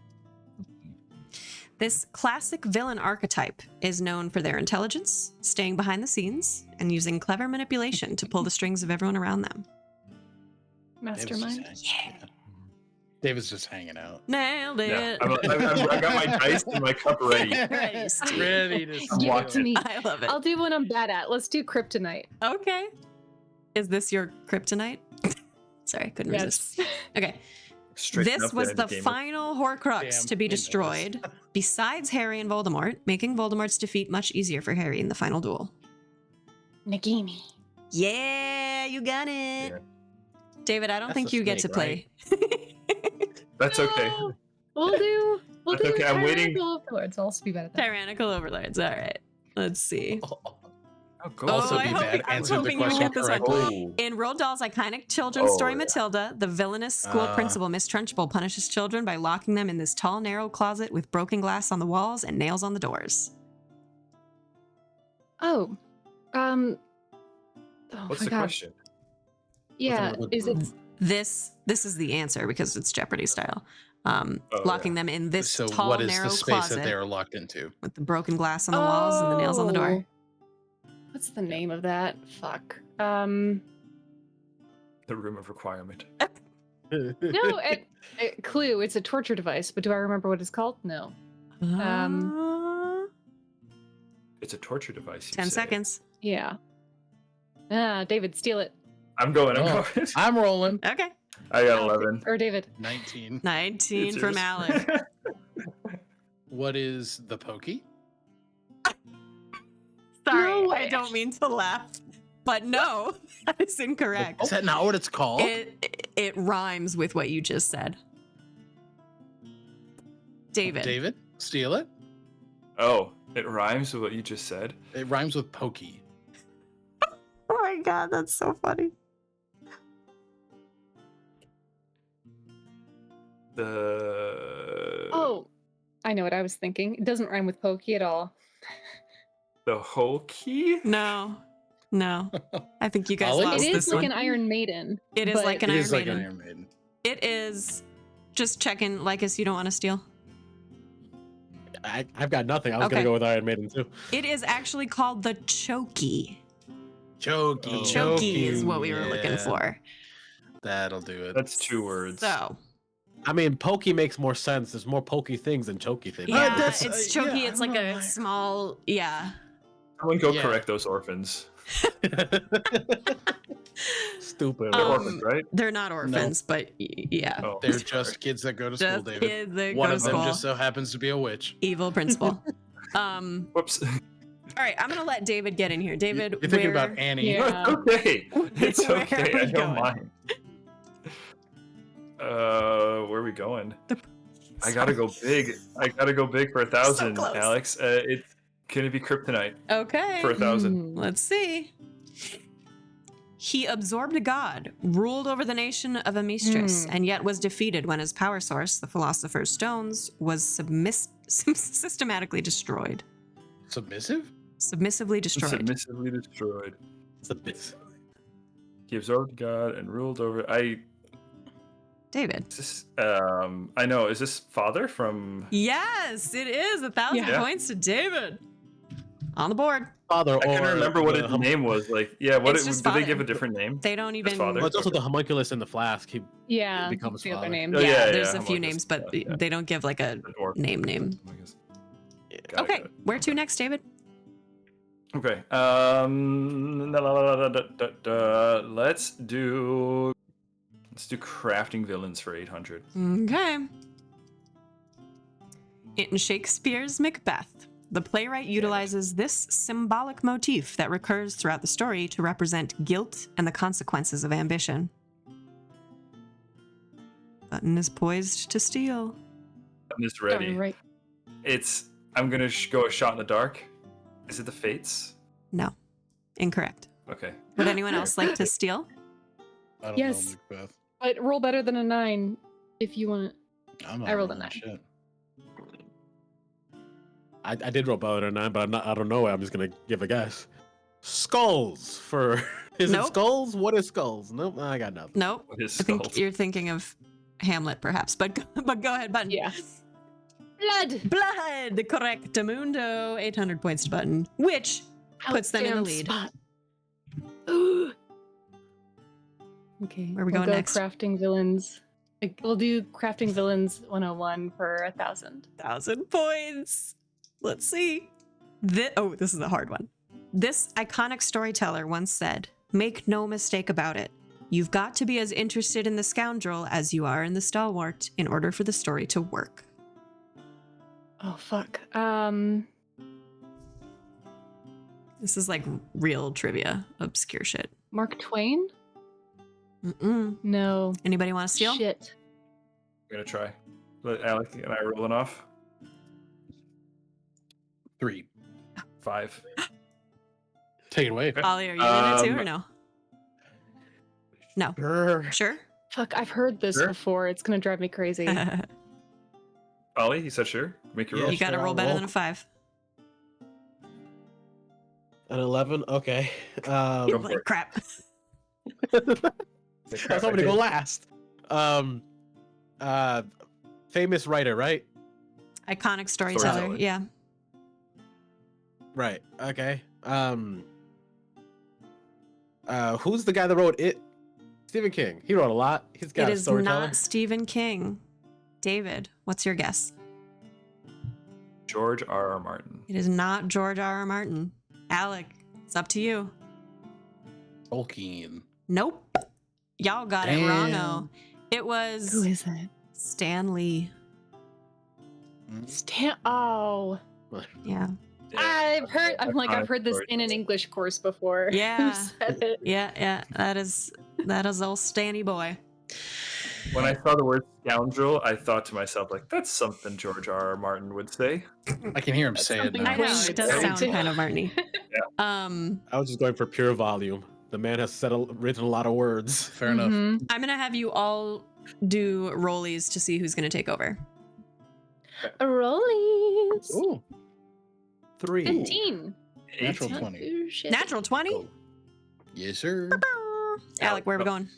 Speaker 1: This classic villain archetype is known for their intelligence, staying behind the scenes, and using clever manipulation to pull the strings of everyone around them.
Speaker 3: Mastermind.
Speaker 2: David's just hanging out.
Speaker 1: Nailed it.
Speaker 4: Yeah, I got my dice and my cup ready.
Speaker 1: Ready, Steve.
Speaker 2: Ready to
Speaker 3: Give it
Speaker 2: steal.
Speaker 3: to me.
Speaker 1: I love it.
Speaker 3: I'll do what I'm bad at. Let's do kryptonite.
Speaker 1: Okay. Is this your kryptonite? Sorry, I couldn't resist.
Speaker 3: Yes.
Speaker 1: Okay.
Speaker 4: Straighten
Speaker 1: This
Speaker 4: up
Speaker 1: was
Speaker 4: there,
Speaker 1: the
Speaker 4: gamer.
Speaker 1: final Horcrux
Speaker 2: Damn,
Speaker 1: to be
Speaker 2: he knows.
Speaker 1: destroyed, besides Harry and Voldemort, making Voldemort's defeat much easier for Harry in the final duel.
Speaker 3: Nagini.
Speaker 1: Yeah, you got it.
Speaker 4: Yeah.
Speaker 1: David, I don't
Speaker 5: That's
Speaker 1: think
Speaker 5: the
Speaker 1: you get to
Speaker 5: snake,
Speaker 1: play.
Speaker 4: That's okay.
Speaker 3: No. We'll do
Speaker 4: That's okay, I'm waiting.
Speaker 3: Tyrannical Overlords. I'll be bad at that.
Speaker 1: Tyrannical Overlords. All right. Let's see.
Speaker 4: Oh, go.
Speaker 2: Also
Speaker 1: I
Speaker 2: be
Speaker 1: hope-
Speaker 2: bad.
Speaker 1: I'm
Speaker 2: Answer the
Speaker 1: hoping you would
Speaker 2: question
Speaker 1: get this one.
Speaker 2: correctly.
Speaker 1: In Roald Dahl's iconic children's story
Speaker 4: yeah.
Speaker 1: Matilda, the villainous school principal Miss Trunchbull punishes children by locking them in this tall, narrow closet with broken glass on the walls and nails on the doors.
Speaker 3: Oh. Oh
Speaker 4: What's
Speaker 3: my
Speaker 4: the
Speaker 3: God.
Speaker 4: question?
Speaker 3: Yeah. Is it
Speaker 1: This is the answer because it's Jeopardy style.
Speaker 4: Oh,
Speaker 1: Locking
Speaker 4: yeah.
Speaker 1: them in this
Speaker 2: So
Speaker 1: tall,
Speaker 2: what is
Speaker 1: narrow
Speaker 2: the space
Speaker 1: closet
Speaker 2: that they are locked into?
Speaker 1: with the broken glass on the walls and the nails on the door.
Speaker 3: What's the name of that? Fuck.
Speaker 4: The room of requirement.
Speaker 3: No, Clue. It's a torture device, but do I remember what it's called? No.
Speaker 4: It's a torture device. you
Speaker 1: 10
Speaker 4: say.
Speaker 1: seconds.
Speaker 3: Yeah. David, steal it.
Speaker 4: I'm going.
Speaker 2: Oh.
Speaker 4: going.
Speaker 2: I'm rolling.
Speaker 1: Okay.
Speaker 4: I got 11.
Speaker 3: Or David.
Speaker 2: 19.
Speaker 1: 19
Speaker 4: It's
Speaker 1: from
Speaker 4: yours.
Speaker 1: Alec.
Speaker 2: What is the pokey?
Speaker 1: Sorry,
Speaker 3: No
Speaker 1: I
Speaker 3: way.
Speaker 1: don't mean to laugh, but no, that is incorrect.
Speaker 2: Is that not what it's called?
Speaker 1: It rhymes with what you just said. David.
Speaker 2: David, steal it.
Speaker 4: Oh, it rhymes with what you just said.
Speaker 2: It rhymes with pokey.
Speaker 1: Oh my god, that's so funny.
Speaker 4: The
Speaker 3: Oh, I know what I was thinking. It doesn't rhyme with pokey at all.
Speaker 4: the whole key.
Speaker 1: No. I think you guys
Speaker 2: Ollie?
Speaker 1: lost
Speaker 3: It
Speaker 1: this
Speaker 3: is like
Speaker 1: one.
Speaker 3: an Iron Maiden.
Speaker 1: It is
Speaker 3: but-
Speaker 1: like an
Speaker 2: It
Speaker 1: Iron
Speaker 2: is like
Speaker 1: Maiden.
Speaker 2: an Iron Maiden.
Speaker 1: It is just checking, Lycus, you don't want to steal?
Speaker 5: I've got nothing. I was
Speaker 1: Okay.
Speaker 5: gonna go with Iron Maiden too.
Speaker 1: It is actually called the Chokey.
Speaker 2: Chokey.
Speaker 5: Oh.
Speaker 1: Chokey is what we were
Speaker 2: yeah.
Speaker 1: looking for.
Speaker 2: That'll do it.
Speaker 4: That's 2 words.
Speaker 1: So,
Speaker 5: I mean, pokey makes more sense. There's more pokey things than chokey things.
Speaker 1: yeah,
Speaker 2: that's-
Speaker 1: it's
Speaker 2: yeah,
Speaker 1: Chokey.
Speaker 2: I
Speaker 1: It's
Speaker 2: don't
Speaker 1: like
Speaker 2: know
Speaker 1: a
Speaker 2: why.
Speaker 1: small, yeah.
Speaker 4: Someone go
Speaker 2: Yeah.
Speaker 4: correct those orphans.
Speaker 5: Stupid.
Speaker 4: They're
Speaker 1: Um,
Speaker 4: orphans, right?
Speaker 1: They're not orphans, but yeah.
Speaker 4: Oh,
Speaker 2: They're just kids that go to school,
Speaker 1: Just
Speaker 2: David.
Speaker 1: kids that
Speaker 2: One
Speaker 1: go
Speaker 2: of
Speaker 1: to
Speaker 2: them
Speaker 1: school.
Speaker 2: just so happens to be a witch.
Speaker 1: Evil principal.
Speaker 4: Whoops.
Speaker 1: All right, I'm gonna let David get in here. David,
Speaker 2: You're thinking
Speaker 1: where-
Speaker 2: about Annie.
Speaker 3: Yeah.
Speaker 4: Okay. It's
Speaker 1: Where
Speaker 4: okay.
Speaker 1: are
Speaker 4: I
Speaker 1: we
Speaker 4: don't
Speaker 1: going?
Speaker 4: mind. Where are we going? I gotta go big. I gotta go big for 1,000,
Speaker 1: close.
Speaker 4: Alex. It's gonna be kryptonite
Speaker 1: Okay.
Speaker 4: for 1,000.
Speaker 3: Mm.
Speaker 1: Let's see. He absorbed a god, ruled over the nation of Amistris, and yet was defeated when his power source, the Philosopher's Stones, was systematically destroyed.
Speaker 2: Submissive?
Speaker 1: Submissively destroyed.
Speaker 4: Submissively destroyed.
Speaker 5: Submissive.
Speaker 4: He absorbed God and ruled over.
Speaker 1: David.
Speaker 4: Is this, I know. Is this Father from?
Speaker 1: Yes, it is. 1,000
Speaker 3: Yeah.
Speaker 1: points to David. On the board.
Speaker 5: Father,
Speaker 4: I couldn't
Speaker 5: or
Speaker 4: remember what
Speaker 5: the
Speaker 4: its name was. Like, yeah, what
Speaker 1: It's
Speaker 4: did
Speaker 1: just
Speaker 4: they
Speaker 1: Father.
Speaker 4: give a different name?
Speaker 1: They don't even.
Speaker 4: Father.
Speaker 5: Well, it's also the homunculus in the flask. He
Speaker 3: Yeah.
Speaker 5: becomes
Speaker 3: the other
Speaker 5: father.
Speaker 3: name.
Speaker 4: Oh,
Speaker 1: Yeah,
Speaker 4: yeah,
Speaker 1: there's
Speaker 4: yeah,
Speaker 1: a few
Speaker 4: homunculus,
Speaker 1: names, but
Speaker 4: yeah.
Speaker 1: they don't give like a
Speaker 4: An orphan.
Speaker 1: name.
Speaker 4: I guess.
Speaker 5: Yeah.
Speaker 4: Got it,
Speaker 1: Okay,
Speaker 4: got it.
Speaker 1: where to next, David?
Speaker 4: Okay. Let's do crafting villains for 800.
Speaker 1: Okay. In Shakespeare's Macbeth, the playwright utilizes this symbolic motif that recurs throughout the story to represent guilt and the consequences of ambition. Button is poised to steal.
Speaker 4: I'm just ready.
Speaker 3: Darn right.
Speaker 4: I'm gonna go a shot in the dark. Is it the Fates?
Speaker 1: No, incorrect.
Speaker 4: Okay.
Speaker 1: Would anyone else like to steal?
Speaker 2: I don't
Speaker 3: Yes.
Speaker 2: know, Macbeth.
Speaker 3: But roll better than a 9 if you want.
Speaker 2: I'm not
Speaker 3: I rolled a
Speaker 2: rolling
Speaker 3: 9.
Speaker 2: shit.
Speaker 5: I did roll better than 9, but I don't know. I'm just gonna give a guess. Skulls for is
Speaker 1: Nope.
Speaker 5: it skulls? What is skulls? Nope, I got nothing.
Speaker 1: Nope.
Speaker 4: What is
Speaker 1: I think
Speaker 4: skulls?
Speaker 1: you're thinking of Hamlet, perhaps, but go ahead, Button.
Speaker 3: Yeah. Blood!
Speaker 1: Blood, correctamundo, 800 points to Button, which puts them in the
Speaker 3: Damn
Speaker 1: lead.
Speaker 3: spot. Okay.
Speaker 1: Where we
Speaker 3: we'll
Speaker 1: going
Speaker 3: go
Speaker 1: next?
Speaker 3: Crafting villains. We'll do crafting villains 101 for 1,000.
Speaker 1: 1,000 points. Let's see. This is a hard one. This iconic storyteller once said, "Make no mistake about it. You've got to be as interested in the scoundrel as you are in the stalwart in order for the story to work."
Speaker 3: Oh fuck.
Speaker 1: This is like real trivia, obscure shit.
Speaker 3: Mark Twain?
Speaker 1: Mm-mm.
Speaker 3: No.
Speaker 1: Anybody want to steal?
Speaker 3: Shit.
Speaker 4: I'm gonna try. Let Alec and I rolling off.
Speaker 2: 3.
Speaker 4: 5.
Speaker 2: Take it away.
Speaker 1: Ollie, are you in it too or no? No.
Speaker 5: Brr.
Speaker 1: Sure?
Speaker 3: Fuck, I've heard this
Speaker 4: Sure.
Speaker 3: before. It's gonna drive me crazy.
Speaker 1: You
Speaker 4: Ollie, you said sure. Make your
Speaker 2: Yeah,
Speaker 4: roll.
Speaker 2: sure,
Speaker 1: gotta roll
Speaker 2: I'll
Speaker 1: better
Speaker 2: roll.
Speaker 1: than a 5.
Speaker 5: An 11. Okay.
Speaker 4: Go for
Speaker 1: Like
Speaker 4: it.
Speaker 1: crap.
Speaker 5: I was hoping to go last. Famous writer, right?
Speaker 1: Iconic storyteller.
Speaker 4: Storyteller.
Speaker 1: Yeah.
Speaker 5: Right. Okay. Who's the guy that wrote it? Stephen King. He wrote a lot. He's got
Speaker 1: It
Speaker 5: a
Speaker 1: is
Speaker 5: storyteller.
Speaker 1: not Stephen King. David, what's your guess?
Speaker 4: George R.R. Martin.
Speaker 1: It is not George R.R. Martin. Alec, it's up to you.
Speaker 2: Tolkien.
Speaker 1: Nope. Y'all got it wrong.
Speaker 2: Damn.
Speaker 1: It was
Speaker 3: Who is it?
Speaker 1: Stan Lee.
Speaker 3: Oh.
Speaker 1: Yeah.
Speaker 3: I've heard this in an English course before.
Speaker 1: Yeah.
Speaker 3: Who said it?
Speaker 1: Yeah. That is old Stanny boy.
Speaker 4: When I saw the word scoundrel, I thought to myself, like, that's something George R.R. Martin would say.
Speaker 2: I can hear him say it
Speaker 3: something
Speaker 2: now.
Speaker 1: I know,
Speaker 3: Quaint.
Speaker 1: it does
Speaker 3: Very
Speaker 1: sound
Speaker 3: too.
Speaker 1: kind of Martin-y.
Speaker 5: I was just going for pure volume. The man has written a lot of words.
Speaker 2: Fair enough.
Speaker 3: Mhm.
Speaker 1: I'm gonna have you all do rollies to see who's gonna take over.
Speaker 3: Rollies.
Speaker 2: Ooh,
Speaker 5: 3.
Speaker 3: 15.
Speaker 2: natural
Speaker 4: 18.
Speaker 2: 20.
Speaker 3: Ooh, shit.
Speaker 1: Natural 20?
Speaker 2: Go. Yes, sir.
Speaker 1: Alec, where are we going?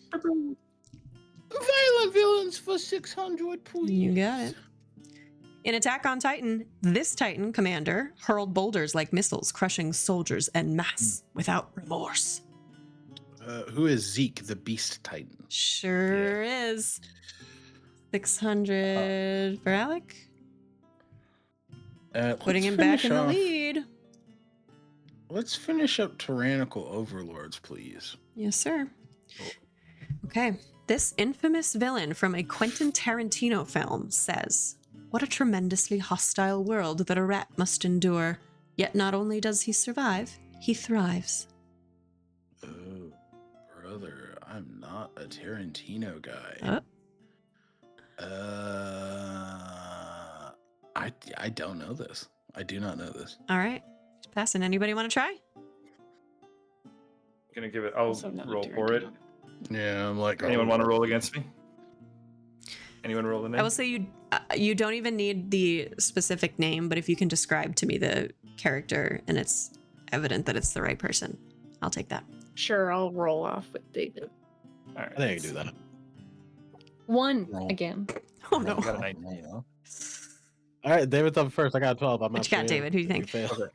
Speaker 2: Violent villains for 600, please.
Speaker 1: You got it. In Attack on Titan, this Titan commander hurled boulders like missiles, crushing soldiers en masse without remorse.
Speaker 2: Who is Zeke, the Beast Titan?
Speaker 1: Sure is. 600 for Alec. Putting
Speaker 2: Let's
Speaker 1: him back
Speaker 2: finish
Speaker 1: in the
Speaker 2: off-
Speaker 1: lead.
Speaker 2: Let's finish up Tyrannical Overlords, please.
Speaker 1: Yes, sir. Okay. This infamous villain from a Quentin Tarantino film says, "What a tremendously hostile world that a rat must endure. Yet not only does he survive, he thrives."
Speaker 2: Oh, brother, I'm not a Tarantino guy. I don't know this. I do not know this.
Speaker 1: All right. Just passing. Anybody want to try?
Speaker 4: Gonna give it. I'll
Speaker 3: Also not a
Speaker 4: roll for it.
Speaker 3: Tarantino.
Speaker 2: Yeah, I'm like,
Speaker 4: Anyone want to roll against me? Anyone roll the name?
Speaker 1: I will say you don't even need the specific name, but if you can describe to me the character and it's evident that it's the right person, I'll take that.
Speaker 3: Sure, I'll roll off with David.
Speaker 4: All right.
Speaker 5: I think I can do that.
Speaker 3: 1
Speaker 2: Roll.
Speaker 3: again.
Speaker 1: Oh no.
Speaker 4: You got a 19.
Speaker 5: All right, David's up first. I got a 12. I'm
Speaker 1: What you got, David? Who do you think?
Speaker 4: Okay.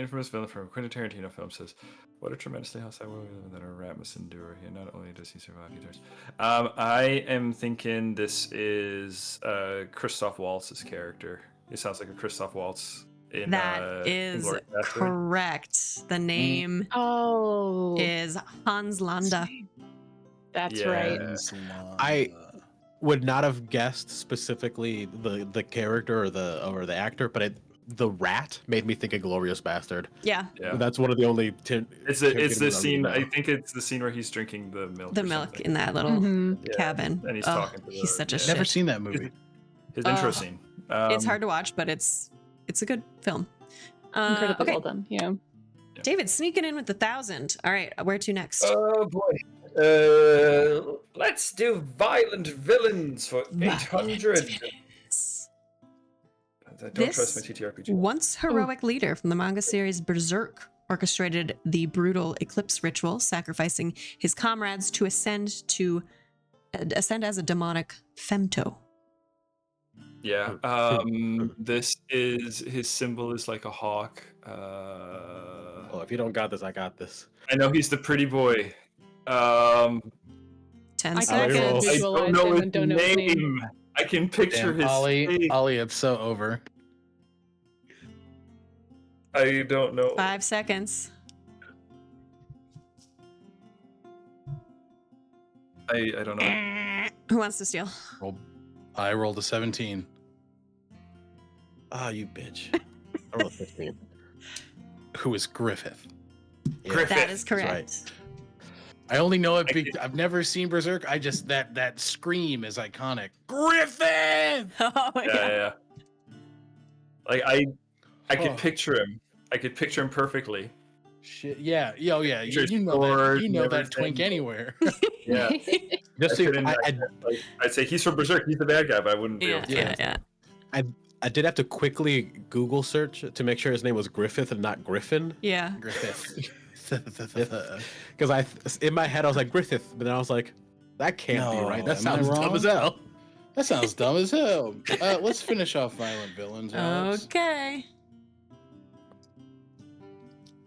Speaker 4: Infamous villain from a Quentin Tarantino film says, "What a tremendously hostile world that a rat must endure. Here, not only does he survive, he thrives." I am thinking this is Christoph Waltz's character. It sounds like a Christoph Waltz in
Speaker 1: That is
Speaker 4: Inglourious Basterds.
Speaker 1: correct. The name
Speaker 3: Oh.
Speaker 1: is Hans Landa.
Speaker 3: That's
Speaker 4: Yeah.
Speaker 3: right.
Speaker 5: I would not have guessed specifically the character or the actor, but the rat made me think of Glorious Bastard.
Speaker 1: Yeah,
Speaker 4: Yeah.
Speaker 5: That's one of the only.
Speaker 4: It's the scene. I think it's the scene where he's drinking the milk.
Speaker 1: the
Speaker 4: or
Speaker 1: milk
Speaker 4: something.
Speaker 1: in that little
Speaker 3: Mhm.
Speaker 1: cabin.
Speaker 4: And he's
Speaker 1: Ugh,
Speaker 4: talking to
Speaker 1: he's
Speaker 4: the-
Speaker 1: such a
Speaker 4: yeah.
Speaker 1: shit.
Speaker 2: Never seen that movie.
Speaker 4: His intro
Speaker 1: Ugh.
Speaker 4: scene.
Speaker 1: It's hard to watch, but it's a good film.
Speaker 3: Incredibly
Speaker 1: Okay,
Speaker 3: well done. Yeah.
Speaker 1: David sneaking in with the 1,000. All right, where to next?
Speaker 7: Oh boy. Let's do violent villains for 800.
Speaker 1: Violence.
Speaker 7: I don't
Speaker 1: This
Speaker 7: trust my TTRPG.
Speaker 1: Once heroic leader from the manga series Berserk orchestrated the brutal eclipse ritual, sacrificing his comrades to ascend as a demonic femto.
Speaker 4: Yeah. This is his symbol is like a hawk.
Speaker 5: Oh, if you don't got this, I got this.
Speaker 4: I know he's the pretty boy.
Speaker 1: 10
Speaker 3: I can
Speaker 1: seconds.
Speaker 5: roll.
Speaker 4: I
Speaker 3: visualize
Speaker 4: don't know
Speaker 3: him
Speaker 4: his
Speaker 3: and don't know his name.
Speaker 4: name. I can picture
Speaker 2: Damn,
Speaker 4: his
Speaker 2: Ollie,
Speaker 4: face.
Speaker 2: Ollie, I'm so over.
Speaker 4: I don't know.
Speaker 1: 5 seconds.
Speaker 4: I don't know.
Speaker 1: Who wants to steal?
Speaker 2: I rolled a 17.
Speaker 5: Ah, you bitch. I rolled a 15.
Speaker 2: Who is Griffith?
Speaker 5: Yeah,
Speaker 4: Griffith.
Speaker 1: That is
Speaker 5: that's right.
Speaker 1: correct.
Speaker 2: I only know it. I've never seen Berserk. I just that scream is iconic. Griffith.
Speaker 1: Oh,
Speaker 4: Yeah. Like I could
Speaker 2: Oh.
Speaker 4: picture him. I could picture him perfectly.
Speaker 2: Shit. Yeah. Yo. Yeah.
Speaker 4: Picture
Speaker 2: You know that.
Speaker 4: swords
Speaker 2: You know
Speaker 4: and
Speaker 2: that twink
Speaker 4: everything.
Speaker 2: anywhere.
Speaker 4: Yeah.
Speaker 5: Just so
Speaker 4: I'd say he's from Berserk. He's the bad guy, but I wouldn't be able
Speaker 1: Yeah,
Speaker 4: to.
Speaker 1: yeah.
Speaker 5: I did have to quickly Google search to make sure his name was Griffith and not Griffin.
Speaker 1: Yeah.
Speaker 2: Griffith.
Speaker 5: Because in my head I was like Griffith, but then I was like, that can't be right.
Speaker 2: No,
Speaker 5: That
Speaker 2: am I
Speaker 5: sounds dumb
Speaker 2: wrong?
Speaker 5: as hell.
Speaker 2: That sounds dumb as hell. Let's finish off violent villains. Alex.
Speaker 1: Okay.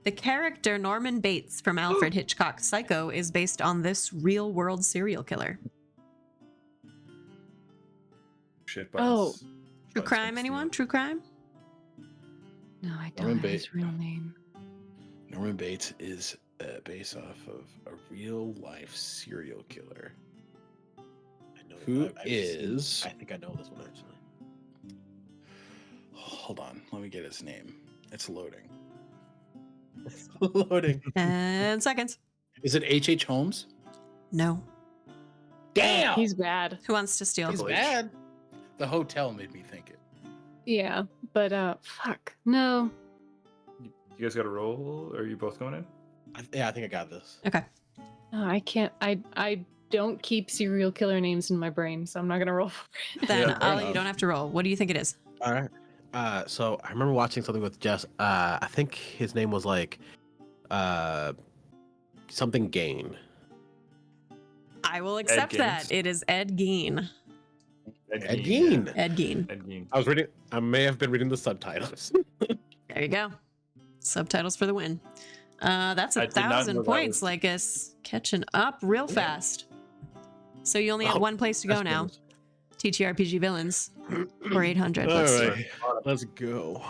Speaker 1: The character Norman Bates from Alfred Hitchcock's Psycho is based on this real-world serial killer.
Speaker 4: Shit,
Speaker 3: Oh.
Speaker 4: buttons.
Speaker 1: True
Speaker 4: Buttons
Speaker 1: crime,
Speaker 4: next to
Speaker 1: anyone?
Speaker 4: you.
Speaker 1: True crime?
Speaker 3: No, I
Speaker 2: Norman
Speaker 3: don't know
Speaker 2: Bates.
Speaker 3: his real name.
Speaker 2: Norman Bates is based off of a real life serial killer.
Speaker 5: I know
Speaker 2: Who
Speaker 5: I've seen-
Speaker 2: is-
Speaker 5: I think I know this one actually.
Speaker 2: Hold on. Let me get his name. It's loading.
Speaker 5: Loading.
Speaker 1: 10 seconds.
Speaker 2: Is it H.H. Holmes?
Speaker 1: No.
Speaker 2: Damn.
Speaker 3: He's bad.
Speaker 1: Who wants to steal?
Speaker 2: He's
Speaker 4: Uncle H.
Speaker 2: bad. The hotel made me think it.
Speaker 3: Yeah, but fuck. No.
Speaker 4: You guys got a roll? Or are you both going in?
Speaker 5: Yeah, I think I got this.
Speaker 1: Okay.
Speaker 3: Oh, I can't. I don't keep serial killer names in my brain, so I'm not gonna roll for it.
Speaker 1: Then,
Speaker 4: Yeah, fair
Speaker 1: Ollie, you
Speaker 2: enough.
Speaker 1: don't have to roll. What do you think it is?
Speaker 5: All right. So I remember watching something with Jess. I think his name was like, something Gain.
Speaker 1: I will accept that.
Speaker 4: Gaines?
Speaker 1: It is Ed Gein.
Speaker 5: Ed
Speaker 4: Gein,
Speaker 5: Gein.
Speaker 4: yeah.
Speaker 1: Ed Gein.
Speaker 4: Ed Gein.
Speaker 5: I was reading. I may have been reading the subtitles.
Speaker 1: There you go. Subtitles for the win. That's
Speaker 4: I
Speaker 1: a
Speaker 4: did not know
Speaker 1: 1,000
Speaker 4: that
Speaker 1: points,
Speaker 4: was-
Speaker 1: Lycus. Catching up real fast. So you only have
Speaker 5: Wow,
Speaker 1: one place to go
Speaker 5: That's
Speaker 1: now.
Speaker 5: good.
Speaker 1: TTRPG villains for 800.
Speaker 5: All
Speaker 1: Let's
Speaker 5: right, let's go.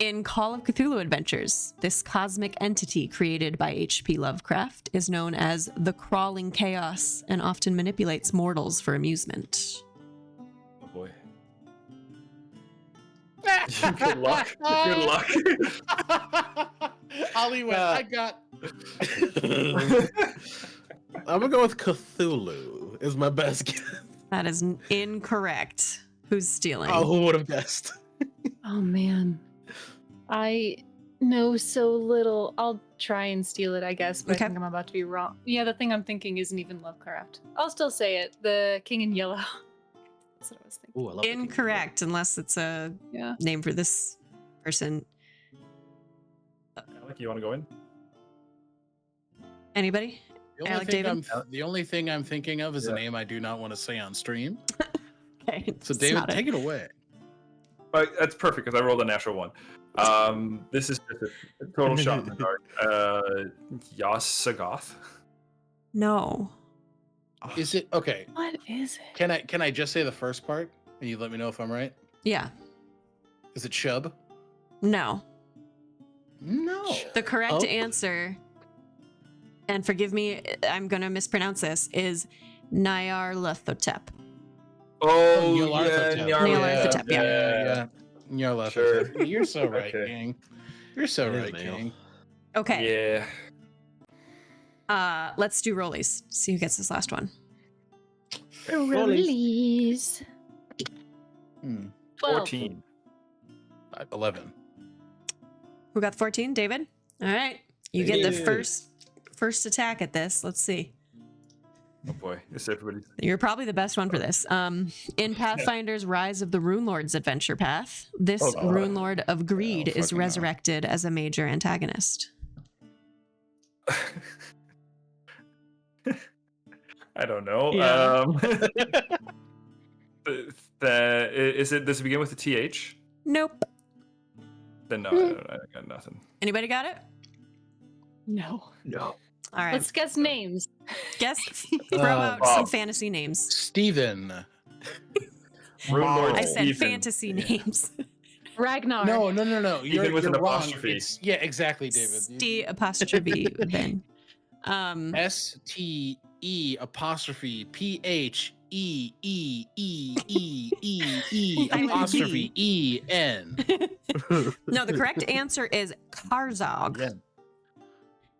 Speaker 1: In Call of Cthulhu Adventures, this cosmic entity created by H.P. Lovecraft is known as the Crawling Chaos and often manipulates mortals for amusement.
Speaker 4: Oh boy. Good luck. Good luck.
Speaker 2: Ollie went, I got.
Speaker 5: I'm gonna go with Cthulhu. Is my best guess.
Speaker 1: That is incorrect. Who's stealing?
Speaker 5: Oh, who would have guessed?
Speaker 3: Oh man, I know so little. I'll try and steal it, I guess, but
Speaker 1: Okay.
Speaker 3: I think I'm about to be wrong. Yeah, the thing I'm thinking isn't even Lovecraft. I'll still say it. The King in Yellow. That's what I was thinking.
Speaker 5: Ooh, I love the King of
Speaker 1: Incorrect, unless it's a
Speaker 3: Yeah.
Speaker 1: name for this person.
Speaker 4: Alec, you want to go in?
Speaker 1: Anybody? Alec David?
Speaker 2: The only thing I'm thinking of is a
Speaker 4: Yeah.
Speaker 2: name I do not want to say on stream.
Speaker 1: Okay.
Speaker 2: So
Speaker 1: it's
Speaker 2: David,
Speaker 1: not
Speaker 2: take it away.
Speaker 4: That's perfect because I rolled a natural one. This is just a total shot in the dark. Yas Sagoth.
Speaker 1: No.
Speaker 2: Is it okay?
Speaker 3: What is it?
Speaker 2: Can I just say the first part and you let me know if I'm right?
Speaker 1: Yeah.
Speaker 2: Is it Shub?
Speaker 1: No.
Speaker 2: No.
Speaker 1: The correct
Speaker 5: Oh.
Speaker 1: answer, and forgive me, I'm going to mispronounce this, is Nyarlathotep.
Speaker 4: Oh,
Speaker 2: Nyarlathotep.
Speaker 1: Nyarlathotep, yeah.
Speaker 2: You're left.
Speaker 7: Sure.
Speaker 2: You're so right,
Speaker 7: Okay.
Speaker 2: King. You're so
Speaker 5: It is
Speaker 2: right,
Speaker 5: male.
Speaker 2: King.
Speaker 1: Okay.
Speaker 4: Yeah.
Speaker 1: Let's do rollies. See who gets this last one.
Speaker 3: Release. 12.
Speaker 4: 14.
Speaker 2: 11.
Speaker 1: Who got the 14? David? All right. You get the
Speaker 5: David.
Speaker 1: first attack at this. Let's see.
Speaker 4: Oh boy, it's everybody.
Speaker 1: You're probably the best one for this. In Pathfinder's Rise of the Rune Lords adventure path, this
Speaker 4: Oh, God.
Speaker 1: Rune Lord of Greed is
Speaker 2: fucking hell.
Speaker 1: resurrected as a major antagonist.
Speaker 4: I don't know.
Speaker 1: Yeah.
Speaker 4: Does it begin with a TH?
Speaker 1: Nope.
Speaker 4: Then no, I got nothing.
Speaker 1: Anybody got it?
Speaker 3: No.
Speaker 4: No.
Speaker 1: All right.
Speaker 3: Let's guess names.
Speaker 1: Guess. Throw out
Speaker 4: Bob.
Speaker 1: some fantasy names.
Speaker 2: Steven.
Speaker 4: Rune Lord
Speaker 1: I said
Speaker 4: Steven.
Speaker 1: fantasy names.
Speaker 3: Ragnar.
Speaker 2: No.
Speaker 4: Even with an
Speaker 2: wrong.
Speaker 4: apostrophe.
Speaker 2: Yeah, exactly, David.
Speaker 1: Steve apostrophe then.
Speaker 2: STE apostrophe PHEEEEEE apostrophe EN.
Speaker 1: No, the correct answer is Karzog.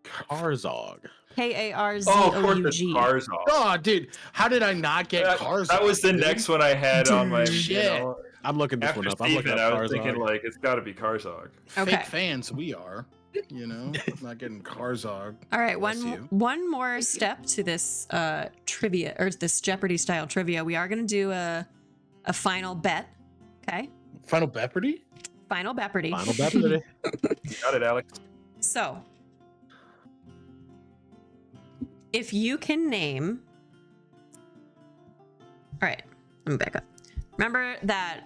Speaker 5: Karzog.
Speaker 4: Oh, of course, it's
Speaker 1: Karzog.
Speaker 4: Karzog.
Speaker 2: Oh, dude, how did I not get cars?
Speaker 4: That was the next one I had on my.
Speaker 2: Shit.
Speaker 5: I'm looking this
Speaker 4: After
Speaker 5: one up. I'm looking
Speaker 4: Steven,
Speaker 5: up
Speaker 4: I was
Speaker 5: Karzog.
Speaker 4: thinking like it's got to be Karzog.
Speaker 1: Okay.
Speaker 2: Fake fans, we are. You know, not getting Karzog.
Speaker 1: All right,
Speaker 2: Bless you.
Speaker 1: one more step to this trivia or this Jeopardy style trivia. We are going to do a final bet. Okay,
Speaker 2: Final Jeopardy?
Speaker 1: final Jeopardy.
Speaker 5: Final Jeopardy.
Speaker 4: Got it, Alex.
Speaker 1: So, if you can name, all right, let me back up. Remember that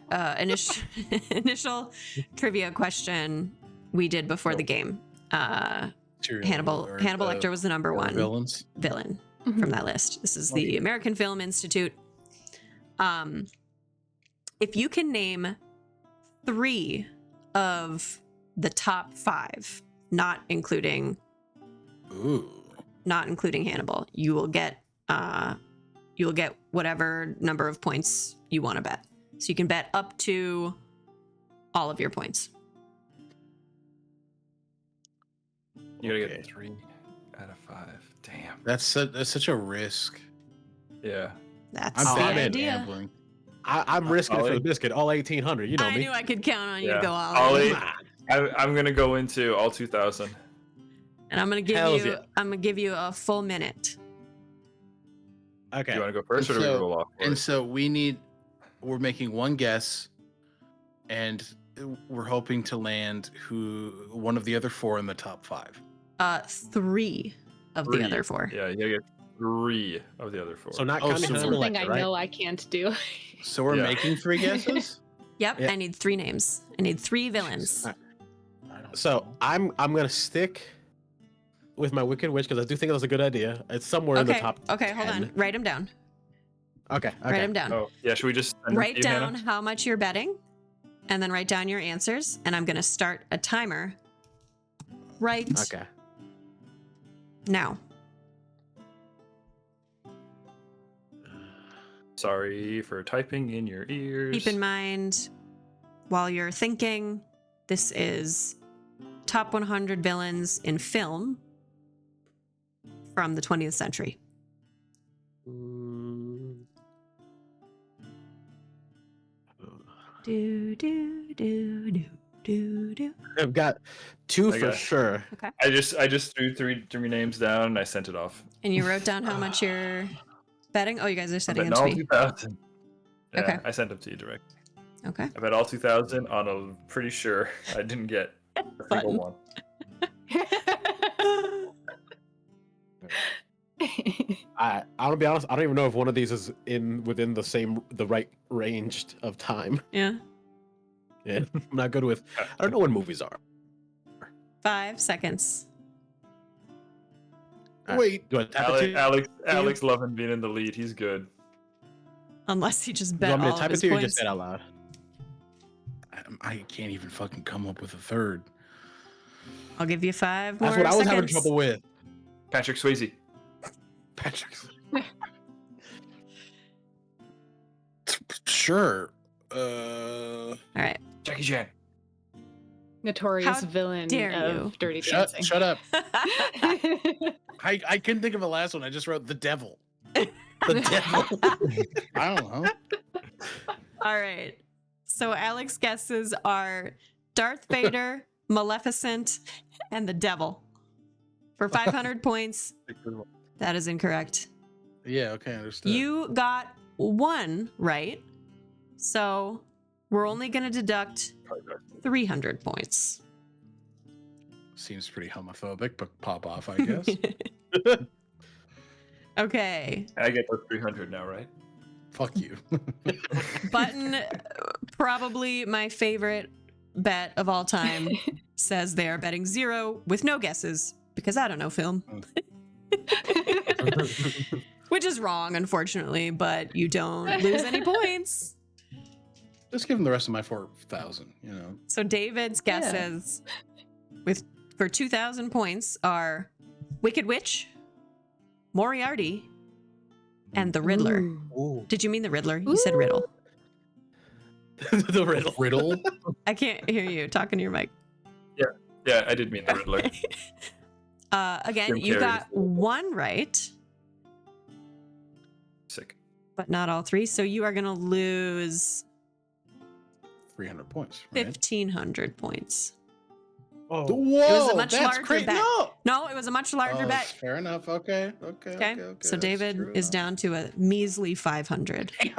Speaker 1: initial trivia question we did before the game? Hannibal Lecter was the number one
Speaker 2: villains.
Speaker 1: villain
Speaker 3: Mhm.
Speaker 1: from that list. This is the American Film Institute. If you can name 3 of the top 5, not including
Speaker 2: Ooh.
Speaker 1: Hannibal, you will get whatever number of points you want to bet. So you can bet up to all of your points.
Speaker 4: You gotta
Speaker 5: Okay.
Speaker 4: get 3 out of 5. Damn.
Speaker 2: That's such a risk.
Speaker 4: Yeah.
Speaker 1: That's
Speaker 2: I'm
Speaker 1: the
Speaker 2: bad at
Speaker 1: idea.
Speaker 2: gambling.
Speaker 5: I'm risking it for
Speaker 4: Ollie.
Speaker 5: the biscuit. All 1,800. You know
Speaker 1: I
Speaker 5: me.
Speaker 1: knew I could count on you to
Speaker 4: Yeah.
Speaker 1: go all
Speaker 4: Ollie,
Speaker 1: in.
Speaker 4: I'm gonna go into all 2000.
Speaker 1: And I'm gonna give
Speaker 5: Hells
Speaker 1: you
Speaker 5: yeah.
Speaker 1: I'm gonna give you a full minute.
Speaker 5: Okay.
Speaker 4: Do you want to go first, or do we
Speaker 2: So-
Speaker 4: roll off?
Speaker 2: And so we're making one guess, and we're hoping to land one of the other 4 in the top 5.
Speaker 1: 3 of the other 4.
Speaker 4: Yeah, you gotta get 3 of the other 4.
Speaker 5: So not
Speaker 2: Oh,
Speaker 5: counting
Speaker 2: so-
Speaker 5: Hannibal
Speaker 3: Something I
Speaker 5: Lecter, right?
Speaker 3: know I can't do.
Speaker 2: So we're
Speaker 4: Yeah.
Speaker 2: making 3 guesses.
Speaker 1: Yep,
Speaker 5: Yeah.
Speaker 1: I need 3 names. I need 3 villains.
Speaker 5: Alright. So I'm gonna stick with my Wicked Witch because I do think that's a good idea. It's somewhere in the
Speaker 1: Okay,
Speaker 5: top.
Speaker 1: okay, hold
Speaker 5: 10.
Speaker 1: on. Write them down.
Speaker 5: Okay.
Speaker 1: Write
Speaker 5: Okay.
Speaker 1: them down.
Speaker 4: Oh, yeah. Should we just send them to
Speaker 1: Write
Speaker 4: you,
Speaker 1: down
Speaker 4: Hannah?
Speaker 1: how much you're betting, and then write down your answers. And I'm gonna start a timer right
Speaker 5: Okay.
Speaker 1: now.
Speaker 4: Sorry for typing in your ears.
Speaker 1: Keep in mind, while you're thinking, this is top 100 villains in film from the 20th century.
Speaker 5: Mm.
Speaker 1: Do do do do do do.
Speaker 5: I've got 2 for
Speaker 4: Okay.
Speaker 5: sure.
Speaker 4: I just threw three names down and I sent it off.
Speaker 1: And you wrote down how much you're betting. Oh, you guys are
Speaker 4: I
Speaker 1: setting
Speaker 4: bet
Speaker 1: it to
Speaker 4: all
Speaker 1: me.
Speaker 4: 2000. Yeah,
Speaker 1: Okay.
Speaker 4: I sent them to you direct.
Speaker 1: Okay.
Speaker 4: I bet all 2000 on a pretty sure I didn't get a single
Speaker 1: Fun.
Speaker 4: one.
Speaker 5: I'll be honest. I don't even know if one of these is within the right range of time.
Speaker 1: Yeah.
Speaker 5: Yeah, I'm not good with. I don't know when movies are.
Speaker 1: 5 seconds.
Speaker 2: Wait,
Speaker 5: Do I tap it to
Speaker 4: Alex loving being in the lead. He's good.
Speaker 1: Unless he just
Speaker 5: Do you
Speaker 1: bet
Speaker 5: want me
Speaker 1: all
Speaker 5: to
Speaker 1: of
Speaker 5: type it
Speaker 1: his
Speaker 5: to you or just
Speaker 1: points.
Speaker 5: say it out loud?
Speaker 2: I can't even fucking come up with a third.
Speaker 1: I'll give you 5 more
Speaker 5: That's what I was having
Speaker 1: seconds.
Speaker 5: trouble with.
Speaker 4: Patrick Swayze.
Speaker 5: Patrick.
Speaker 2: Sure.
Speaker 1: All right.
Speaker 4: Jackie Chan.
Speaker 3: Notorious
Speaker 1: How
Speaker 3: villain
Speaker 1: dare
Speaker 3: of
Speaker 1: you.
Speaker 3: Dirty
Speaker 2: Shut
Speaker 3: Dancing.
Speaker 2: up. I couldn't think of a last one. I just wrote the devil. The devil. I don't know.
Speaker 1: All right. So Alec's guesses are Darth Vader, Maleficent, and the devil. For 500 points, that is incorrect.
Speaker 2: Yeah, okay, understood.
Speaker 1: You got one right. So we're only going to deduct 300 points.
Speaker 2: Seems pretty homophobic, but pop off, I guess.
Speaker 1: Okay.
Speaker 4: I get those 300 now, right?
Speaker 2: Fuck you.
Speaker 1: Button, probably my favorite bet of all time, says they are betting 0 with no guesses because I don't know film. Which is wrong, unfortunately, but you don't lose any points.
Speaker 2: Just give him the rest of my 4,000, you know.
Speaker 1: So David's guesses for 2,000 points are Wicked Witch, Moriarty, and the Riddler.
Speaker 5: Ooh.
Speaker 1: Did you mean the Riddler? You said Riddle.
Speaker 5: The riddle.
Speaker 2: Riddle?
Speaker 1: I can't hear you talking to your mic.
Speaker 4: Yeah, I did mean the Riddler.
Speaker 1: Again,
Speaker 4: Jim
Speaker 1: you
Speaker 4: Carrey's
Speaker 1: got
Speaker 4: the Riddler.
Speaker 1: one right,
Speaker 4: Sick.
Speaker 1: but not all three. So you are going to lose
Speaker 2: 300 points, right?
Speaker 1: 1,500 points.
Speaker 5: Oh.
Speaker 2: Whoa,
Speaker 1: It was a much
Speaker 2: that's
Speaker 1: larger
Speaker 2: great.
Speaker 1: bet.
Speaker 2: No.
Speaker 1: No, it was a much larger
Speaker 2: Oh,
Speaker 1: bet.
Speaker 2: Fair enough. Okay.
Speaker 1: Okay. So
Speaker 2: that's
Speaker 1: David
Speaker 2: true
Speaker 1: is
Speaker 2: enough.
Speaker 1: down to a measly 500.
Speaker 5: Okay.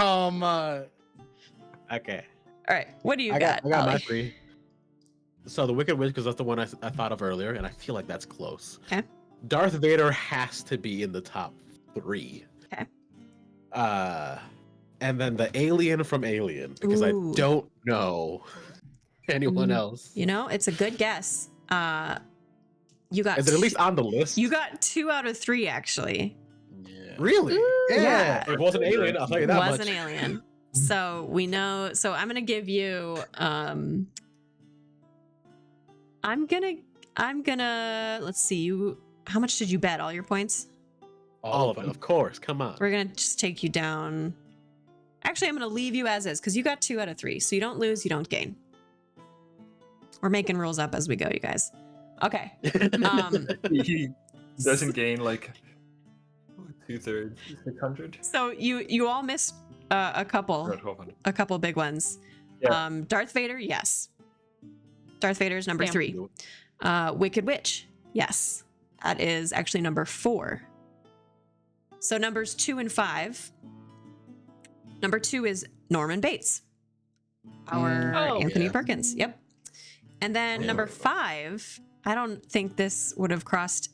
Speaker 1: All right. What do you
Speaker 5: I got my
Speaker 1: Ollie?
Speaker 5: 3. So the Wicked Witch, because that's the one I thought of earlier, and I feel like that's close.
Speaker 1: Okay.
Speaker 5: Darth Vader has to be in the top 3.
Speaker 1: Okay.
Speaker 5: And then the alien from Alien, because
Speaker 1: Ooh.
Speaker 5: I don't know anyone else.
Speaker 1: You know, it's a good guess. You got
Speaker 5: Is it at least on the list?
Speaker 1: you got 2 out of 3 actually.
Speaker 2: Yeah.
Speaker 5: Really?
Speaker 1: Yeah.
Speaker 5: It wasn't Alien, I'll tell you that
Speaker 1: Was
Speaker 5: much.
Speaker 1: an alien. So we know. So I'm gonna give you. I'm gonna. Let's see. You. How much did you bet? All your points?
Speaker 5: All of them, of course. Come on.
Speaker 1: We're gonna just take you down. Actually, I'm gonna leave you as is because you got 2 out of 3. So you don't lose, you don't gain. We're making rules up as we go, you guys. Okay.
Speaker 4: He doesn't gain like 2/3, 600.
Speaker 1: So you all missed a couple.
Speaker 4: 1,200.
Speaker 1: Big ones.
Speaker 4: Yeah.
Speaker 1: Darth Vader, yes. Darth Vader is number
Speaker 3: Damn.
Speaker 1: 3. Wicked Witch, yes. That is actually number 4. So numbers 2 and 5. Number 2 is Norman Bates, our
Speaker 3: Oh.
Speaker 1: Anthony
Speaker 2: Yeah.
Speaker 1: Perkins. Yep. And then
Speaker 2: Yeah.
Speaker 1: number 5, I don't think this would have crossed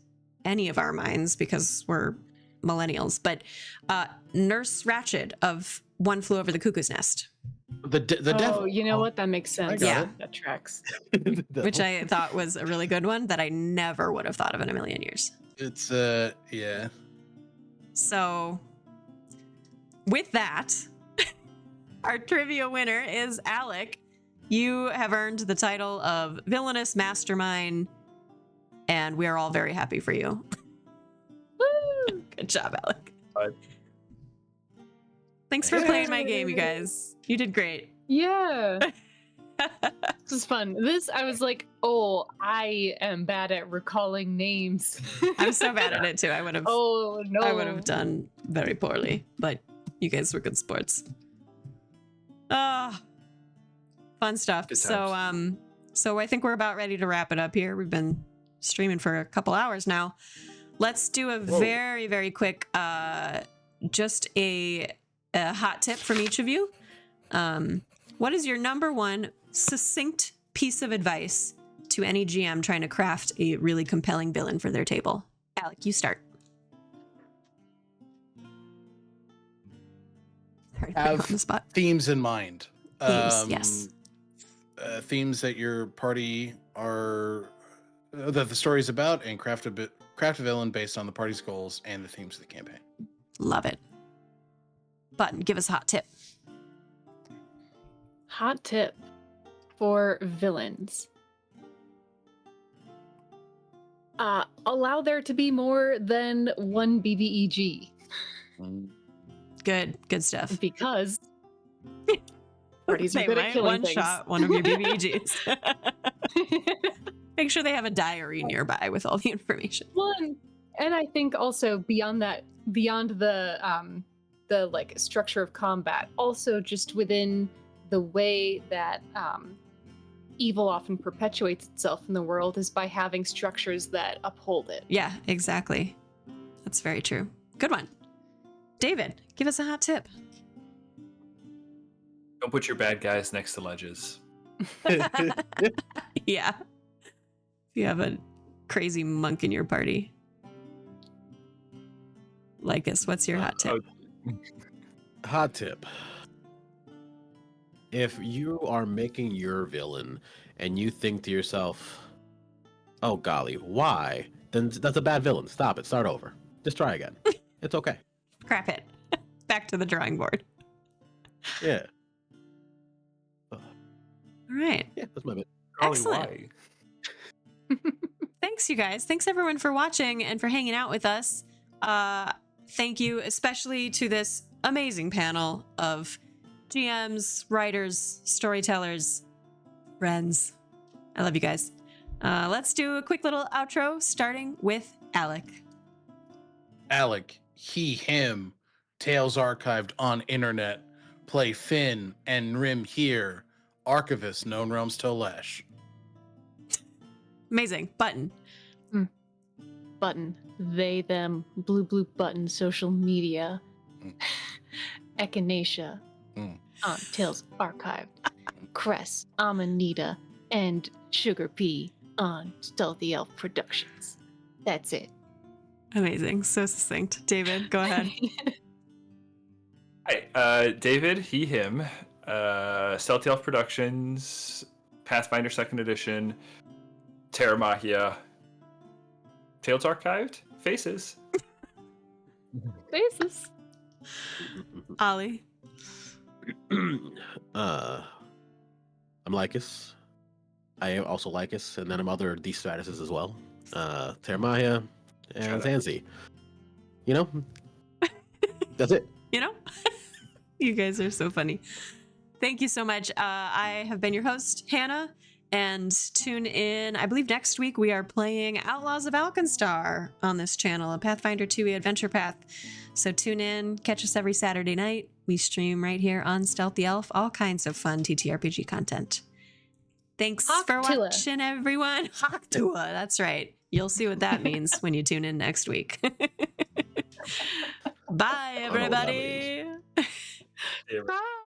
Speaker 1: any of our minds because we're millennials, but Nurse Ratched of One Flew Over the Cuckoo's Nest,
Speaker 5: The
Speaker 3: Oh,
Speaker 5: devil.
Speaker 3: you know what? That makes sense.
Speaker 2: got
Speaker 1: Yeah.
Speaker 2: it.
Speaker 3: That tracks.
Speaker 5: The devil.
Speaker 1: which I thought was a really good one that I never would have thought of in a million years.
Speaker 2: It's yeah.
Speaker 1: So, with that, our trivia winner is Alec. You have earned the title of Villainous Mastermind, and we are all very happy for you.
Speaker 3: Woo!
Speaker 1: Good job, Alec.
Speaker 4: Bye.
Speaker 1: Thanks for playing my game, you guys. You did great.
Speaker 3: Yeah. This was fun. I was like, oh, I am bad at recalling names.
Speaker 1: I'm so bad at it too. I would have
Speaker 3: Oh, no.
Speaker 1: I would have done very poorly, but you guys were good sports. Ah, fun stuff.
Speaker 4: Good
Speaker 1: So I think we're about ready to wrap it up here. We've been streaming for a couple hours now. Let's do a very, very quick, just a hot tip from each of you. What is your number one succinct piece of advice to any GM trying to craft a really compelling villain for their table? Alec, you start. Sorry, to put you
Speaker 2: Have
Speaker 1: on the spot.
Speaker 2: themes in mind.
Speaker 1: Themes, yes.
Speaker 2: Themes that your party are that the story's about, and craft a villain based on the party's goals and the themes of the campaign.
Speaker 1: Love it. Button, give us a hot tip.
Speaker 3: Hot tip for villains. Allow there to be more than one BBEG
Speaker 1: Good stuff.
Speaker 3: because Parties are
Speaker 1: They
Speaker 3: good at
Speaker 1: might
Speaker 3: killing
Speaker 1: one
Speaker 3: things.
Speaker 1: shot one of your BBGs. Make sure they have a diary nearby with all the information.
Speaker 3: One, and I think also beyond that, beyond the like structure of combat, also just within the way that evil often perpetuates itself in the world is by having structures that uphold it.
Speaker 1: Yeah, exactly. That's very true. Good one. David, give us a hot tip.
Speaker 4: Don't put your bad guys next to ledges.
Speaker 1: Yeah. If you have a crazy monk in your party. Lycus, what's your hot tip?
Speaker 5: Hot tip. If you are making your villain and you think to yourself, oh golly, why? Then that's a bad villain. Stop it. Start over. Just try again. It's okay.
Speaker 1: Crap it. Back to the drawing board.
Speaker 5: Yeah.
Speaker 1: All right.
Speaker 5: Yeah, that's my bit.
Speaker 4: Golly,
Speaker 1: Excellent.
Speaker 4: why?
Speaker 1: Thanks, you guys. Thanks, everyone, for watching and for hanging out with us. Thank you especially to this amazing panel of GMs, writers, storytellers, friends. I love you guys. Let's do a quick little outro, starting with Alec.
Speaker 2: Alec, he, him, Tales archived on internet. Play Finn and Rim here. Archivist, known realms Tolesh.
Speaker 1: Amazing. Button.
Speaker 3: Button, they, them, blue button, social media,
Speaker 2: Mm.
Speaker 3: Echinacea, on Tales Archived, Cress, Amanita, and Sugar Pea on Stealthy Elf Productions. That's it.
Speaker 1: Amazing. So succinct. David, go ahead.
Speaker 4: Hi, David, he, him, Stealthy Elf Productions, Pathfinder 2nd Edition, Terra Mahia, Tales Archived, Faces.
Speaker 3: Basis.
Speaker 1: Ollie.
Speaker 5: I'm Lycus. I am also Lycus, and then I'm other D statuses as well. Terramahia and
Speaker 4: Shut up.
Speaker 5: Zanzi. You know? That's it.
Speaker 1: You know? You guys are so funny. Thank you so much. I have been your host, Hannah, and tune in. I believe next week we are playing Outlaws of Alkenstar on this channel, a Pathfinder 2e adventure path. So tune in, catch us every Saturday night. We stream right here on Stealthy Elf, all kinds of fun TTRPG content. Thanks for
Speaker 3: Hawktua.
Speaker 1: watching, everyone. Hawktua, that's right. You'll see what that means when you tune in next week. Bye,
Speaker 5: know what that
Speaker 1: everybody.
Speaker 4: Yeah,
Speaker 3: Bye.